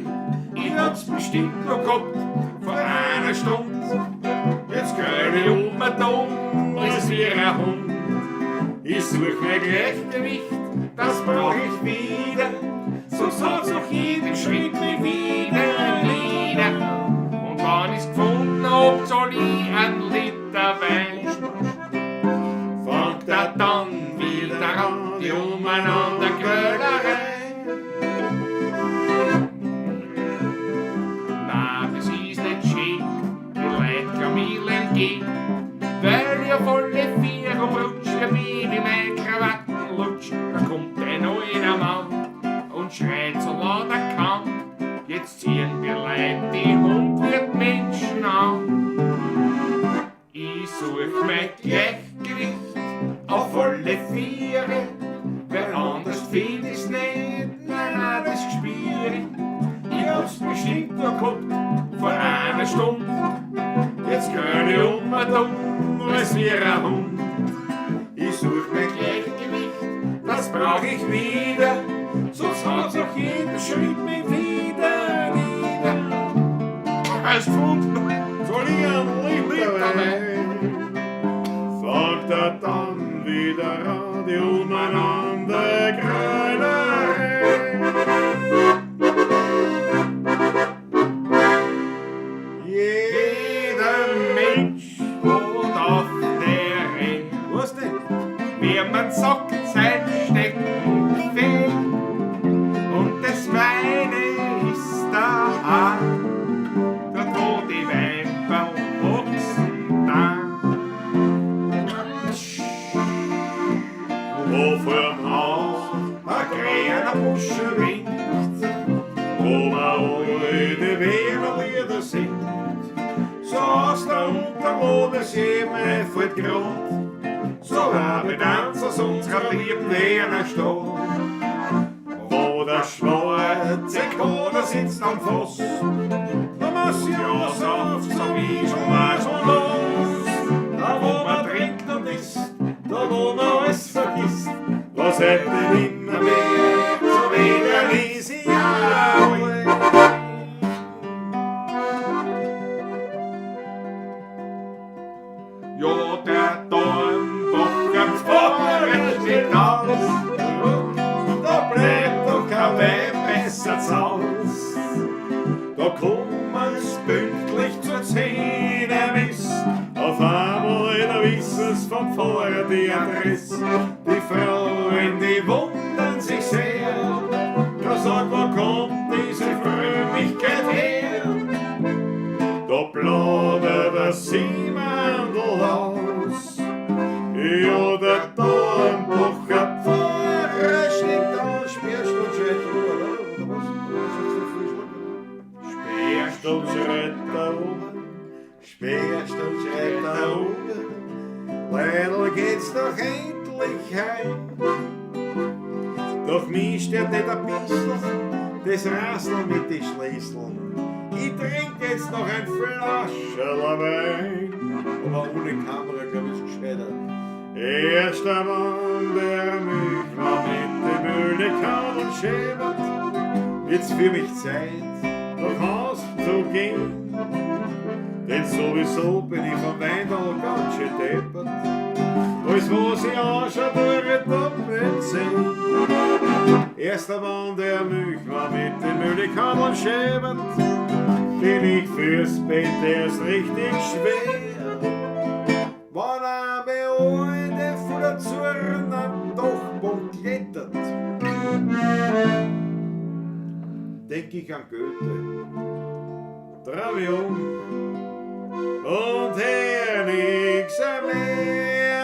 Ich hab's bestimmt noch gehabt, vor einer Stunde. Jetzt geh ich um den Ton, als wie ein Hund. Ich such mein Gleichgewicht, das brauch ich wieder. Sonst hat's nach jedem Schritt mich wieder nieder. Und wenn ich's gefunden hab, soll ich ein Liter Wein. Fangt er dann wieder an, die umeinander Grölerei. Na, das ist nicht schön, die Leute Kamillen gehen, weil ich auf alle vier rumrutsch, wie mein Krawatten lutsch. Da kommt ein neuer Mann und schreit so laut er kann. Jetzt ziehen wir Leute die Hundwirt-Menschen an. Ich such mein Gleichgewicht auf alle Viere, weil anders find ich's nicht, nein, das spüre. Ich hab's bestimmt noch gehabt, vor einer Stunde. Jetzt geh ich um den Dumm, als wie ein Hund. Ich such mein Gleichgewicht, das brauch ich wieder, sonst hat's auch jeder Schritt mich wieder nieder. Hast gefunden? Soll ich einen Liter Wein? Fragt er dann wieder an, die umeinander Grölerei. Jeder Mensch, wo auf der Welt, Was denn? wie man sagt, sein Steckenpferd. Und das meine ist daheim, dort wo die Weinbaum wachsen da. Wo vorm Haus Ein grüner Busch winkt, wo man alte Wehlerlieder singt. so aus der Untermode Schäme fällt grad, so habe Tanzers unserer lieben Wiener Stadt. Wo der schwarze Kohle sitzt am Fuß, da muss ich ja, auch so, so so wie schon mal schon los. da wo man trinkt und isst, da wo man alles vergisst, was hätte nimmer mehr, so wie der riesige Jahr. Ja, der Dornbock am Vorrecht steht aus, Da bleibt doch kein Weib besser zu Haus. Da kommen's pünktlich zur 10 bis. Auf einmal da wissen's vom Pfarrer die Adresse. Die Frauen, die wundern sich sehr. Da sagt, wo kommt diese Frömmigkeit her? Da plaudert der Siemandl aus. Ja, der Dornbacher Pfarrer steht an, spürst und schreit, oder was? Spürst und schreit da oben, spürst und schreit da oben, leider geht's doch endlich heim. Doch mich stört nicht ein bisschen das Rasseln mit den Schlüsseln. Ich trink jetzt noch ein Flascherl Wein, aber ohne Kamera, glaub ich, ist gescheiter. Erster Mann, der mich noch mit der Mühle kam und schäbert, wird's für mich Zeit, nach Haus zu gehen. Denn sowieso bin ich vom Weindal ganz schön deppert. Alles, was ich anschaue, durch doppelt sehen. Erster Mann, der mich noch mit der Mühle kam und schäbert, bin ich fürs Bett erst richtig schwer. Wann eine alte von der Zurn am Dachboden klettert, denk ich an Goethe, trau mich und hör nix mehr.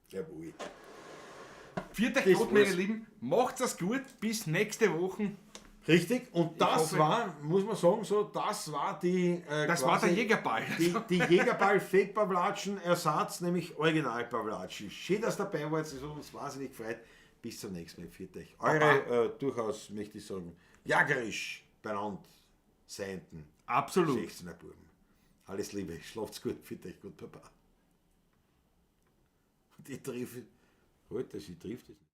Jawohl. Vierter Das Gott, meine war's. Lieben, macht's es gut, bis nächste Woche. Richtig, und das hoffe- war, muss man sagen, so, das war die. Das war der Jägerball. Die Jägerball-Fake-Pavlatschen-Ersatz, nämlich Original-Pavlatschen. Schön, dass ihr dabei wart, es hat uns wahnsinnig gefreut. Bis zum nächsten Mal. Viert euch. Eure, durchaus, möchte ich sagen, jagerisch beieinander seienden Absolut. 16er Buben. Alles Liebe, schlaft's gut, fit euch gut, Papa. Und ich treffe, halt, sie trifft es nicht.